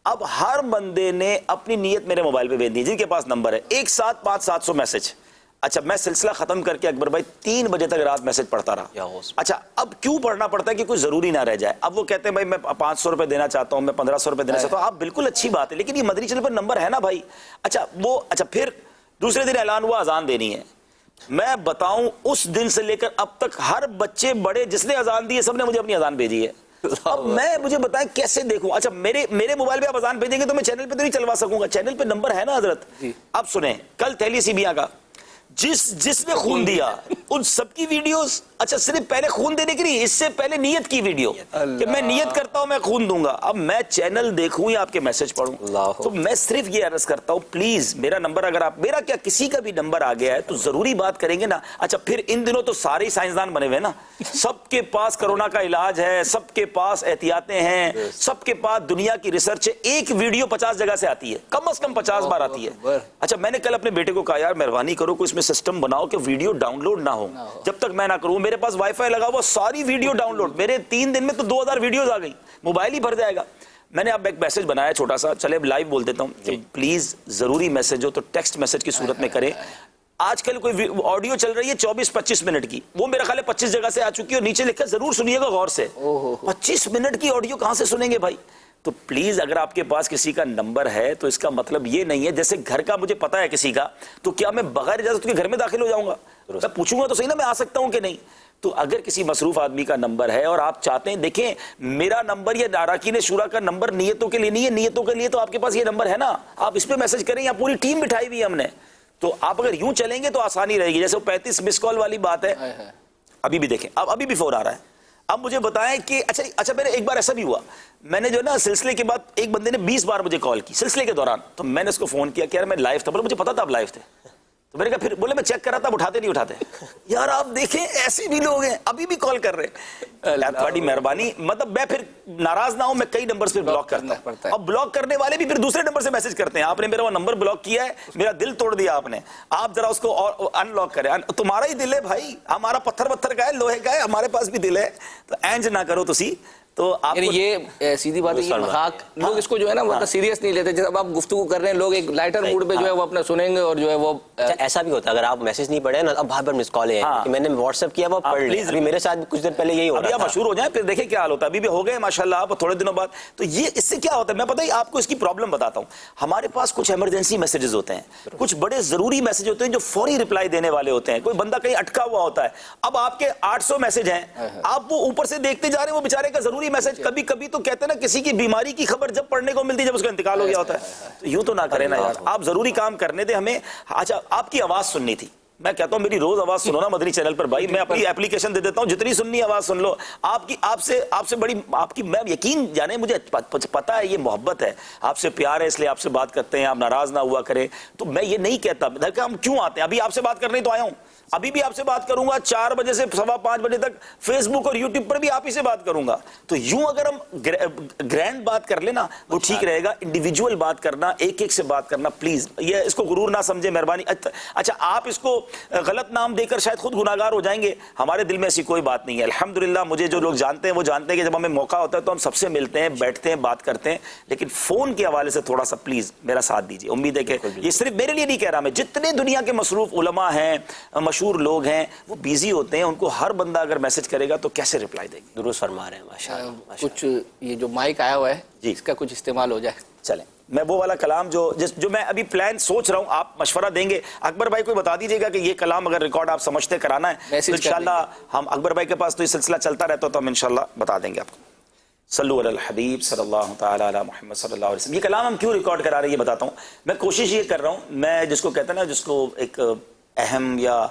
اب ہر بندے نے اپنی نیت میرے موبائل پہ بھیج دی, جن کے پاس نمبر ہے, ایک ساتھ 500-700 میسج. اچھا میں سلسلہ ختم کر کے اکبر بھائی 3 بجے تک رات میسج پڑھتا رہا. اچھا اب کیوں پڑھنا پڑتا ہے کہ کوئی ضروری نہ رہ جائے. اب وہ کہتے ہیں بھائی میں 500 روپے دینا چاہتا ہوں, میں 1500 روپے دینا چاہتا ہوں. آپ بالکل اچھی بات ہے, لیکن یہ مدنی چینل پر نمبر ہے نا بھائی. اچھا پھر دوسرے دن اعلان ہوا اذان دینی ہے. میں بتاؤں اس دن سے لے کر اب تک ہر بچے بڑے جس نے اذان دی ہے سب نے مجھے اپنی اذان بھیجی ہے. اب میں مجھے بتائیں کیسے دیکھوں. اچھا میرے موبائل پہ آپ اذان بھیجیں گے تو میں چینل پہ تو نہیں چلوا سکوں گا. چینل پہ نمبر ہے نا حضرت. اب سنیں, کل تھیلی سی بیاں کا جس نے خون دیا ان سب کی ویڈیوز. اچھا صرف پہلے خون دینے کی نہیں, اس سے پہلے نیت کی ویڈیو کہ میں نیت کرتا ہوں میں خون دوں گا. اب میں چینل دیکھوں یا آپ کے میسج پڑھوں, تو میں صرف یہ عرض کرتا ہوں پلیز میرا نمبر, اگر آپ میرا کیا کسی کا بھی نمبر آ گیا ہے تو ضروری بات کریں گے نا. اچھا پھر ان دنوں تو سارے سائنسدان بنے ہوئے نا, سب کے پاس کرونا کا علاج ہے, سب کے پاس احتیاطیں ہیں, سب کے پاس دنیا کی ریسرچ ہے. ایک ویڈیو 50 جگہ سے آتی ہے, کم از کم 50 بار آتی ہے. اچھا میں نے کل اپنے بیٹے کو کہا یار مہربانی کرو کوئی اس میں سسٹم بناؤ کہ ویڈیو ڈاؤن لوڈ نہ ہو جب تک میں نہ کروں. میرے پاس وائی فائی لگا وہ ساری ویڈیو ڈاؤن لوڈ, میرے 3 دن میں تو 2000 ویڈیوز آ گئی, موبائل ہی بھر جائے گا. میں نے اب ایک میسج بنایا چھوٹا سا, چلے اب لائیو بول دیتا ہوں کہ پلیز ضروری میسج ہو تو ٹیکسٹ میسج کی صورت میں کریں. آج کل کوئی آڈیو چل رہی ہے 24-25 منٹ کی, وہ میرا خیال ہے 25 جگہ سے آ چکی ہے, اور نیچے لکھا ضرور سنیے گا غور سے. 25 منٹ کی آڈیو کہاں سے سنیں گے بھائی؟ تو پلیز اگر آپ کے پاس کسی کا نمبر ہے تو اس کا مطلب یہ نہیں ہے جیسے گھر کا مجھے پتا ہے کسی کا, تو کیا میں بغیر اجازت کے گھر میں داخل ہو جاؤں گا؟ میں پوچھوں گا تو صحیح نا میں آ سکتا ہوں کہ نہیں. تو اگر کسی مصروف آدمی کا نمبر ہے اور آپ چاہتے ہیں, دیکھیں میرا نمبر یا اراکین شورا کا نمبر نیتوں کے لیے نہیں ہے, نیتوں کے لیے تو آپ کے پاس یہ نمبر ہے نا, آپ اس پہ میسج کریں, یا پوری ٹیم بٹھائی ہوئی ہے ہم نے. تو آپ اگر یوں چلیں گے تو آسانی رہے گی. جیسے وہ 35 مس کال والی بات ہے, ابھی بھی دیکھیں, ابھی بھی فون آ رہا ہے. اب مجھے بتائیں کہ اچھا میرے ایک بار ایسا بھی ہوا, میں نے جو نا سلسلے کے بعد ایک بندے نے 20 بار مجھے کال کی سلسلے کے دوران, تو میں نے اس کو فون کیا کہ یار میں لائیو تھا, بولے مجھے پتا تھا آپ لائیو تھے. تو میں نے کہا پھر, بولے میں چیک کر رہا تھا, اٹھاتے نہیں اٹھاتے. یار آپ دیکھیں ایسے بھی لوگ ہیں ابھی بھی کال کر رہے ہیں. بڑی مہربانی, مطلب میں پھر ناراض نہ ہوں, میں کئی نمبر سے بلاک کرتا ہوں. اب بلاک کرنے والے بھی پھر دوسرے نمبر سے میسج کرتے ہیں, آپ نے میرا وہ نمبر بلاک کیا ہے, میرا دل توڑ دیا آپ نے, آپ ذرا اس کو اور ان لاک کریں. تمہارا ہی دل ہے بھائی, ہمارا پتھر کا ہے, لوہے کا ہے, ہمارے پاس بھی دل ہے, تو اینج نہ کرو تسی. تو آپ یہ سیدھی بات ہے, یہ مذاق لوگ اس کو جو ہے نا وہ سیریس نہیں لیتے. جب آپ گفتگو کر رہے ہیں لوگ ایک لائٹر موڈ پہ جو ہے وہ اپنا سنیں گے, اور جو ہے وہ ایسا بھی ہوتا ہے اگر آپ میسج نہیں پڑھے نا, اب بار بار مس کال ہے کہ میں نے واٹس ایپ کیا وہ پڑھ لیں. ابھی میرے ساتھ کچھ دیر پہلے یہی ہو رہا تھا. ابھی آپ مشہور ہو جائیں پھر دیکھیں کیا حال ہوتا ہے. ابھی بھی ہو گئے ماشاءاللہ آپ تھوڑے دنوں بعد. تو یہ اس سے کیا ہوتا ہے میں پتہ ہی آپ کو اس کی پرابلم بتاتا ہوں. ہمارے پاس کچھ ایمرجنسی میسیجز ہوتے ہیں, کچھ بڑے ضروری میسج ہوتے ہیں جو فوری رپلائی دینے والے ہوتے ہیں. کوئی بندہ کہیں اٹکا ہوا ہوتا ہے, اب آپ کے 800 میسج ہیں, آپ وہ اوپر سے دیکھتے جا رہے ہیں, وہ بیچارے کا ضروری میسج کبھی کبھی تو کہتے ہیں نا کسی کی بیماری کی خبر جب پڑھنے کو ملتی ہے جب اس کا انتقال ہو گیا ہوتا ہے. تو یوں تو نہ کریں نا یار, آپ ضروری کام کرنے دیں ہمیں. اچھا آپ کی آواز سننی تھی, میں کہتا ہوں میری روز آواز سنو نا مدنی چینل پر بھائی, میں اپنی اپلیکیشن دے دیتا ہوں, جتنی سننی آواز سن لو. آپ سے بڑی آپ کی, میں یقین جانے مجھے پتا ہے یہ محبت ہے, آپ سے پیار ہے اس لیے آپ سے بات کرتے ہیں, آپ ناراض نہ ہوا کریں. تو میں یہ نہیں کہتا کہ ہم کیوں آتے ہیں, ابھی آپ سے بات کرنے تو آیا ہوں, ابھی بھی آپ سے بات کروں گا 4 بجے سے 5:15 بجے تک, فیس بک اور یوٹیوب پر بھی آپ ہی سے بات کروں گا. تو یوں اگر ہم گرینڈ بات کر لینا وہ ٹھیک رہے گا. انڈیویجول بات کرنا, ایک ایک سے بات کرنا پلیز, یہ اس کو غرور نہ سمجھے مہربانی. اچھا آپ اس کو غلط نام دے کر شاید خود گناہگار ہو جائیں گے, ہمارے دل میں ایسی کوئی بات نہیں ہے. الحمدللہ مجھے جو لوگ جانتے ہیں وہ جانتے ہیں کہ جب ہمیں موقع ہوتا ہے تو ہم سب سے ملتے ہیں, بیٹھتے ہیں, بات کرتے ہیں, لیکن فون کے حوالے سے تھوڑا سا پلیز میرا ساتھ دیجیے. امید ہے کہ یہ صرف میرے لیے نہیں کہہ رہا میں, جتنے دنیا کے مصروف علماء ہیں, مشہور لوگ ہیں, وہ بیزی ہوتے ہیں, ان کو ہر بندہ اگر میسج کرے گا تو کیسے رپلائی دیں گے. درست فرما رہے ہیں ماشاءاللہ. کچھ یہ جو مائک آیا ہوا ہے اس کا کچھ استعمال ہو جائے. چلیں میں وہ والا کلام جو میں ابھی پلان سوچ رہا ہوں, آپ مشورہ دیں گے. اکبر بھائی کو بتا دیجیے گا کہ یہ کلام اگر ریکارڈ آپ سمجھتے کرانا ہے تو انشاءاللہ ہم, اکبر بھائی کے پاس تو یہ سلسلہ چلتا رہتا تو ہم انشاءاللہ بتا دیں گے آپ کو. صلو علی الحبیب صلی اللہ تعالی علی محمد صلی اللہ علیہ وسلم. یہ کلام ہم کیوں ریکارڈ کرا رہے ہیں یہ بتاتا ہوں. میں کوشش یہ کر رہا ہوں, میں جس کو کہتے ہیں نا, جس کو ایک اہم یا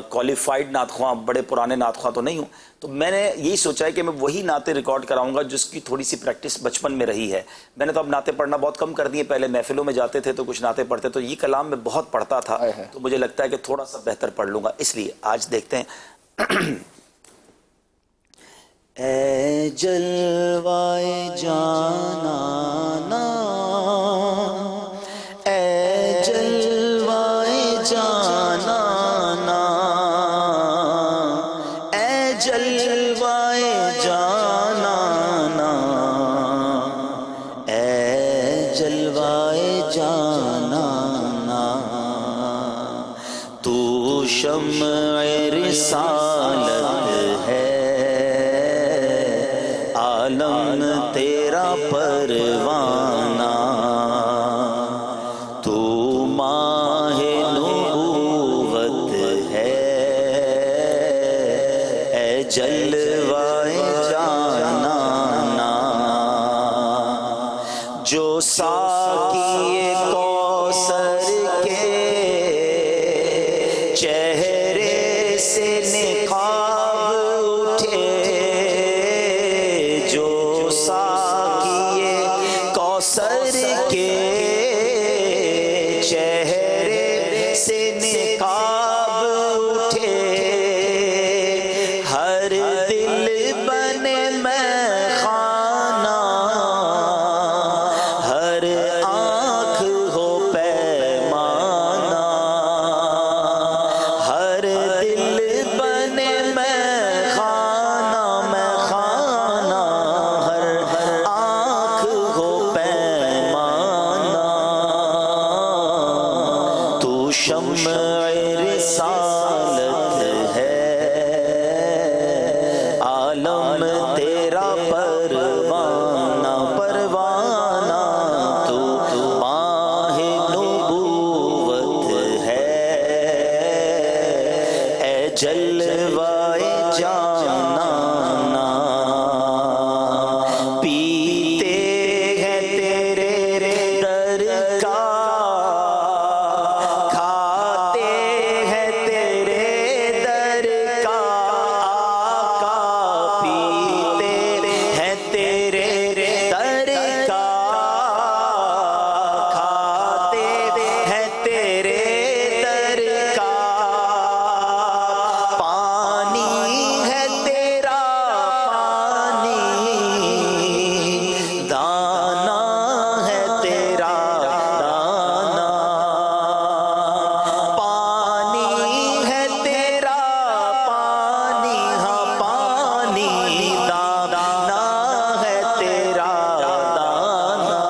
کوالیفائڈ نعت خواں, بڑے پرانے نعت خواں تو نہیں ہوں, تو میں نے یہی سوچا ہے کہ میں وہی نعتیں ریکارڈ کراؤں گا جس کی تھوڑی سی پریکٹس بچپن میں رہی ہے. میں نے تو اب نعتیں پڑھنا بہت کم کر دی ہیں, پہلے محفلوں میں جاتے تھے تو کچھ نعتیں پڑھتے, تو یہ کلام میں بہت پڑھتا تھا, تو مجھے لگتا ہے کہ تھوڑا سا بہتر پڑھ لوں گا, اس لیے آج دیکھتے ہیں. اے جلوائے جانانا, اے جلوائے جانانا, اے جلوائے جانانا, اے جلوائے جانانا, تو شمع رسالت ہے, عالم تیرا پروانہ, تو ماہ نبوت ہے, اے جلوائے جانانا, جو ساقی کوثر کے جانا نا پیتے ہیں تیرے در کا کھاتے ہیں تیرے در کا آقا پیتے ہیں تیرے در کا کھاتے ہیں تیرے در کا پانی ہے تیرا پانی دانا ہے تیرا دانا پانی ہے تیرا پانی ہاں پانی دانا ہے تیرا دانا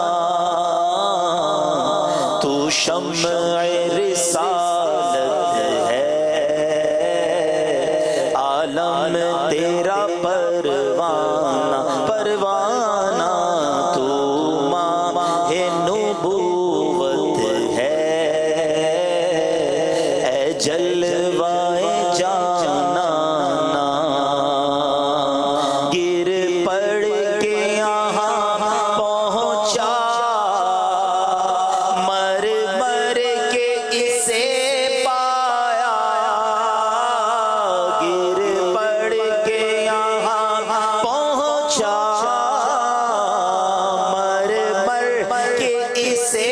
تو شمع رسالت ہے عالم تیرا پروانہ پروانہ تو ماہ نبوت ہے اے جلوائے جانا نا گر پڑ کے یہاں پہنچا مر مر کے اسے پایا گر پڑ کے یہاں پہنچا مر مر کے اسے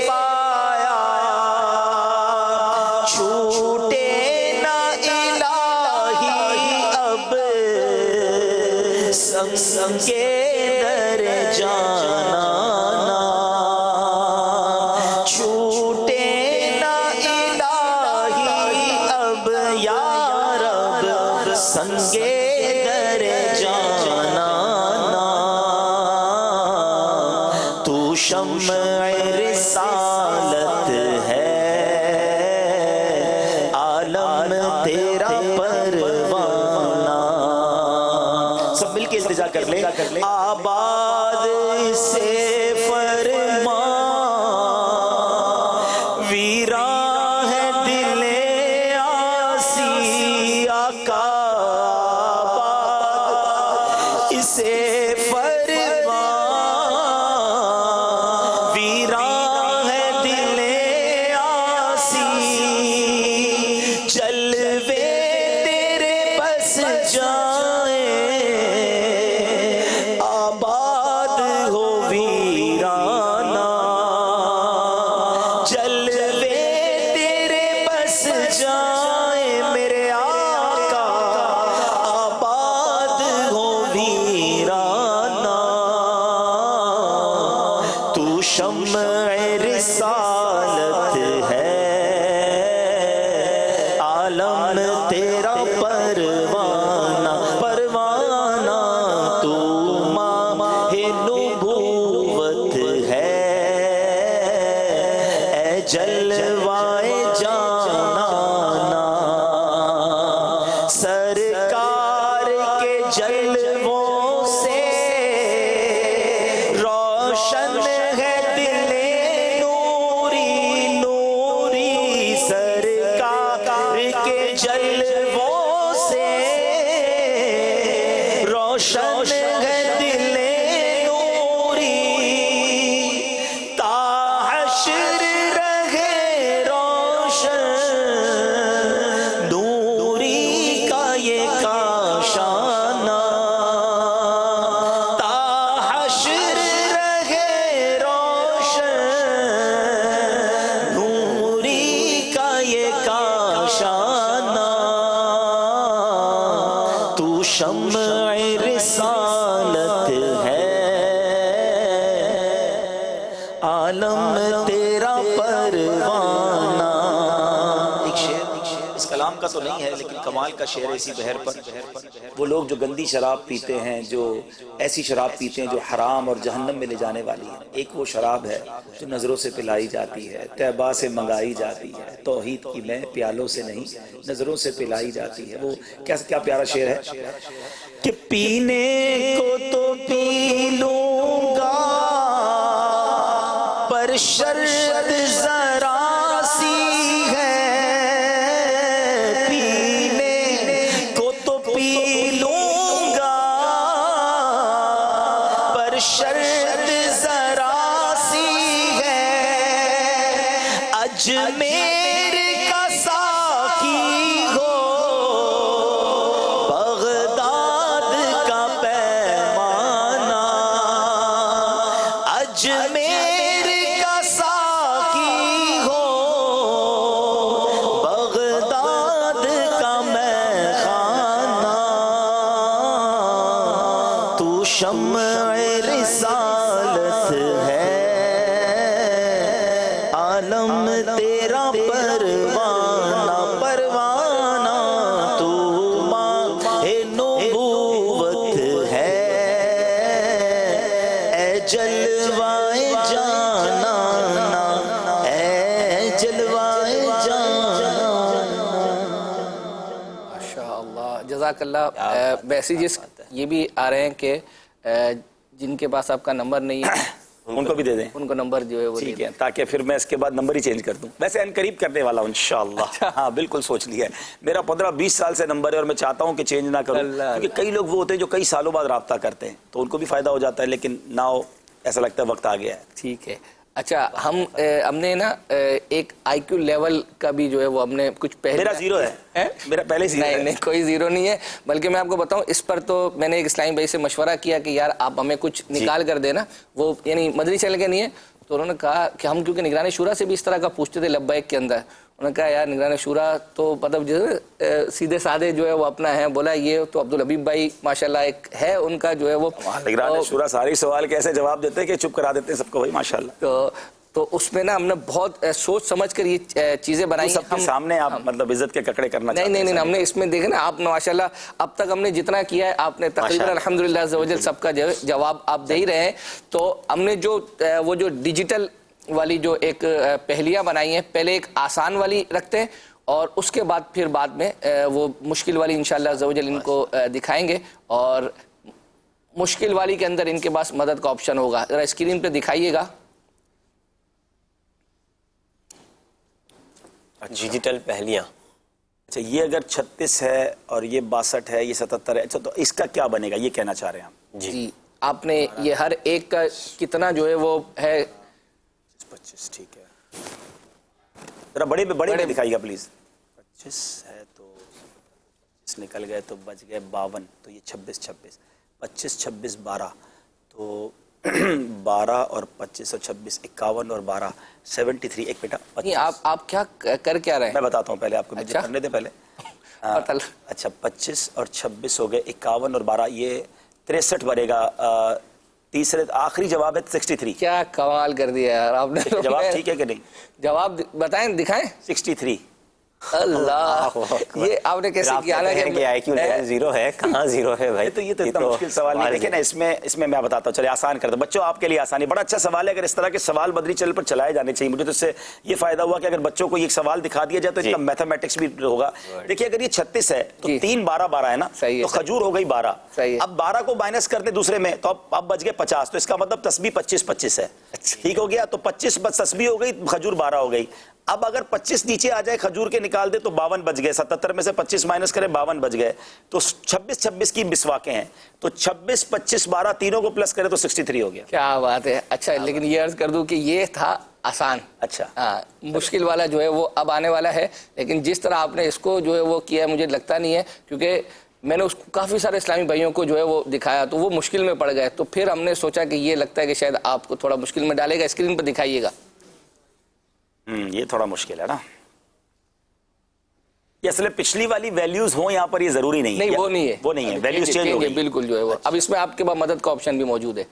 پایا چھوٹے نہ الہی اب سنگ کے در جانا نا چھوٹے نہ الہی اب یا رب سنگ در جانا نا تو شمع رسالت ہے عالم تیرا پروانہ سب مل کے التجا کر لیں آباد سے فرما ویراں ہے دل آسی آقا آباد اسے فرما ویراں ہے دل آسی جلوے تیرے بس جائیں آباد ہو ویرانہ جلوے تیرے بس جائیں میرے آقا آباد ہو ویرانہ تو شمع رسالت ہے عالم تیرا پروانہ پروانہ تو ماہ نبوت ہے اے جلوائے جانا نا سرکار کے جلووں سے روشن ہے دل نوری نوری سرکار کے جلووں سے روشن ہے دل نوری تا حشر رہے روشن نوری کا یہ کاشانہ تا حشر رہے روشن نوری کا یہ کاشانہ تو شمع رسالت ہے عالم تیرا پروانہ ایک شعر اس کلام کا تو نہیں ہے لیکن کمال کا شعر اسی بہر پر وہ لوگ جو گندی شراب پیتے ہیں جو ایسی شراب پیتے ہیں جو حرام اور جہنم میں لے جانے والی ہے ایک وہ شراب ہے جو نظروں سے پلائی جاتی ہے طیبہ سے منگائی جاتی ہے توحید کی میں پیالوں سے نہیں نظروں سے پلائی جاتی ہے وہ کیا پیارا شعر ہے کہ پینے کو تو پی لوں گا پر شرط ذرا سی ہے پینے کو تو پی شمع رسالت ہے، عالم تیرا پروانہ پروانہ، تو ماہ نبوت ہے، اے جلوائے جانانا، اے جلوائے جانانا۔ ماشاء اللہ، جزاک اللہ۔ میسیجز یہ بھی آ رہے ہیں کہ جن کے پاس آپ کا نمبر نہیں ہے ان کو بھی دے دیں، ان کو نمبر جو ہے وہ ٹھیک ہے، تاکہ پھر میں اس کے بعد نمبر ہی چینج کر دوں۔ ویسے ان قریب کرنے والا ہوں انشاءاللہ، ہاں بالکل سوچ لیا ہے۔ میرا 15-20 سال سے نمبر ہے اور میں چاہتا ہوں کہ چینج نہ کروں، کیونکہ کئی لوگ وہ ہوتے ہیں جو کئی سالوں بعد رابطہ کرتے ہیں تو ان کو بھی فائدہ ہو جاتا ہے، لیکن ناؤ ایسا لگتا ہے وقت آ گیا ہے۔ ٹھیک ہے۔ اچھا، ہم نے نا ایک آئی کیو لیول کا بھی جو ہے وہ ہم نے کچھ پہلے، میرا 0 ہے، میرا پہلے 0 ہے۔ نہیں کوئی 0 نہیں ہے، بلکہ میں آپ کو بتاؤں اس پر تو میں نے ایک اسلامی بھائی سے مشورہ کیا کہ یار آپ ہمیں کچھ نکال کر دینا، وہ یعنی مدنی چینل کے نہیں ہے، تو انہوں نے کہا کہ ہم کیونکہ نگران شورا سے بھی اس طرح کا پوچھتے تھے لبیک کے اندر، انہوں نے کہا یار نگران شورا تو مطلب جو سیدھے سادھے جو ہے وہ اپنا ہے، بولا یہ تو عبدالحبیب بھائی ماشاءاللہ ایک ہے ان کا جو ہے وہ نگران شورا ساری سوال کیسے جواب دیتے ہیں کہ چپ کرا دیتے ہیں سب کو بھائی ماشاءاللہ۔ تو اس میں نا ہم نے بہت سوچ سمجھ کر یہ چیزیں بنائی ہیں۔ سب کے سامنے آپ مطلب عزت کے ککڑے کرنا چاہتے ہیں؟ نہیں، ہم نے اس میں دیکھا نا، آپ نے ماشاءاللہ اب تک ہم نے جتنا کیا ہے آپ نے تقریباً الحمدللہ عز و جل سب کا جواب آپ دے ہی رہے ہیں۔ تو ہم نے جو وہ جو ڈیجیٹل والی جو ایک پہلیاں بنائی ہیں، پہلے ایک آسان والی رکھتے ہیں اور اس کے بعد پھر بعد میں وہ مشکل والی انشاءاللہ عز و جل ان کو دکھائیں گے، اور مشکل والی کے اندر ان کے پاس مدد کا آپشن ہوگا۔ ذرا اسکرین پہ دکھائیے گا۔ ڈیجیٹل پہلیاں، اچھا یہ اگر 36 ہے اور یہ 62 ہے، یہ 77 ہے، اچھا تو اس کا کیا بنے گا، یہ کہنا چاہ رہے ہیں آپ؟ جی آپ نے یہ ہر ایک کا کتنا جو ہے وہ ہے 25، ٹھیک ہے، ذرا بڑے پہ دکھائیے گا پلیز۔ 25 ہے تو اس نکل گئے تو بچ گئے 52، تو یہ 26 25 26 12، تو 12 اور 25 اور 26 51 اور 12 73۔ ایک بیٹا آپ کیا کر کیا رہے ہیں؟ میں بتاتا ہوں پہلے آپ کو، مجھے کرنے دیں پہلے۔ اچھا 25 اور 26 ہو گئے، 51 اور 12، یہ 63 بنے گا۔ تیسرے آخری جواب ہے 63۔ کیا کمال کر دیا یار آپ نے، جواب ٹھیک ہے کہ نہیں؟ جواب بتائیں، دکھائیں۔ 63۔ اللہ، یہ آپ نے کیسے کیا نا کہ آئی کیو لیول 0 ہے، کہاں 0 ہے بھائی؟ تو یہ تو اتنا مشکل سوال نہیں، دیکھیں نا اس میں میں بتاتا ہوں، چلے آسان کر دوں بچوں، آپ کے لیے آسانی، بڑا اچھا سوال ہے۔ اگر اس طرح کے سوال مدنی چینل پر چلائے جانے چاہیے، مجھے تو اس سے یہ فائدہ ہوا کہ اگر بچوں کو یہ سوال دکھا دیا جائے تو اس کا میتھمیٹکس بھی ہوگا۔ دیکھیے اگر یہ 36 ہے تو 3 12 12 ہے نا، تو کھجور ہو گئی 12، اب 12 کو مائنس کر دیں دوسرے میں تو اب بچ گئے 50، تو اس کا مطلب تسبیح 25 25 ہے، ٹھیک ہو گیا؟ تو 25 تسبیح ہو گئی، کھجور 12 ہو گئی۔ اب اگر 25 نیچے آ جائے کھجور کے نکال دے تو 52 بچ گئے، 77 میں سے 25 مائنس کرے 52 بچ گئے، تو 26 26 کی مسواکیں ہیں، تو 26 25 12 تینوں کو پلس کرے تو 63 ہو گیا۔ کیا بات ہے۔ اچھا لیکن یہ عرض کر دوں کہ یہ تھا آسان، اچھا مشکل والا جو ہے وہ اب آنے والا ہے، لیکن جس طرح آپ نے اس کو جو ہے وہ کیا ہے مجھے لگتا نہیں ہے، کیونکہ میں نے اس کو کافی سارے اسلامی بھائیوں کو جو ہے وہ دکھایا تو وہ مشکل میں پڑ گئے، تو پھر ہم نے سوچا کہ یہ لگتا ہے کہ شاید آپ کو تھوڑا مشکل میں ڈالے گا۔ اسکرین پہ دکھائیے گا۔ یہ تھوڑا مشکل ہے نا، یہ اصل پچھلی والی ویلیوز ہوں یہاں پر، یہ ضروری نہیں ہے، وہ نہیں ہے، ویلیوز چینج ہو گئی بالکل جو ہے وہ۔ اب اس میں آپ کے پاس مدد کا آپشن بھی موجود ہے۔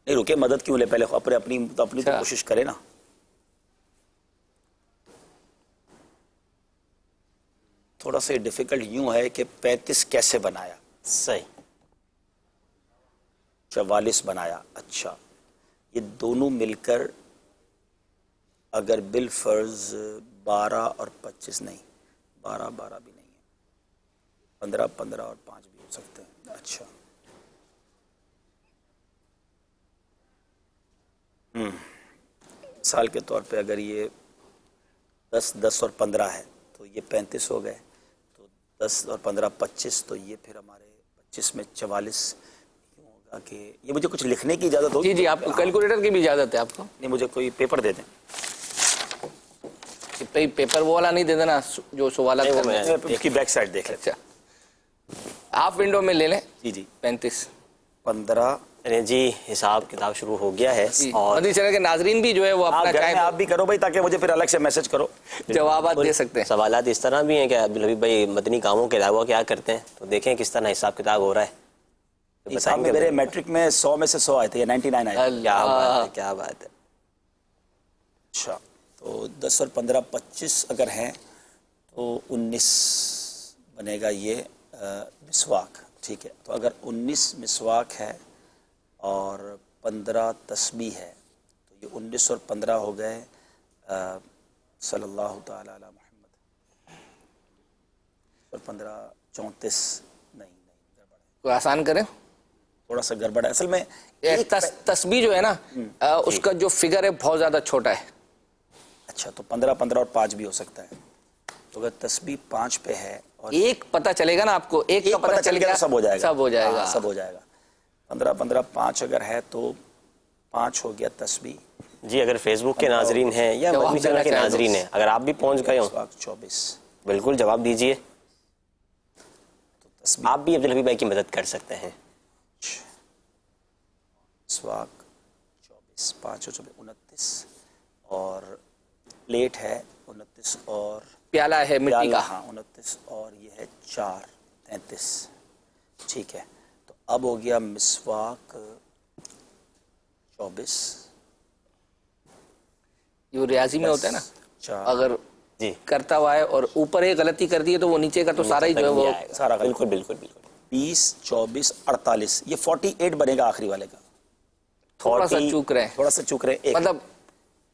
نہیں رکے، مدد کیوں لے، پہلے اپنی تو کوشش کرے نا۔ تھوڑا سا ڈیفیکلٹ یوں ہے کہ 35 کیسے بنایا، صحیح 44 بنایا، اچھا یہ دونوں مل کر اگر بالفرض 12 اور 25 نہیں، 12 12 بھی نہیں ہے، 15 15 اور 5 بھی ہو سکتے ہیں، اچھا مثال کے طور پہ اگر یہ 10 10 اور 15 ہے تو یہ 35 ہو گئے، تو 10 اور 15 25، تو یہ پھر ہمارے 25 میں 44 یوں ہوگا کہ یہ مجھے کچھ لکھنے کی اجازت ہوگی؟ جی آپ کو کیلکولیٹر کی بھی اجازت ہے آپ کو؟ نہیں مجھے کوئی پیپر دے دیں، پیپر وہ والا نہیں دے دینا جو سوالات کرنے ہیں، اس کی بیک سائڈ دیکھ لیتے ہیں۔ اچھا آپ ونڈو میں لے لیں۔ جی 35 15 جی حساب کتاب شروع ہو گیا ہے، اور مدنی چینل کے ناظرین بھی جو ہے وہ اپنا گھر میں آپ بھی کرو بھائی، تاکہ مجھے پھر الگ سے میسج کرو، جوابات دے سکتے ہیں۔ سوالات اس طرح بھی ہیں کہ عبدالحبیب بھائی مدنی کاموں کے علاوہ کیا کرتے ہیں، تو دیکھیں کس طرح حساب کتاب ہو رہا ہے۔ حساب میں میرے میٹرک میں 100 میں سے 100 آئے تھے یا 99 آئے تھے. کیا بات ہے، کیا بات ہے. اچھا تو 10 اور 15 25 اگر ہیں تو 19 بنے گا یہ مسواک. ٹھیک ہے، تو اگر 19 مسواک ہے اور 15 تسبیح ہے تو یہ 19 اور 15 ہو گئے صلی اللہ تعالی علی محمد. اور 15 34 نہیں گڑبڑ ہے، کوئی آسان کریں. تھوڑا سا گڑبڑ ہے اصل میں. تسبیح جو ہے نا اس کا جو فگر ہے بہت زیادہ چھوٹا ہے. اچھا تو 15 15 اور 5 بھی ہو سکتا ہے. تو اگر تسبیح 5 پہ ہے اور ایک پتہ چلے گا نا آپ کو، ایک کا پتہ چل گیا سب ہو جائے گا. سب ہو جائے گا. سب ہو جائے گا. 15 15 5 اگر ہے تو 5 ہو گیا تسبیح. جی اگر فیس بک کے ناظرین ہیں یا مدنی چینل کے ناظرین ہیں، اگر آپ بھی پہنچ گئے ہوں 24 بالکل جواب دیجئے. آپ بھی عبدالحبیب بھائی کی مدد کر سکتے ہیں. مسواک 24 5 اور 29 اور پلیٹ ہے 29 اور پیالہ ہے مٹی کا. ہاں 29 اور یہ ہے 4 33. ٹھیک ہے، تو اب ہو گیا مسواک 24. یہ ریاضی میں ہوتا ہے نا، 4 اگر جی کرتا ہوا ہے اور اوپر ایک غلطی کر دی ہے تو وہ نیچے کا تو سارا ہی جو ہے وہ سارا بالکل بالکل بالکل 20 24 48 یہ 48 بنے گا آخری والے کا. تھوڑا سا چوک رہے ہیں، تھوڑا سا چوک رہے ہیں. مطلب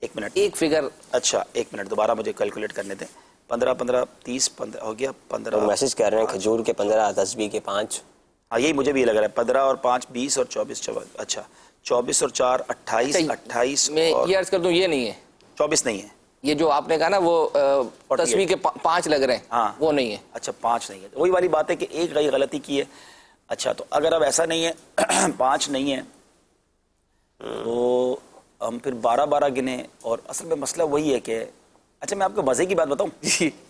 ایک منٹ. ایک فگر. اچھا ایک منٹ دوبارہ مجھے کیلکولیٹ کرنے دیں. 15 15 30 15 ہو گیا 15. میسج کر رہے ہیں کھجور کے 15 تسبیح کے 5. ہاں یہی مجھے بھی یہ لگ رہا ہے. 15 اور 5 20 اور 24 اچھا 24 اور 4 28 28 میں اور یہ عرض کر دوں یہ نہیں ہے 24 نہیں ہے. یہ جو آپ نے کہا نا وہ تسبیح کے 5 لگ رہے ہیں ہاں وہ نہیں ہے. اچھا 5 نہیں ہے. وہی والی بات ہے کہ ایک غلطی کی ہے. اچھا تو اگر اب ایسا نہیں ہے 5 نہیں ہے تو ہم پھر 12 12 گنے. اور اصل میں مسئلہ وہی ہے کہ اچھا میں آپ کو مزے کی بات بتاؤں.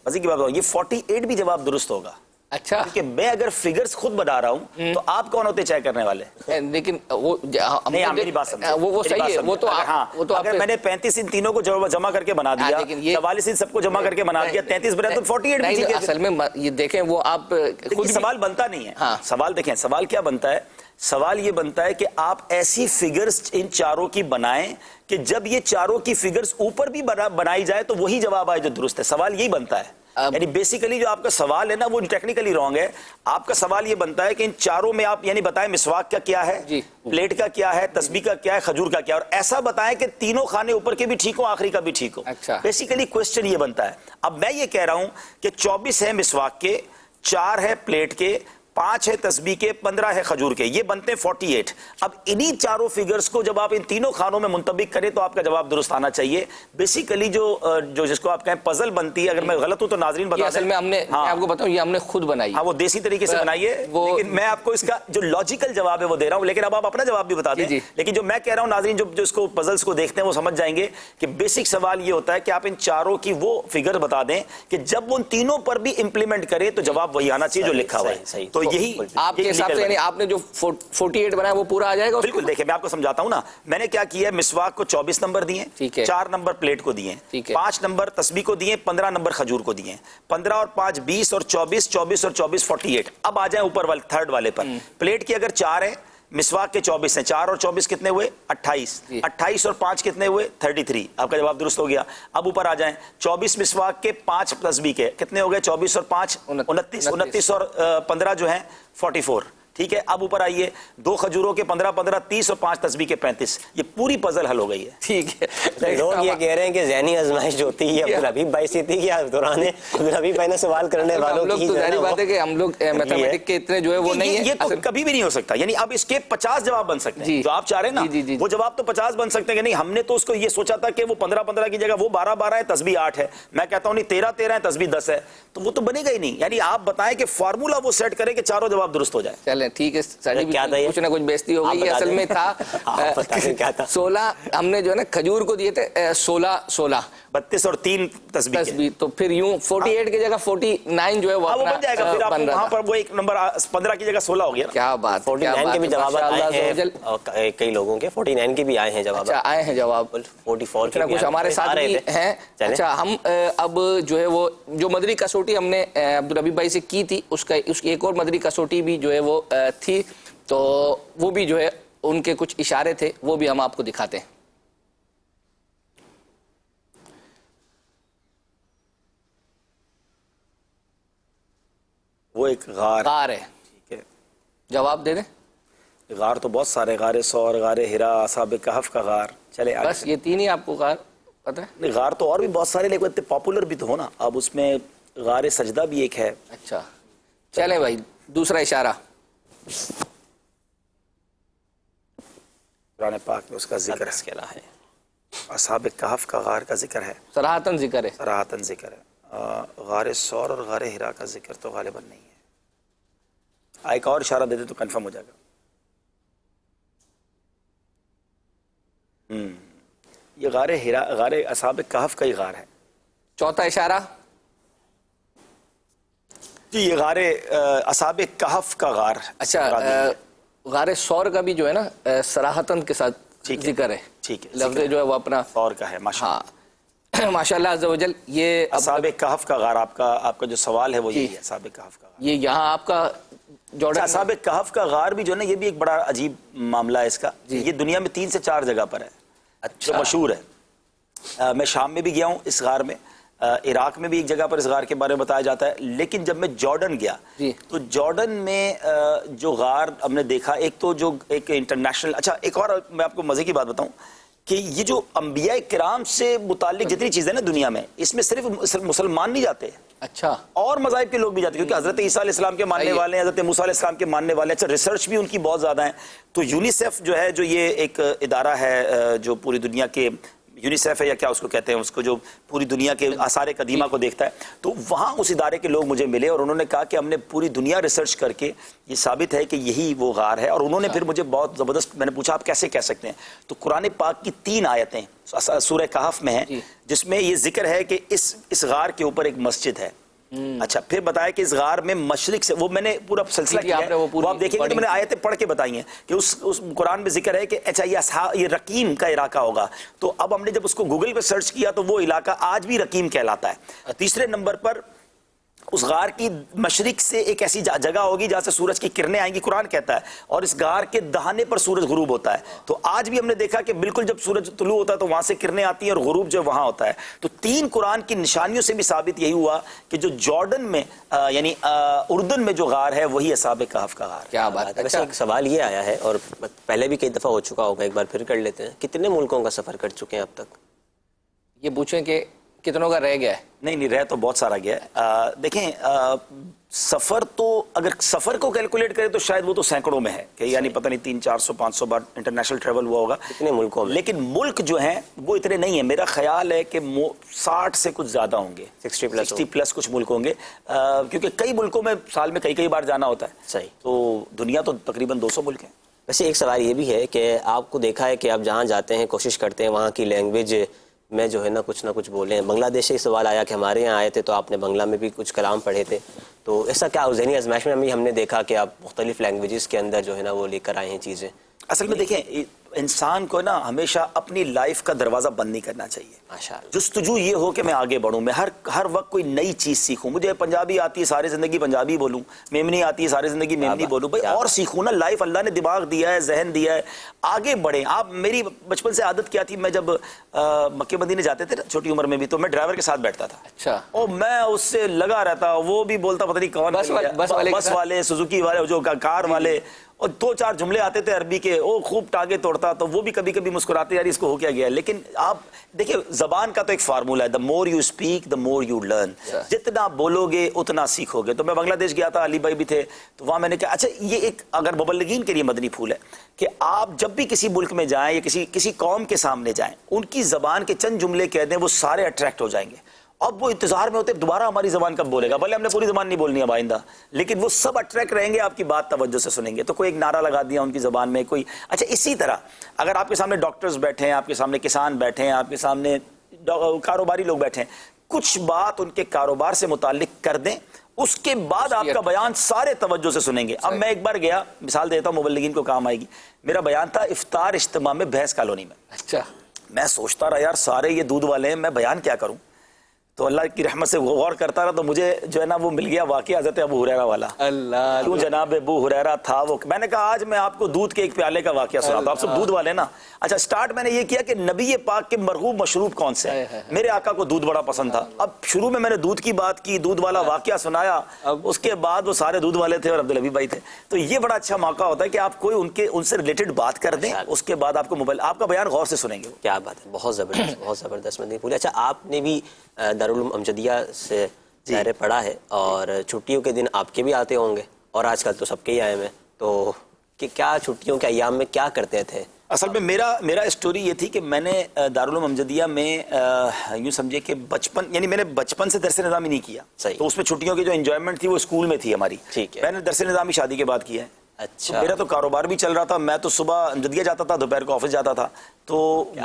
مزے کی بات بتاؤں، یہ 48 بھی جواب درست ہوگا. اچھا کہ میں اگر فگرز خود بنا رہا ہوں تو آپ کون ہوتے چیک کرنے والے؟ لیکن وہ نہیں آپ میری بات سمجھیں. وہ صحیح ہے. وہ تو ہاں اگر میں نے 35 ان تینوں کو جمع کر کے بنا دیا، 44 ان سب کو جمع کر کے بنا دیا، 33 بنا تو 48 بھی ٹھیک ہے. اصل میں یہ دیکھیں وہ آپ خود سوال بنتا نہیں ہے. ہاں سوال دیکھیں سوال کیا بنتا ہے. سوال یہ بنتا ہے کہ آپ ایسی فگرز ان چاروں کی بنائیں کہ جب یہ چاروں کی فگرز اوپر بھی بنائی جائے تو وہی جواب آئے جو درست ہے. سوال یہی بنتا ہے. یعنی بیسیکلی جو آپ کا سوال ہے نا وہ ٹیکنیکلی رانگ ہے. آپ کا سوال یہ بنتا ہے کہ ان چاروں میں آپ یعنی بتائیں مسواک کا کیا ہے، پلیٹ کا کیا ہے، تسبیح کا کیا ہے، کھجور کا کیا ہے، اور ایسا بتائیں کہ تینوں کھانے اوپر کے بھی ٹھیک ہو آخری کا بھی ٹھیک ہو. بیسیکلی کوسچن یہ بنتا ہے. اب میں یہ کہہ رہا ہوں کہ 24 ہے مسواک کے، 4 ہے پلیٹ کے، 5 ہے تسبیح کے، 15 ہے کھجور کے، یہ بنتے ہیں 48. اب انہی چاروں فگرز کو جب آپ ان تینوں خانوں میں منطبق کریں تو آپ کا جواب درست آنا چاہیے. بیسیکلی جو جس کو آپ کہیں پزل بنتی ہے، اگر میں غلط ہوں تو ناظرین بتا دیں. اصل میں ہم نے آپ کو بتاؤں یہ ہم نے خود بنائی. ہاں وہ دیسی طریقے سے بنائی ہے، لیکن میں آپ کو اس کا جو لاجیکل جواب ہے وہ دے رہا ہوں. لیکن اب آپ اپنا جواب بھی بتا دیں. لیکن جو میں کہہ رہا ہوں ناظرین جو اس کو پزلز کو دیکھتے ہیں وہ سمجھ جائیں گے کہ بیسک سوال یہ ہوتا ہے کہ آپ ان چاروں کی وہ فگر بتا دیں کہ جب ان تینوں پر بھی امپلیمنٹ کریں تو جواب وہی آنا چاہیے جو لکھا ہوا ہے. تو یہی آپ کے حساب سے یعنی آپ نے جو 48 بنایا وہ پورا آ جائے گا. بالکل دیکھیں میں آپ کو سمجھاتا ہوں نا. میں نے کیا کیا ہے، مسواک کو 24 نمبر دیے، 4 نمبر پلیٹ کو دیے، 5 نمبر تسبیح کو دیے، 15 نمبر کھجور کو دیے. 15 اور 5 20 اور 24 24 اور 24 48. اب آ جائیں اوپر والے تھرڈ والے پر. پلیٹ کی اگر 4 ہے، مسواک کے 24 ہیں، 4 اور 24 کتنے ہوئے 28. 28 اور 5 کتنے ہوئے 33. آپ کا جواب درست ہو گیا. اب اوپر آ جائیں 24 مسواک کے، 5 تسبیح کے، کتنے ہو گئے 24 اور 5 29. 29 اور 15 جو ہیں 44. ٹھیک ہے. اب اوپر آئیے 2 کھجوروں کے 15 15 30 اور 5 تسبیح کے 35. یہ پوری پزل حل ہو گئی ہے. ٹھیک ہے. لوگ یہ کہہ رہے ہیں کہ ذہنی آزمائش جو ہوتی ہے عبدالحبیب بھائی سے تھی کہ دوران عبدالحبیب بھائی نے سوال کرنے والوں کی تو ظاہری بات ہے کہ ہم لوگ میتھمیٹک کے اتنے جو ہے وہ نہیں ہے. یہ کبھی بھی نہیں ہو سکتا. یعنی اب اس کے 50 جواب بن سکتے ہیں جو آپ چاہ رہے ہیں نا، وہ جواب تو 50 بن سکتے ہیں. نہیں ہم نے تو اس کو یہ سوچا تھا کہ وہ 15 15 کی جگہ وہ 12 12 ہے، تسبیح 8 ہے. میں کہتا ہوں نہیں 13 13 ہے، تسبیح 10 ہے. تو وہ تو بنے گا ہی نہیں. یعنی آپ بتائیں کہ فارمولا وہ سیٹ کریں کہ چاروں جواب درست ہو جائے. چلیں ٹھیک ہے. کچھ نہ کچھ بیزتی ہو گئی. اصل میں تھا 16 ہم نے جو ہے نا کھجور کو دیے تھے 16 32 اور 3 تسبیح. تو پھر یوں 48 کی جگہ 49 جو ہے وہ بن جائے گا. پھر آپ وہاں پر وہ ایک نمبر 15 کی جگہ 16 ہو گیا. کیا بات. 49 کے بھی جوابات آئے ہیں کئی لوگوں کے. 49 کے بھی آئے ہیں جواب. آئے ہیں جواب. 44 کے بھی کچھ ہمارے ساتھ بھی ہیں. اچھا ہم اب جو ہے وہ جو مدری کسوٹی ہم نے عبدالحبیب بھائی سے کی تھی، اس کا ایک اور مدری کسوٹی بھی جو ہے وہ تھی تو وہ بھی جو ہے ان کے کچھ اشارے تھے وہ بھی ہم آپ کو دکھاتے ہیں. وہ ایک غار ہے. ٹھیک ہے. جواب دے دیں. غار تو بہت سارے، غار ثور، غار حرا، اصحاب کہف کا غار. چلے آگے. بس یہ تین ہی آپ کو غار پتہ ہے؟ نہیں، غار تو اور بھی بہت سارے، لیکن اتنے پاپولر بھی تو ہو نا. اب اس میں غار سجدہ بھی ایک ہے. اچھا چلیں بھائی دوسرا اشارہ. قرآن پاک میں اس کا ذکر ہے. اصحاب کہف کا غار کا ذکر ہے، صراحتاً ذکر ہے. صراحتاً ذکر ہے. غار ثور اور غار حرا کا ذکر تو غالباً نہیں ہے. ایک اور اشارہ دے دے تو کنفرم ہو جائے گا. یہ غار حرا، غار اصحاب کہف کا ہی غار ہے. چوتھا اشارہ. جی یہ غار اصحاب کہف کا غار. اچھا غار ثور کا بھی جو ہے نا صراحتاً کے ساتھ ذکر ہے. ٹھیک ہے، لفظ جو ہے وہ اپنا ثور کا ہے. ہاں ماشاء اللہ عز و جل. یہ اصحاب کہف کا غار، آپ کا جو سوال ہے وہ یہی ہے، اصحاب کہف کا غار. یہ یہاں آپ کا جارڈن. اصحاب کہف کا غار بھی جو ہے نا، یہ بھی ایک بڑا عجیب معاملہ ہے اس کا. یہ دنیا میں 3 سے 4 جگہ پر ہے جو مشہور ہے. میں شام میں بھی گیا ہوں اس غار میں، عراق میں بھی ایک جگہ پر اس غار کے بارے میں بتایا جاتا ہے. لیکن جب میں جارڈن گیا تو جارڈن میں جو غار ہم نے دیکھا، ایک تو جو ایک انٹرنیشنل، اچھا ایک اور میں آپ کو مزے کی بات بتاؤں کہ یہ جو انبیاء کرام سے متعلق جتنی چیزیں نا دنیا میں، اس میں صرف مسلمان نہیں جاتے. اچھا اور مذاہب کے لوگ بھی جاتے ہیں، کیونکہ حضرت عیسیٰ علیہ السلام کے ماننے والے ہیں، حضرت موسیٰ علیہ السلام کے ماننے والے ہیں. اچھا ریسرچ بھی ان کی بہت زیادہ ہیں. تو یونیسیف جو ہے، جو یہ ایک ادارہ ہے جو پوری دنیا کے، یونیسیف ہے یا کیا اس کو کہتے ہیں، اس کو جو پوری دنیا کے آثار قدیمہ کو دیکھتا ہے، تو وہاں اس ادارے کے لوگ مجھے ملے اور انہوں نے کہا کہ ہم نے پوری دنیا ریسرچ کر کے یہ ثابت ہے کہ یہی وہ غار ہے. اور انہوں نے پھر مجھے بہت زبردست، میں نے پوچھا آپ کیسے کہہ سکتے ہیں، تو قرآن پاک کی 3 آیتیں سورہ کہف میں ہیں جس میں یہ ذکر ہے کہ اس غار کے اوپر ایک مسجد ہے. اچھا پھر بتایا کہ اس غار میں مشرق سے، وہ میں نے پورا سلسلہ کیا ہے، وہ آپ دیکھیں گے تو میں نے آیتیں پڑھ کے بتائی ہیں کہ اس قرآن میں ذکر ہے کہ اچھا یہ رقیم کا علاقہ ہوگا. تو اب ہم نے جب اس کو گوگل پہ سرچ کیا تو وہ علاقہ آج بھی رقیم کہلاتا ہے. تیسرے نمبر پر اس غار کی مشرق سے ایک ایسی جگہ ہوگی جہاں سے سورج کی کرنیں آئیں گی، قرآن کہتا ہے، اور اس غار کے دہانے پر سورج غروب ہوتا ہے. تو آج بھی ہم نے دیکھا کہ بالکل جب سورج طلوع ہوتا ہے تو وہاں سے کرنیں آتی ہیں اور غروب جو وہاں ہوتا ہے. تو 3 قرآن کی نشانیوں سے بھی ثابت یہی ہوا کہ جو جارڈن میں یعنی اردن میں جو غار ہے وہی اصحاب کہف کا غار. کیا بات ہے. ویسے ایک سوال یہ آیا ہے اور پہلے بھی کئی دفعہ ہو چکا ہوگا، ایک بار پھر کر لیتے ہیں. کتنے ملکوں کا سفر کر چکے ہیں اب تک؟ یہ پوچھیں کہ کتنوں کا رہ گیا ہے. نہیں رہ تو بہت سارا گیا ہے. دیکھیں سفر تو اگر سفر کو کیلکولیٹ کرے تو شاید وہ تو سینکڑوں میں ہے کہ یعنی پتہ نہیں 300-400-500 بار انٹرنیشنل ٹریول ہوا ہوگا کتنے ملکوں میں. لیکن ملک جو ہیں وہ اتنے نہیں ہیں. میرا خیال ہے کہ 60 سے کچھ زیادہ ہوں گے، 60 پلس کچھ ملک ہوں گے، کیونکہ کئی ملکوں میں سال میں کئی بار جانا ہوتا ہے. صحیح. تو دنیا تو تقریباً 200 ملک ہیں. ویسے ایک سوال یہ بھی ہے کہ آپ کو دیکھا ہے کہ آپ جہاں جاتے ہیں کوشش کرتے ہیں وہاں کی لینگویج میں جو ہے نہ کچھ بولیں. بنگلہ دیش سے سوال آیا کہ ہمارے یہاں آئے تھے تو آپ نے بنگلہ میں بھی کچھ کلام پڑھے تھے، تو ایسا کیا ذہنی آزمائش میں ہم نے دیکھا کہ آپ مختلف لینگویجز کے اندر جو ہے نا وہ لے کر آئے ہیں چیزیں. اصل میں دیکھیں انسان کو نا ہمیشہ اپنی لائف کا دروازہ بند نہیں کرنا چاہیے. جستجو یہ ہو کہ میں آگے بڑھوں، میں ہر وقت کوئی نئی چیز سیکھوں. مجھے پنجابی آتی ہے ساری زندگی پنجابی بولوں، میمنی آتی ہے ساری زندگی میمنی بولوں. بھائی اور سیکھوں نا. لائف اللہ نے دماغ دیا ہے، ذہن دیا ہے، آگے بڑھیں. آپ میری بچپن سے عادت کیا تھی، میں جب مکے مدینے جاتے تھے چھوٹی عمر میں بھی تو میں ڈرائیور کے ساتھ بیٹھتا تھا. اچھا. اور میں اس سے لگا رہتا، وہ بھی بولتا پتہ نہیں کون، بس والے سوزوکی والے جو کار والے، اور 2-4 جملے آتے تھے عربی کے، وہ خوب ٹانگے توڑتا. تو وہ بھی کبھی کبھی مسکراتے یار اس کو ہو کیا گیا. لیکن آپ دیکھیں زبان کا تو ایک فارمولا ہے، the more you speak the more you learn. جتنا بولو گے اتنا سیکھو گے. تو میں بنگلہ دیش گیا تھا، علی بھائی بھی تھے، تو وہاں میں نے کہا اچھا یہ ایک اگر مبلغین کے لیے مدنی پھول ہے کہ آپ جب بھی کسی ملک میں جائیں یا کسی قوم کے سامنے جائیں، ان کی زبان کے چند جملے کہہ دیں، وہ سارے اٹریکٹ ہو جائیں گے. اب وہ انتظار میں ہوتے دوبارہ ہماری زبان کب بولے گا، بھلے ہم نے پوری زبان نہیں بولنی ہے آئندہ، لیکن وہ سب اٹریکٹ رہیں گے، آپ کی بات توجہ سے سنیں گے. تو کوئی ایک نعرہ لگا دیا ان کی زبان میں کوئی. اچھا اسی طرح اگر آپ کے سامنے ڈاکٹرز بیٹھے ہیں، آپ کے سامنے کسان بیٹھے ہیں، آپ کے سامنے کاروباری لوگ بیٹھے ہیں، کچھ بات ان کے کاروبار سے متعلق کر دیں، اس کے بعد آپ کا بیان سارے توجہ سے سنیں گے. اب میں ایک بار گیا، مثال دیتا ہوں مبلغین کو کام آئے گی، میرا بیان تھا افطار اجتماع میں بھینس کالونی میں. اچھا. میں سوچتا رہا یار سارے یہ دودھ والے ہیں، میں بیان کیا کروں. تو اللہ کی رحمت سے غور کرتا رہا تو مجھے جو ہے نا وہ مل گیا واقعہ حضرت ابو ہریرہ والا. اللہ کیوں جناب ابو ہریرہ تھا وہ. میں نے کہا آج میں آپ کو دودھ کے ایک پیالے کا واقعہ سناتا ہوں. آپ سب دودھ والے نا. اچھا سٹارٹ میں نے یہ کیا کہ نبی پاک کے مرغوب مشروب کون سے ہیں. میرے آقا کو دودھ بڑا پسند تھا. اب شروع میں نے دودھ کی بات کی, دودھ والا واقعہ سنایا, اس کے بعد وہ سارے دودھ والے تھے اور عبدالحبیب بھائی تھے. تو یہ بڑا اچھا موقع ہوتا ہے کہ آپ کوئی ان سے ریلیٹڈ بات کر دیں, اس کے بعد آپ کو موبائل آپ کا بیان غور سے سنیں گے. کیا بات ہے, بہت زبردست, بہت زبردست مدنی پھول. اچھا آپ نے بھی دارالعلوم امجدیہ سے دائرے پڑھا ہے اور چھٹیوں کے دن آپ کے بھی آتے ہوں گے اور آج کل تو سب کے ہی آئے ہیں, تو کہ کیا چھٹیوں کے ایام میں کیا کرتے تھے؟ اصل میں میرا اسٹوری یہ تھی کہ میں نے دارالعلوم امجدیہ میں یوں سمجھے کہ بچپن یعنی میں نے بچپن سے درس نظامی نہیں کیا. تو اس میں چھٹیوں کی جو انجوائمنٹ تھی وہ اسکول میں تھی ہماری. میں نے درس نظامی شادی کے بعد کیا ہے. اچھا, میرا تو کاروبار بھی چل رہا تھا. میں تو صبح امجدیہ جاتا تھا, دوپہر کو آفس جاتا تھا. تو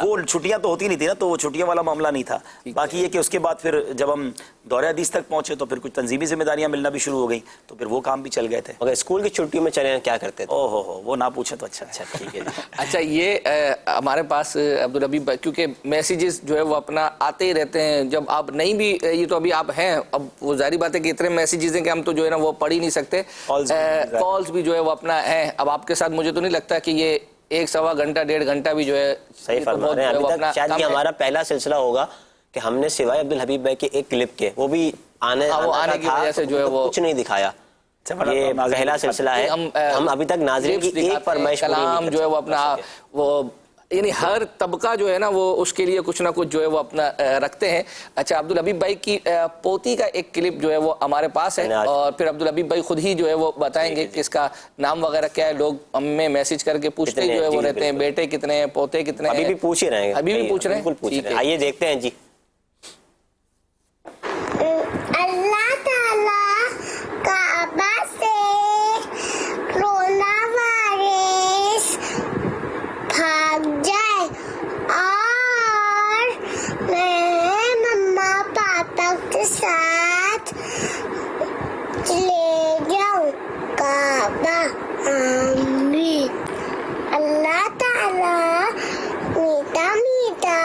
وہ چھٹیاں تو ہوتی نہیں تھی نا, تو وہ چھٹیاں والا معاملہ نہیں تھا. باقی یہ کہ اس کے بعد پھر جب ہم دور حدیث تک پہنچے تو پھر کچھ تنظیمی ذمہ داریاں ملنا بھی شروع ہو گئیں, تو پھر وہ کام بھی چل گئے تھے. مگر اسکول کی چھٹیوں میں چلے کیا کرتے تھے؟ ہو وہ نہ پوچھیں تو اچھا. اچھا ٹھیک ہے. اچھا یہ ہمارے پاس عبدالحبیب کیونکہ میسیجز جو ہے وہ اپنا آتے ہی رہتے ہیں. جب آپ نہیں بھی یہ تو ابھی آپ ہیں, اب وہ ظاہری بات ہے کہ اتنے میسیجز ہیں کہ ہم تو جو ہے نا وہ پڑھ ہی نہیں سکتے. کالز بھی جو ہے وہ اپنا ہے. اب آپ کے ساتھ مجھے تو نہیں لگتا کہ یہ 1-1.25 گھنٹہ 1.5 گھنٹہ بھی جو ہے صحیح فرما رہے ہیں. ابھی تک شاید یہ ہمارا پہلا سلسلہ ہوگا کہ ہم نے سوائے عبدالحبیب بھائی کے ایک کلپ کے, وہ بھی آنے کی وجہ سے جو ہے وہ کچھ نہیں دکھایا. یہ پہلا سلسلہ ہے. ہم ابھی تک ناظرین کی ایک فرمائش کلام جو ہے وہ اپنا وہ یعنی ہر طبقہ جو ہے نا وہ اس کے لیے کچھ نہ کچھ جو ہے وہ اپنا رکھتے ہیں. اچھا عبدالحبیب بھائی کی پوتی کا ایک کلپ جو ہے وہ ہمارے پاس ہے, اور پھر عبدالحبیب بھائی خود ہی جو ہے وہ بتائیں گے کہ اس کا نام وغیرہ کیا ہے. لوگ ہمیں میسج کر کے پوچھتے جو ہے وہ رہتے ہیں, بیٹے کتنے ہیں, پوتے کتنے ہیں. ابھی بھی پوچھ ہی رہے ہیں, ابھی بھی پوچھ رہے ہیں. آئیے دیکھتے ہیں جی. اللہ تعالیٰ کعبہ سے کورونا وائرس بھاگ جائے اور میں مما پاپا کے ساتھ لے جاؤں کعبہ. آمین. اللہ تعالیٰ میٹھا میٹھا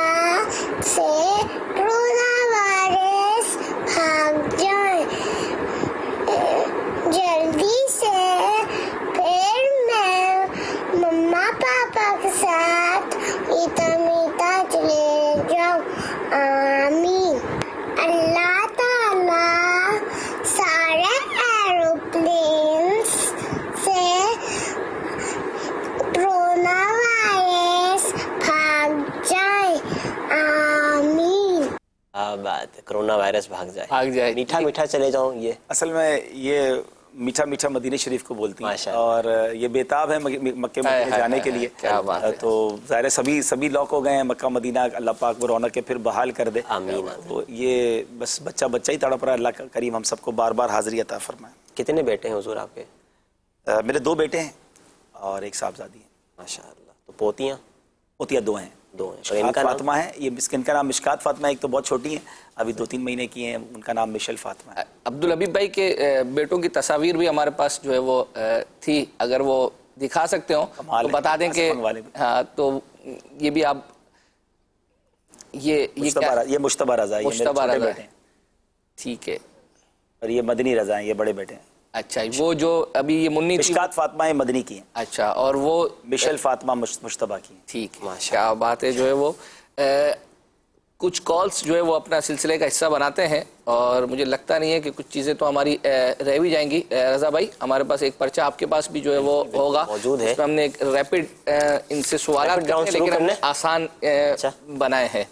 سے کورونا وائرس بھاگ جائے جلدی سے, پھر میں مما پاپا کے ساتھ میٹھا میٹھا چلے جاؤں. آمین. اللہ تعالیٰ سارے ایروپلینس سے کورونا وائرس بھاگ جائے. آمین. بات کرونا وائرس بھاگ جائے, میٹھا میٹھا چلے جاؤں. یہ اصل میں یہ میٹھا میٹھا مدینہ شریف کو بولتی ہیں اور یہ بیتاب ہے مکہ مدینہ جانے کے لیے. تو ظاہر سبھی لوگ ہو گئے ہیں مکہ مدینہ. اللہ پاک وہ رونق کے پھر بحال کر دے. آمین. تو یہ بس بچہ ہی تڑپ رہا ہے. اللہ کریم ہم سب کو بار بار حاضری عطا فرمائے. کتنے بیٹے ہیں حضور آپ کے؟ میرے 2 بیٹے ہیں اور ایک صاحبزادی ہے. ماشاء اللہ. تو پوتیاں 2 ہیں. مشکات فاطمہ ہے. یہ ان کا نام مشکات فاطمہ ہے. ایک تو بہت چھوٹی ہیں, ابھی 2-3 مہینے کی ہیں. ان کا نام مشل فاطمہ ہے. عبدالحبیب بھائی کے بیٹوں کی تصاویر بھی ہمارے پاس جو ہے وہ تھی, اگر وہ دکھا سکتے ہوں تو بتا دیں کہ ہاں. تو یہ بھی آپ یہ مشتبہ رضا ہے, یہ چھوٹے بیٹے ہیں. ٹھیک ہے. اور یہ مدنی رضا ہیں, یہ بڑے بیٹے ہیں. اچھا وہ جو ابھی یہ منی مشکات فاطمہ ہے مدنی کی ہیں. اچھا, اور وہ مشل فاطمہ مشتبہ کی ہیں. ٹھیک ہے. کیا بات ہے. جو ہے وہ کچھ کالز جو ہے وہ اپنا سلسلے کا حصہ بناتے ہیں اور مجھے لگتا نہیں ہے کہ کچھ چیزیں تو ہماری رہ بھی جائیں گی. رضا بھائی ہمارے پاس ایک پرچہ آپ کے پاس بھی جو ہے وہ ہوگا, موجود ہے. اس میں ہم نے ایک ریپڈ ان سے سوالات کرتے ہیں لیکن ہم نے آسان بنائے ہیں.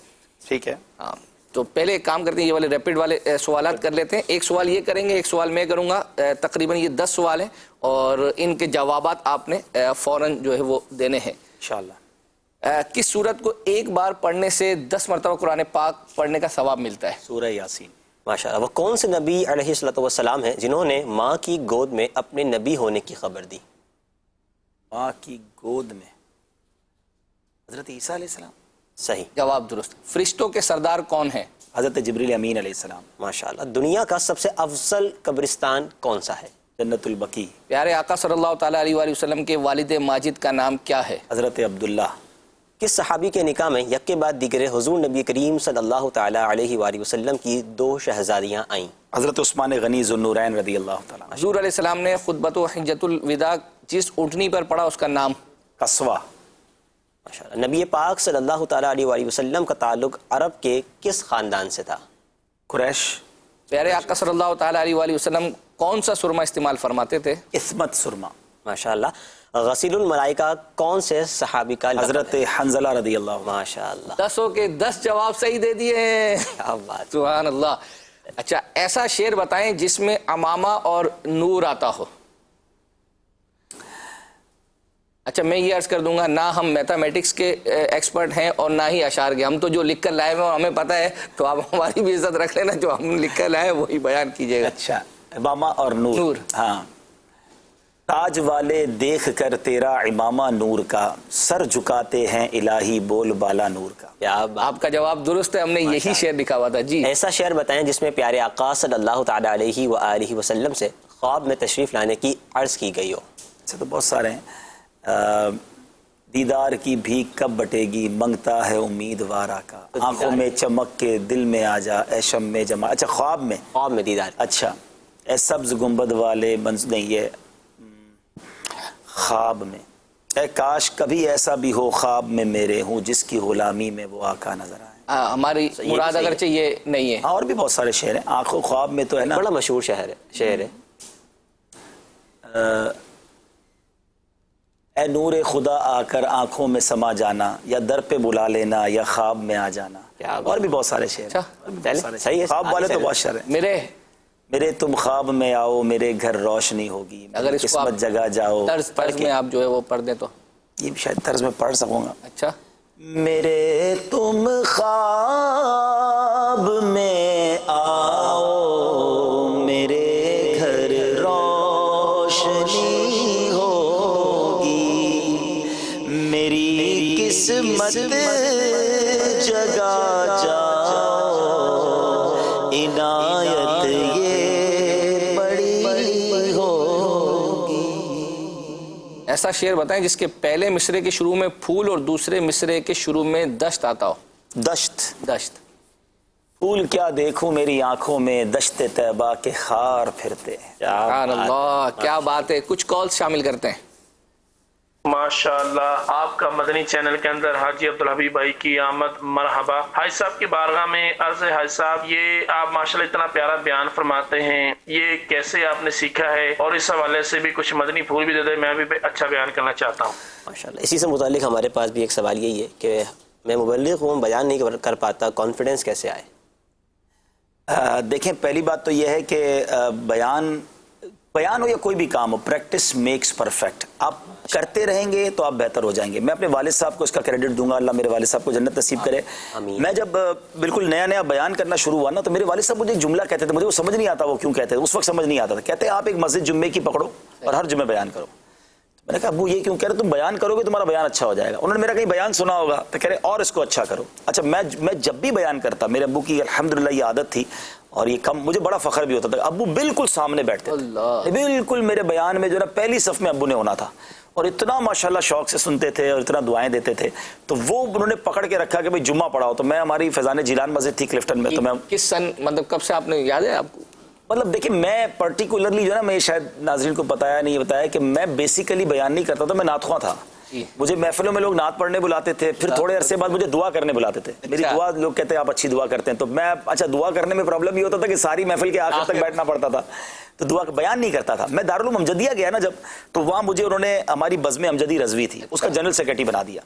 ٹھیک ہے. ہاں تو پہلے ایک کام کرتے ہیں, یہ والے ریپڈ والے سوالات کر لیتے ہیں. ایک سوال یہ کریں گے, ایک سوال میں کروں گا. تقریباً یہ 10 سوال ہیں اور ان کے جوابات آپ نے فوراً جو ہے وہ دینے ہیں انشاءاللہ. کس سورت کو ایک بار پڑھنے سے 10 مرتبہ قرآن پاک پڑھنے کا ثواب ملتا ہے؟ سورہ یاسین. ماشاءاللہ. وہ کون سے نبی علیہ الصلوۃ والسلام ہیں جنہوں نے ماں کی گود میں اپنے نبی ہونے کی خبر دی؟ ماں کی گود میں حضرت عیسیٰ علیہ السلام. صحیح جواب درست. فرشتوں کے سردار کون ہیں؟ حضرت جبریل امین علیہ السلام. ماشاءاللہ. دنیا کا سب سے افضل قبرستان کون سا ہے؟ جنت البقیع. پیارے آقا صلی اللہ تعالیٰ علیہ وآلہ وسلم کے والد ماجد کا نام کیا ہے؟ حضرت عبداللہ. کس صحابی کے نکاح میں یک کے بعد دیگرے حضور نبی کریم صلی اللہ تعالیٰ علیہ وآلہ وسلم کی 2 شہزادیاں آئیں؟ حضرت عثمان غنی ذو النورین رضی اللہ تعالیٰ عنہ۔ حضور علیہ السلام نے خطبۃ و حجۃ الوداع جس اونٹنی پر پڑھا اس کا نام؟ قصوہ۔ ماشاءاللہ۔ نبی پاک صلی اللہ تعالیٰ علیہ وآلہ وسلم کا تعلق عرب کے کس خاندان سے تھا؟ قریش۔ پیارے آقا صلی اللہ تعالیٰ علیہ وآلہ وسلم کون سا سرما استعمال فرماتے تھے؟ عصمت سرما۔ ماشاءاللہ۔ غسیل الملائکہ کون سے صحابی کا لقب حضرت ہے؟ حنظلہ رضی اللہ عنہ۔ ماشاءاللہ، 10 کے 10 جواب صحیح دے دیے ہیں، کیا بات۔ سبحان اللہ۔ اچھا ایسا شعر بتائیں جس میں امامہ اور نور آتا ہو۔ اچھا میں یہ عرض کر دوں گا، نہ ہم میتھمیٹکس کے ایکسپرٹ ہیں اور نہ ہی اشعار کے، ہم تو جو لکھ کر لائے ہیں ہمیں پتہ ہے، تو آپ ہماری بھی عزت رکھ لینا، جو ہم لکھ کر لائے ہیں وہی بیان کیجیے گا۔ اچھا، امامہ اور نور۔ ہاں۔ تاج والے دیکھ کر تیرا امامہ نور کا، سر جھکاتے ہیں الہی بول بالا نور کا۔ آپ کا جواب درست ہے، ہم نے یہی شعر لکھا ہوا تھا۔ جی ایسا شعر بتائیں جس میں پیارے آقا صلی اللہ تعالیٰ علیہ وآلہ وسلم سے خواب میں تشریف لانے کی عرض کی گئی ہو۔ ایسے تو بہت سارے ہیں۔ دیدار کی بھیک کب بٹے گی، منگتا ہے امیدوارا کا، آنکھوں میں چمک کے دل میں آ جا اے شم جمع۔ اچھا خواب میں، خواب میں دیدار۔ اچھا اے سبز گنبد والے نہیں، یہ خواب میں، اے کاش کبھی ایسا بھی ہو خواب میں میرے ہوں جس کی غلامی میں وہ آقا نظر آئے۔ ہماری مراد اگرچہ یہ نہیں ہے، اور بھی بہت سارے شعر ہیں۔ آنکھوں خواب میں تو ہے نا، بڑا مشہور شعر ہے۔ اے نور خدا آ کر آنکھوں میں سما جانا، یا در پہ بلا لینا یا خواب میں آ جانا۔ اور بھی بہت سارے شعر ہیں۔ صحیح ہے، خواب والے تو بہت شعر ہیں۔ میرے تم خواب میں آؤ میرے گھر روشنی ہوگی، اگر اس کو قسمت جگہ جاؤ۔ طرز میں آپ جو ہے وہ پڑھ دیں تو یہ شاید طرز میں پڑھ سکوں گا۔ اچھا، میرے تم خواب میں آؤ میرے گھر روشنی ہوگی، میری قسمت جگہ جاؤ، عنایت یہ بڑی ہوگی۔ ایسا شعر بتائیں جس کے پہلے مصرے کے شروع میں پھول اور دوسرے مصرے کے شروع میں دشت آتا ہو۔ دشت۔ پھول کیا دیکھوں میری آنکھوں میں، دشت طیبہ کے خار پھرتے ہیں۔ سبحان اللہ، کیا بات ہے۔ کچھ کالز شامل کرتے ہیں۔ ماشاءاللہ، آپ کا مدنی چینل کے اندر حاجی عبدالحبیب بھائی کی آمد مرحبا۔ حاجی صاحب کی بارگاہ میں عرض ہے، حاجی صاحب یہ آپ ماشاءاللہ اتنا پیارا بیان فرماتے ہیں، یہ کیسے آپ نے سیکھا ہے؟ اور اس حوالے سے بھی کچھ مدنی پھول بھی دے دیں، میں بھی اچھا بیان کرنا چاہتا ہوں۔ ماشاءاللہ، اسی سے متعلق ہمارے پاس بھی ایک سوال یہی ہے کہ میں مبلغ ہوں، بیان نہیں کر پاتا، کانفیڈنس کیسے آئے؟ دیکھیں پہلی بات تو یہ ہے کہ بیان ہو یا کوئی بھی کام ہو، پریکٹس میکس پرفیکٹ۔ آپ کرتے رہیں گے تو آپ بہتر ہو جائیں گے۔ میں اپنے والد صاحب کو اس کا کریڈٹ دوں گا، اللہ میرے والد صاحب کو جنت نصیب کرے۔ میں جب بالکل نیا بیان کرنا شروع ہوا نا، تو میرے والد صاحب مجھے ایک جملہ کہتے تھے، مجھے وہ سمجھ نہیں آتا وہ کیوں کہتے تھے، اس وقت سمجھ نہیں آتا تھا۔ کہتے ہیں آپ ایک مسجد جمعے کی پکڑو اور ہر جمعے بیان کرو۔ میں نے کہا ابو یہ کیوں کہہ رہے، تم بیان کرو گے تمہارا بیان اچھا ہو جائے گا۔ انہوں نے میرا کہیں بیان سنا ہوگا تو کہہ رہے اور اس کو اچھا کرو۔ اچھا میں جب بھی بیان کرتا، میرے ابو کی الحمدللہ یہ عادت تھی اور یہ کم مجھے بڑا فخر بھی ہوتا تھا، ابو بالکل سامنے بیٹھتے تھے، بالکل میرے بیان میں جو نا پہلی صف میں ابو نے ہونا تھا، اور اتنا ماشاءاللہ شوق سے سنتے تھے اور اتنا دعائیں دیتے تھے۔ تو وہ انہوں نے پکڑ کے رکھا کہ بھائی جمعہ پڑھاؤ، تو میں ہماری فیضان جیلان مسجد تھی کلفٹن میں، تو میں کس سن مطلب کب سے آپ نے یاد ہے آپ کو؟ مطلب دیکھیں میں پرٹیکولرلی جو ہے نا، میں شاید ناظرین کو بتایا کہ میں بیسیکلی بیان نہیں کرتا تھا، میں نعت خواں تھا۔ مجھے محفلوں میں لوگ نعت پڑھنے بلاتے تھے، پھر تھوڑے عرصے بعد مجھے دعا کرنے بلاتے تھے۔ میری دعا لوگ کہتے ہیں آپ اچھی دعا کرتے ہیں، تو میں اچھا دعا کرنے میں پرابلم یہ ہوتا تھا کہ ساری محفل کے آخر تک بیٹھنا پڑتا تھا، تو دعا بیان نہیں کرتا تھا۔ میں دارالعلوم امجدیہ گیا نا جب، تو وہاں مجھے انہوں نے ہماری بزم امجدی رضوی تھی، اس کا جنرل سیکرٹری بنا دیا،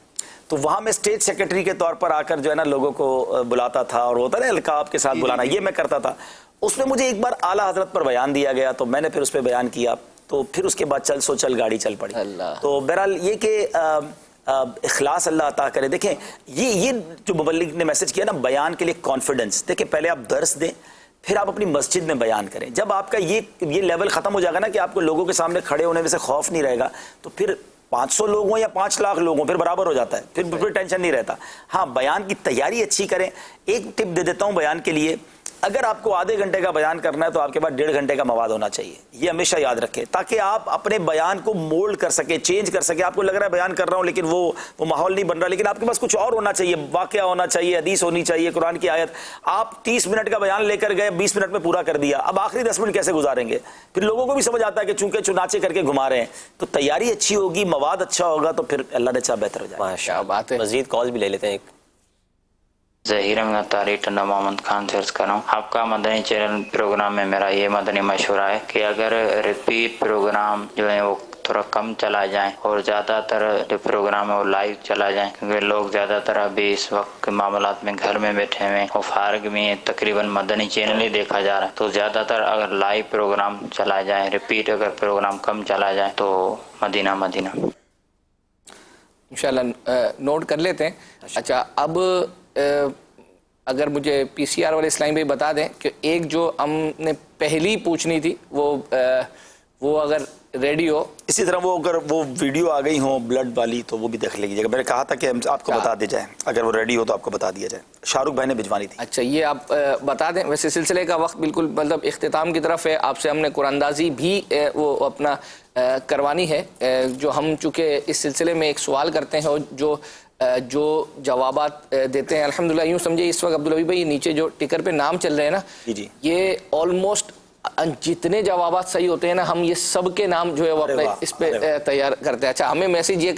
تو وہاں میں اسٹیٹ سیکرٹری کے طور پر آ کر جو ہے نا لوگوں کو بلاتا تھا، اور ہوتا ہے القاب کے ساتھ بلانا، یہ میں کرتا تھا۔ اس میں مجھے ایک بار اعلیٰ حضرت پر بیان دیا گیا، تو میں نے پھر اس پہ بیان کیا، تو پھر اس کے بعد چل گاڑی چل پڑی۔ تو بہرحال یہ کہ اخلاص اللہ عطا کرے۔ دیکھیں یہ جو مبلغ نے میسج کیا نا، بیان کے لیے کانفیڈنس، دیکھیں پہلے آپ درس دیں، پھر آپ اپنی مسجد میں بیان کریں۔ جب آپ کا یہ لیول ختم ہو جائے گا نا کہ آپ کو لوگوں کے سامنے کھڑے ہونے میں سے خوف نہیں رہے گا، تو پھر 500 لوگوں یا 5 لاکھ لوگوں پھر برابر ہو جاتا ہے، پھر ٹینشن نہیں رہتا۔ ہاں بیان کی تیاری اچھی کریں۔ ایک ٹپ دے دیتا ہوں بیان کے لیے، اگر آپ کو آدھے گھنٹے کا بیان کرنا ہے تو آپ کے پاس 1.5 گھنٹے کا مواد ہونا چاہیے. یہ ہمیشہ یاد رکھیں تاکہ آپ اپنے بیان کو مولڈ کر سکیں, چینج کر سکیں. آپ کو لگ رہا ہے بیان کر رہا ہوں لیکن وہ ماحول نہیں بن رہا, لیکن آپ کے پاس کچھ اور ہونا چاہیے, واقعہ ہونا چاہیے, حدیث ہونی چاہیے, قرآن کی آیت. آپ 30 منٹ کا بیان لے کر گئے, 20 منٹ میں پورا کر دیا, اب آخری 10 منٹ کیسے گزاریں گے؟ پھر لوگوں کو بھی سمجھ آتا ہے کہ چونکہ چنانچہ کر کے گھما رہے ہیں. تو تیاری اچھی ہوگی, مواد اچھا ہوگا تو پھر اللہ نے چاہا بہتر ہو جائے. ماشاء اللہ. مزید کال بھی لے لیتے ہیں. ایک ظہیر میں تاریخ ٹنڈا محمد خان سے عرض کر رہا ہوں. آپ کا مدنی چینل پروگرام میں میرا یہ مدنی مشورہ ہے کہ اگر ریپیٹ پروگرام جو ہے وہ تھوڑا کم چلا جائیں اور زیادہ تر جو پروگرام ہے وہ لائیو چلا جائیں, کیونکہ لوگ زیادہ تر ابھی اس وقت کے معاملات میں گھر میں بیٹھے ہوئے اور فارغ میں تقریباً مدنی چینل ہی دیکھا جا رہا ہے. تو زیادہ تر اگر لائیو پروگرام چلا جائے, ریپیٹ اگر پروگرام کم چلا جائے تو مدینہ مدینہ انشاءاللہ نوٹ کر لیتے ہیں. اچھا, اب اگر مجھے پی سی آر والے اسلام بھائی بتا دیں کہ ایک جو ہم نے پہلی پوچھنی تھی وہ اگر ریڈی ہو, اسی طرح وہ اگر وہ ویڈیو آ گئی ہوں بلڈ والی تو وہ بھی دیکھ لیجیے گا. میں نے کہا تھا کہ آپ کو بتا دی جائے, اگر وہ ریڈی ہو تو آپ کو بتا دیا جائے. شاہ رخ بھائی نے بھجوانی تھی. اچھا, یہ آپ بتا دیں. ویسے سلسلے کا وقت بالکل مطلب اختتام کی طرف ہے. آپ سے ہم نے قرآن اندازی بھی وہ اپنا کروانی ہے. جو ہم چونکہ اس سلسلے میں ایک سوال کرتے ہیں اور جو جوابات دیتے ہیں, الحمدللہ یوں سمجھے اس وقت عبدالحبیب بھائی نیچے جو ٹکر پہ نام چل رہے ہیں نا, یہ آلموسٹ جتنے جوابات صحیح ہوتے ہیں نا, ہم یہ سب کے نام جو ہے وہ اپنے اس پہ تیار کرتے ہیں. اچھا, ہمیں میسیج یہ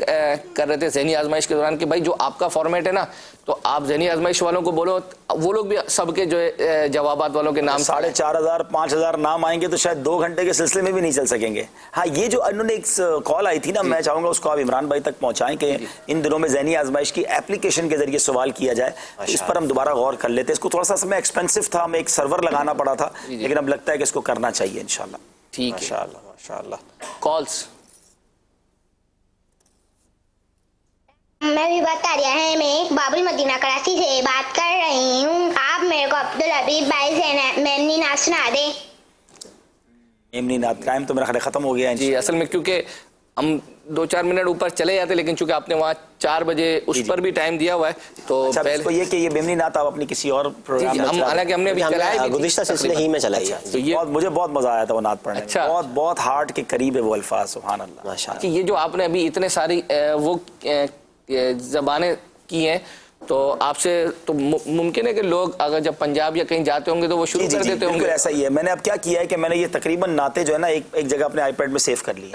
کر رہے تھے ذہنی آزمائش کے دوران کہ بھائی جو آپ کا فارمیٹ ہے نا, تو آپ ذہنی آزمائش والوں کو بولو, وہ لوگ بھی سب کے جو ہے جوابات والوں کے نام 4,500 5,000 نام آئیں گے تو شاید 2 گھنٹے کے سلسلے میں بھی نہیں چل سکیں گے. ہاں, یہ جو انہوں نے ایک کال آئی تھی نا, میں چاہوں گا اس کو آپ عمران بھائی تک پہنچائیں کہ ان دنوں میں ذہنی آزمائش کی اپلیکیشن کے ذریعے سوال کیا جائے. اس پر ہم دوبارہ غور کر لیتے ہیں. اس کو تھوڑا سا ایکسپینسو تھا, ہمیں ایک سرور لگانا پڑا تھا, لیکن اب لگتا ہے کہ اس کو کرنا چاہیے انشاءاللہ. ٹھیک ہے, ماشاءاللہ ماشاءاللہ. کالز میں بھی بتا رہا ہے, میں بابل مدینہ کراچی سے بات کر رہی ہوں. آپ میرے کو عبدالحبیب بھائی سے میمنی نعت سنا دیں. میمنی نعت ٹائم تو میرا خیال ختم ہو گیا ہے. جی, اصل میں کیونکہ ہم 2-4 منٹ اوپر چلے جاتے, لیکن چونکہ آپ نے وہاں 4 بجے اس پر بھی ٹائم دیا ہوا ہے, تو پہلے یہ کہ یہ میمنی نعت آپ اپنی کسی اور پروگرام میں حالانکہ ہم نے ابھی چلایا گزشتہ سلسلے ہی میں چلائی ہے. مجھے بہت مزہ آیا تھا وہ نعت پڑھنے میں, بہت ہارٹ کے قریب ہے وہ الفاظ. سبحان اللہ, ماشاءاللہ. یہ جو آپ نے ابھی اتنے ساری وہ زبانیں کی ہیں, تو آپ سے تو ممکن ہے کہ لوگ اگر جب پنجاب یا کہیں جاتے ہوں گے تو وہ شروع کر دیتے ہوں گے. ایسا ہی ہے. میں نے اب کیا کیا ہے کہ میں نے یہ تقریباً نعتیں جو ہے نا ایک جگہ اپنے آئی پیڈ میں سیو کر لی.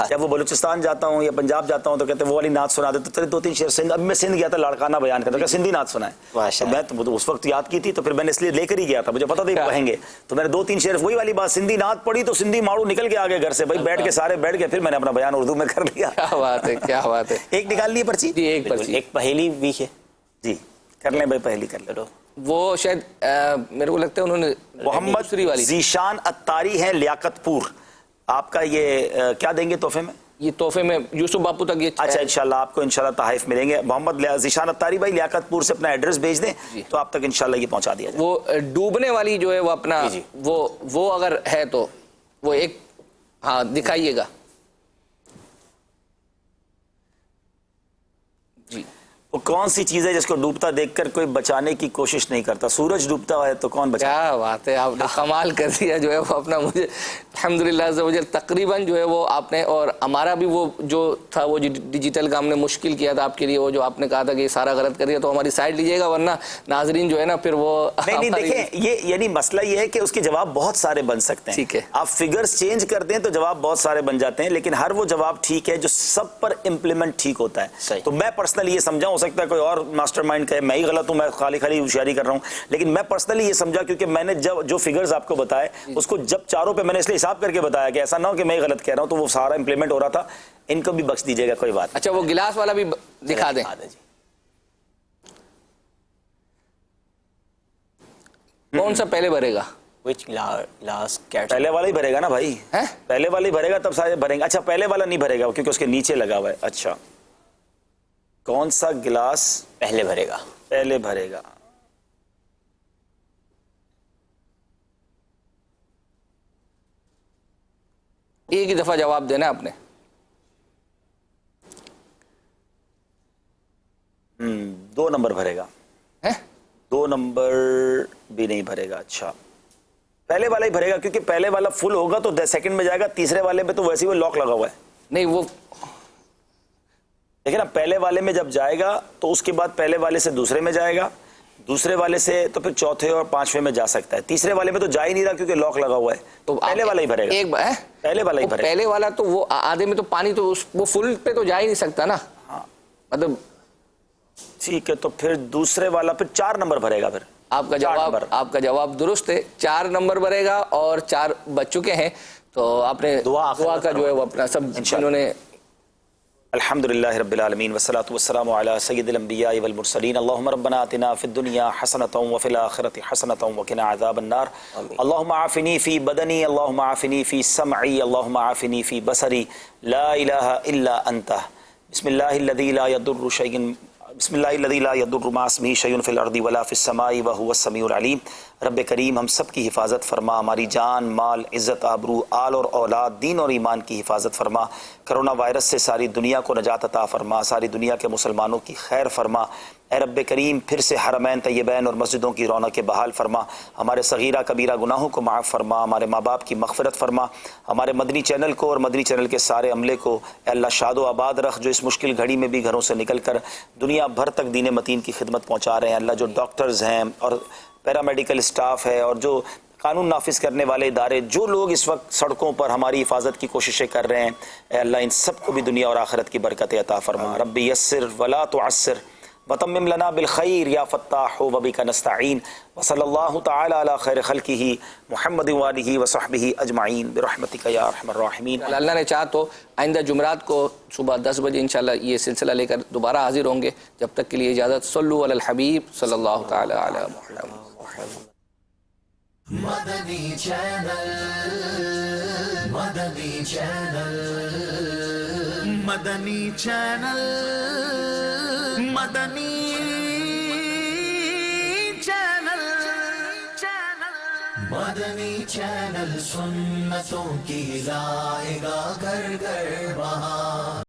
جب وہ بلوچستان جاتا ہوں یا پنجاب جاتا ہوں تو کہتے ہیں وہ والی نعت سنا دے, تو 2-3 شعر سندھ. اب میں سندھ گیا تھا, لاڑکانہ بیان کرتا, کہ سندھی نعت سنا ہے. میں تو اس وقت یاد کی تھی, تو پھر میں نے اس لیے لے کر ہی گیا تھا, مجھے پتا تھا پڑھیں گے. تو میں نے 2-3 شعر وہی والی بات سندھی نعت پڑھی, تو سندھی ماڑو نکل کے آگے گھر سے, بھائی بیٹھ کے سارے بیٹھ کے, پھر میں نے اپنا بیان اردو میں کر لیا. کیا بات ہے, کیا بات ہے. ایک نکال لی پرچی. جی, ایک پرچی. ایک پہیلی بھی ہے. جی کر لیں بھائی, پہلی کر لیں. وہ شاید میرے کو لگتا ہے انہوں نے محمد ذیشان اتاری ہے لیاقت پور. آپ کا یہ کیا دیں گے تحفے میں؟ یہ تحفے میں یوسف باپو تک یہ. اچھا, انشاءاللہ آپ کو انشاءاللہ تحائف ملیں گے. محمد ذیشان اتاری بھائی لیاقت پور سے اپنا ایڈریس بھیج دیں تو آپ تک انشاءاللہ یہ پہنچا دیا جائے. وہ ڈوبنے والی جو ہے وہ اپنا وہ اگر ہے تو وہ ایک ہاں دکھائیے گا. جی, وہ کون سی چیز ہے جس کو ڈوبتا دیکھ کر کوئی بچانے کی کوشش نہیں کرتا؟ سورج ڈوبتا ہے تو کون بچا؟ کیا بات ہے, آپ نے کمال کر دیا جو ہے وہ اپنا. مجھے الحمدللہ عزوجل تقریباً جو ہے وہ آپ نے, اور ہمارا بھی وہ جو تھا وہ ڈیجیٹل کا ہم نے مشکل کیا تھا آپ کے لیے, وہ جو آپ نے کہا تھا کہ یہ سارا غلط کر دیا, تو ہماری سائڈ لیجیے گا, ورنہ ناظرین جو ہے نا پھر وہ نہیں دیکھیں, یہ یعنی مسئلہ یہ ہے کہ اس کے جواب بہت سارے بن سکتے ہیں. ٹھیک ہے, آپ فگرز چینج کر دیں تو جواب بہت سارے بن جاتے ہیں, لیکن ہر وہ جواب ٹھیک ہے جو سب پر امپلیمنٹ ٹھیک ہوتا ہے. تو میں پرسنلی یہ سمجھا, ہو سکتا ہے کوئی اور ماسٹر مائنڈ کہے میں ہی غلط ہوں, میں خالی ہوشیاری کر رہا ہوں, لیکن میں پرسنلی یہ سمجھا کیونکہ میں نے جو فگرز آپ کو بتائے اس کو جب چاروں پہ میں نے اس لیے حساب کر کے بتایا کہ ایسا نہ ہو کہ میں غلط کہہ رہا ہوں, تو وہ سارا امپلیمنٹ ہو رہا تھا. ان کو بھی بخش دیجیے گا, کوئی بات. اچھا, وہ گلاس والا بھی دکھا دیں. کون سا پہلے بھرے گا؟ پہلے والا ہی بھرے گا نا بھائی, پہلے والا ہی بھرے گا تب سارے بھریں گے. اچھا, پہلے والا نہیں بھرے گا کیونکہ اس کے نیچے لگا ہوا ہے. اچھا, کون سا گلاس پہلے بھرے گا؟ پہلے بھرے گا. ایک ہی دفعہ جواب دینا آپ نے. 2 نمبر بھرے گا. 2 نمبر بھی نہیں بھرے گا. اچھا پہلے والا ہی بھرے گا کیونکہ پہلے والا فل ہوگا تو سیکنڈ میں جائے گا. تیسرے والے پہ تو ویسے ہی وہ لاک لگا ہوا ہے. نہیں وہ لیکن اب پہلے والے میں جب جائے گا تو اس کے بعد پہلے والے سے دوسرے میں جائے گا, دوسرے والے سے تو پھر چوتھے اور 5ویں میں جا سکتا ہے. تیسرے والے میں تو جا ہی نہیں رہا کیونکہ لاک لگا ہوا ہے. تو پہلے والا ہی بھرے گا. ایک پہلے والا ہی بھرے گا. پہلے والا تو وہ آدھے میں تو پانی تو وہ فل پہ تو جا ہی نہیں سکتا نا. ہاں مطلب ٹھیک ہے تو پھر دوسرے والا پھر 4 نمبر بھرے گا. پھر آپ کا جواب درست ہے. 4 نمبر بھرے گا اور 4 بچ چکے ہیں. تو آپ نے دعا کا جو ہے وہ اپنا سب انہوں نے. الحمدللہ رب العالمین والصلاة والسلام علی سید الانبیاء والمرسلین. اللہم ربنا آتنا فی الدنیا حسنۃ وفی الآخرۃ حسنۃ وقنا عذاب النار. اللہم عافنی فی بدنی, اللہم عافنی فی سمعی, اللہم عافنی فی بصری, لا الہ الا انت. بسم اللہ الذی لا یضر شیء بسم اللہ الذی لا یضر مع اسمہ شیء فی الارض ولا فی السماء وہو السمیع العلیم. رب کریم ہم سب کی حفاظت فرما, ہماری جان مال عزت آبرو آل اور اولاد دین اور ایمان کی حفاظت فرما. کرونا وائرس سے ساری دنیا کو نجات عطا فرما, ساری دنیا کے مسلمانوں کی خیر فرما. اے رب کریم پھر سے حرمین طیبین اور مسجدوں کی رونق بحال فرما. ہمارے صغیرہ کبیرہ گناہوں کو معاف فرما, ہمارے ماں باپ کی مغفرت فرما. ہمارے مدنی چینل کو اور مدنی چینل کے سارے عملے کو اے اللہ شاد و آباد رکھ, جو اس مشکل گھڑی میں بھی گھروں سے نکل کر دنیا بھر تک دین متین کی خدمت پہنچا رہے ہیں. اللہ جو ڈاکٹرز ہیں اور پیرامیڈیکل اسٹاف ہے اور جو قانون نافذ کرنے والے ادارے, جو لوگ اس وقت سڑکوں پر ہماری حفاظت کی کوششیں کر رہے ہیں, اے اللہ ان سب کو بھی دنیا اور آخرت کی برکت عطا فرما. رب یسر ولا تعسر وتمم لنا بالخیر یا فتاح وبک نستعین. وصلی اللہ تعالی علی خیر خلقہ محمد وآلہ وصحبہ اجمعین برحمتک یا ارحم الراحمین. اللہ نے چاہا تو آئندہ جمعرات کو صبح 10 بجے انشاءاللہ یہ سلسلہ لے کر دوبارہ حاضر ہوں گے. جب تک کے لیے اجازت. صلو علی الحبیب صلی اللہ تعالی علی محمد. مدنی چینل, مدنی چینل, مدنی چینل, مدنی چینل, مدنی چینل سنتوں کی لائے گا گھر گھر بہار.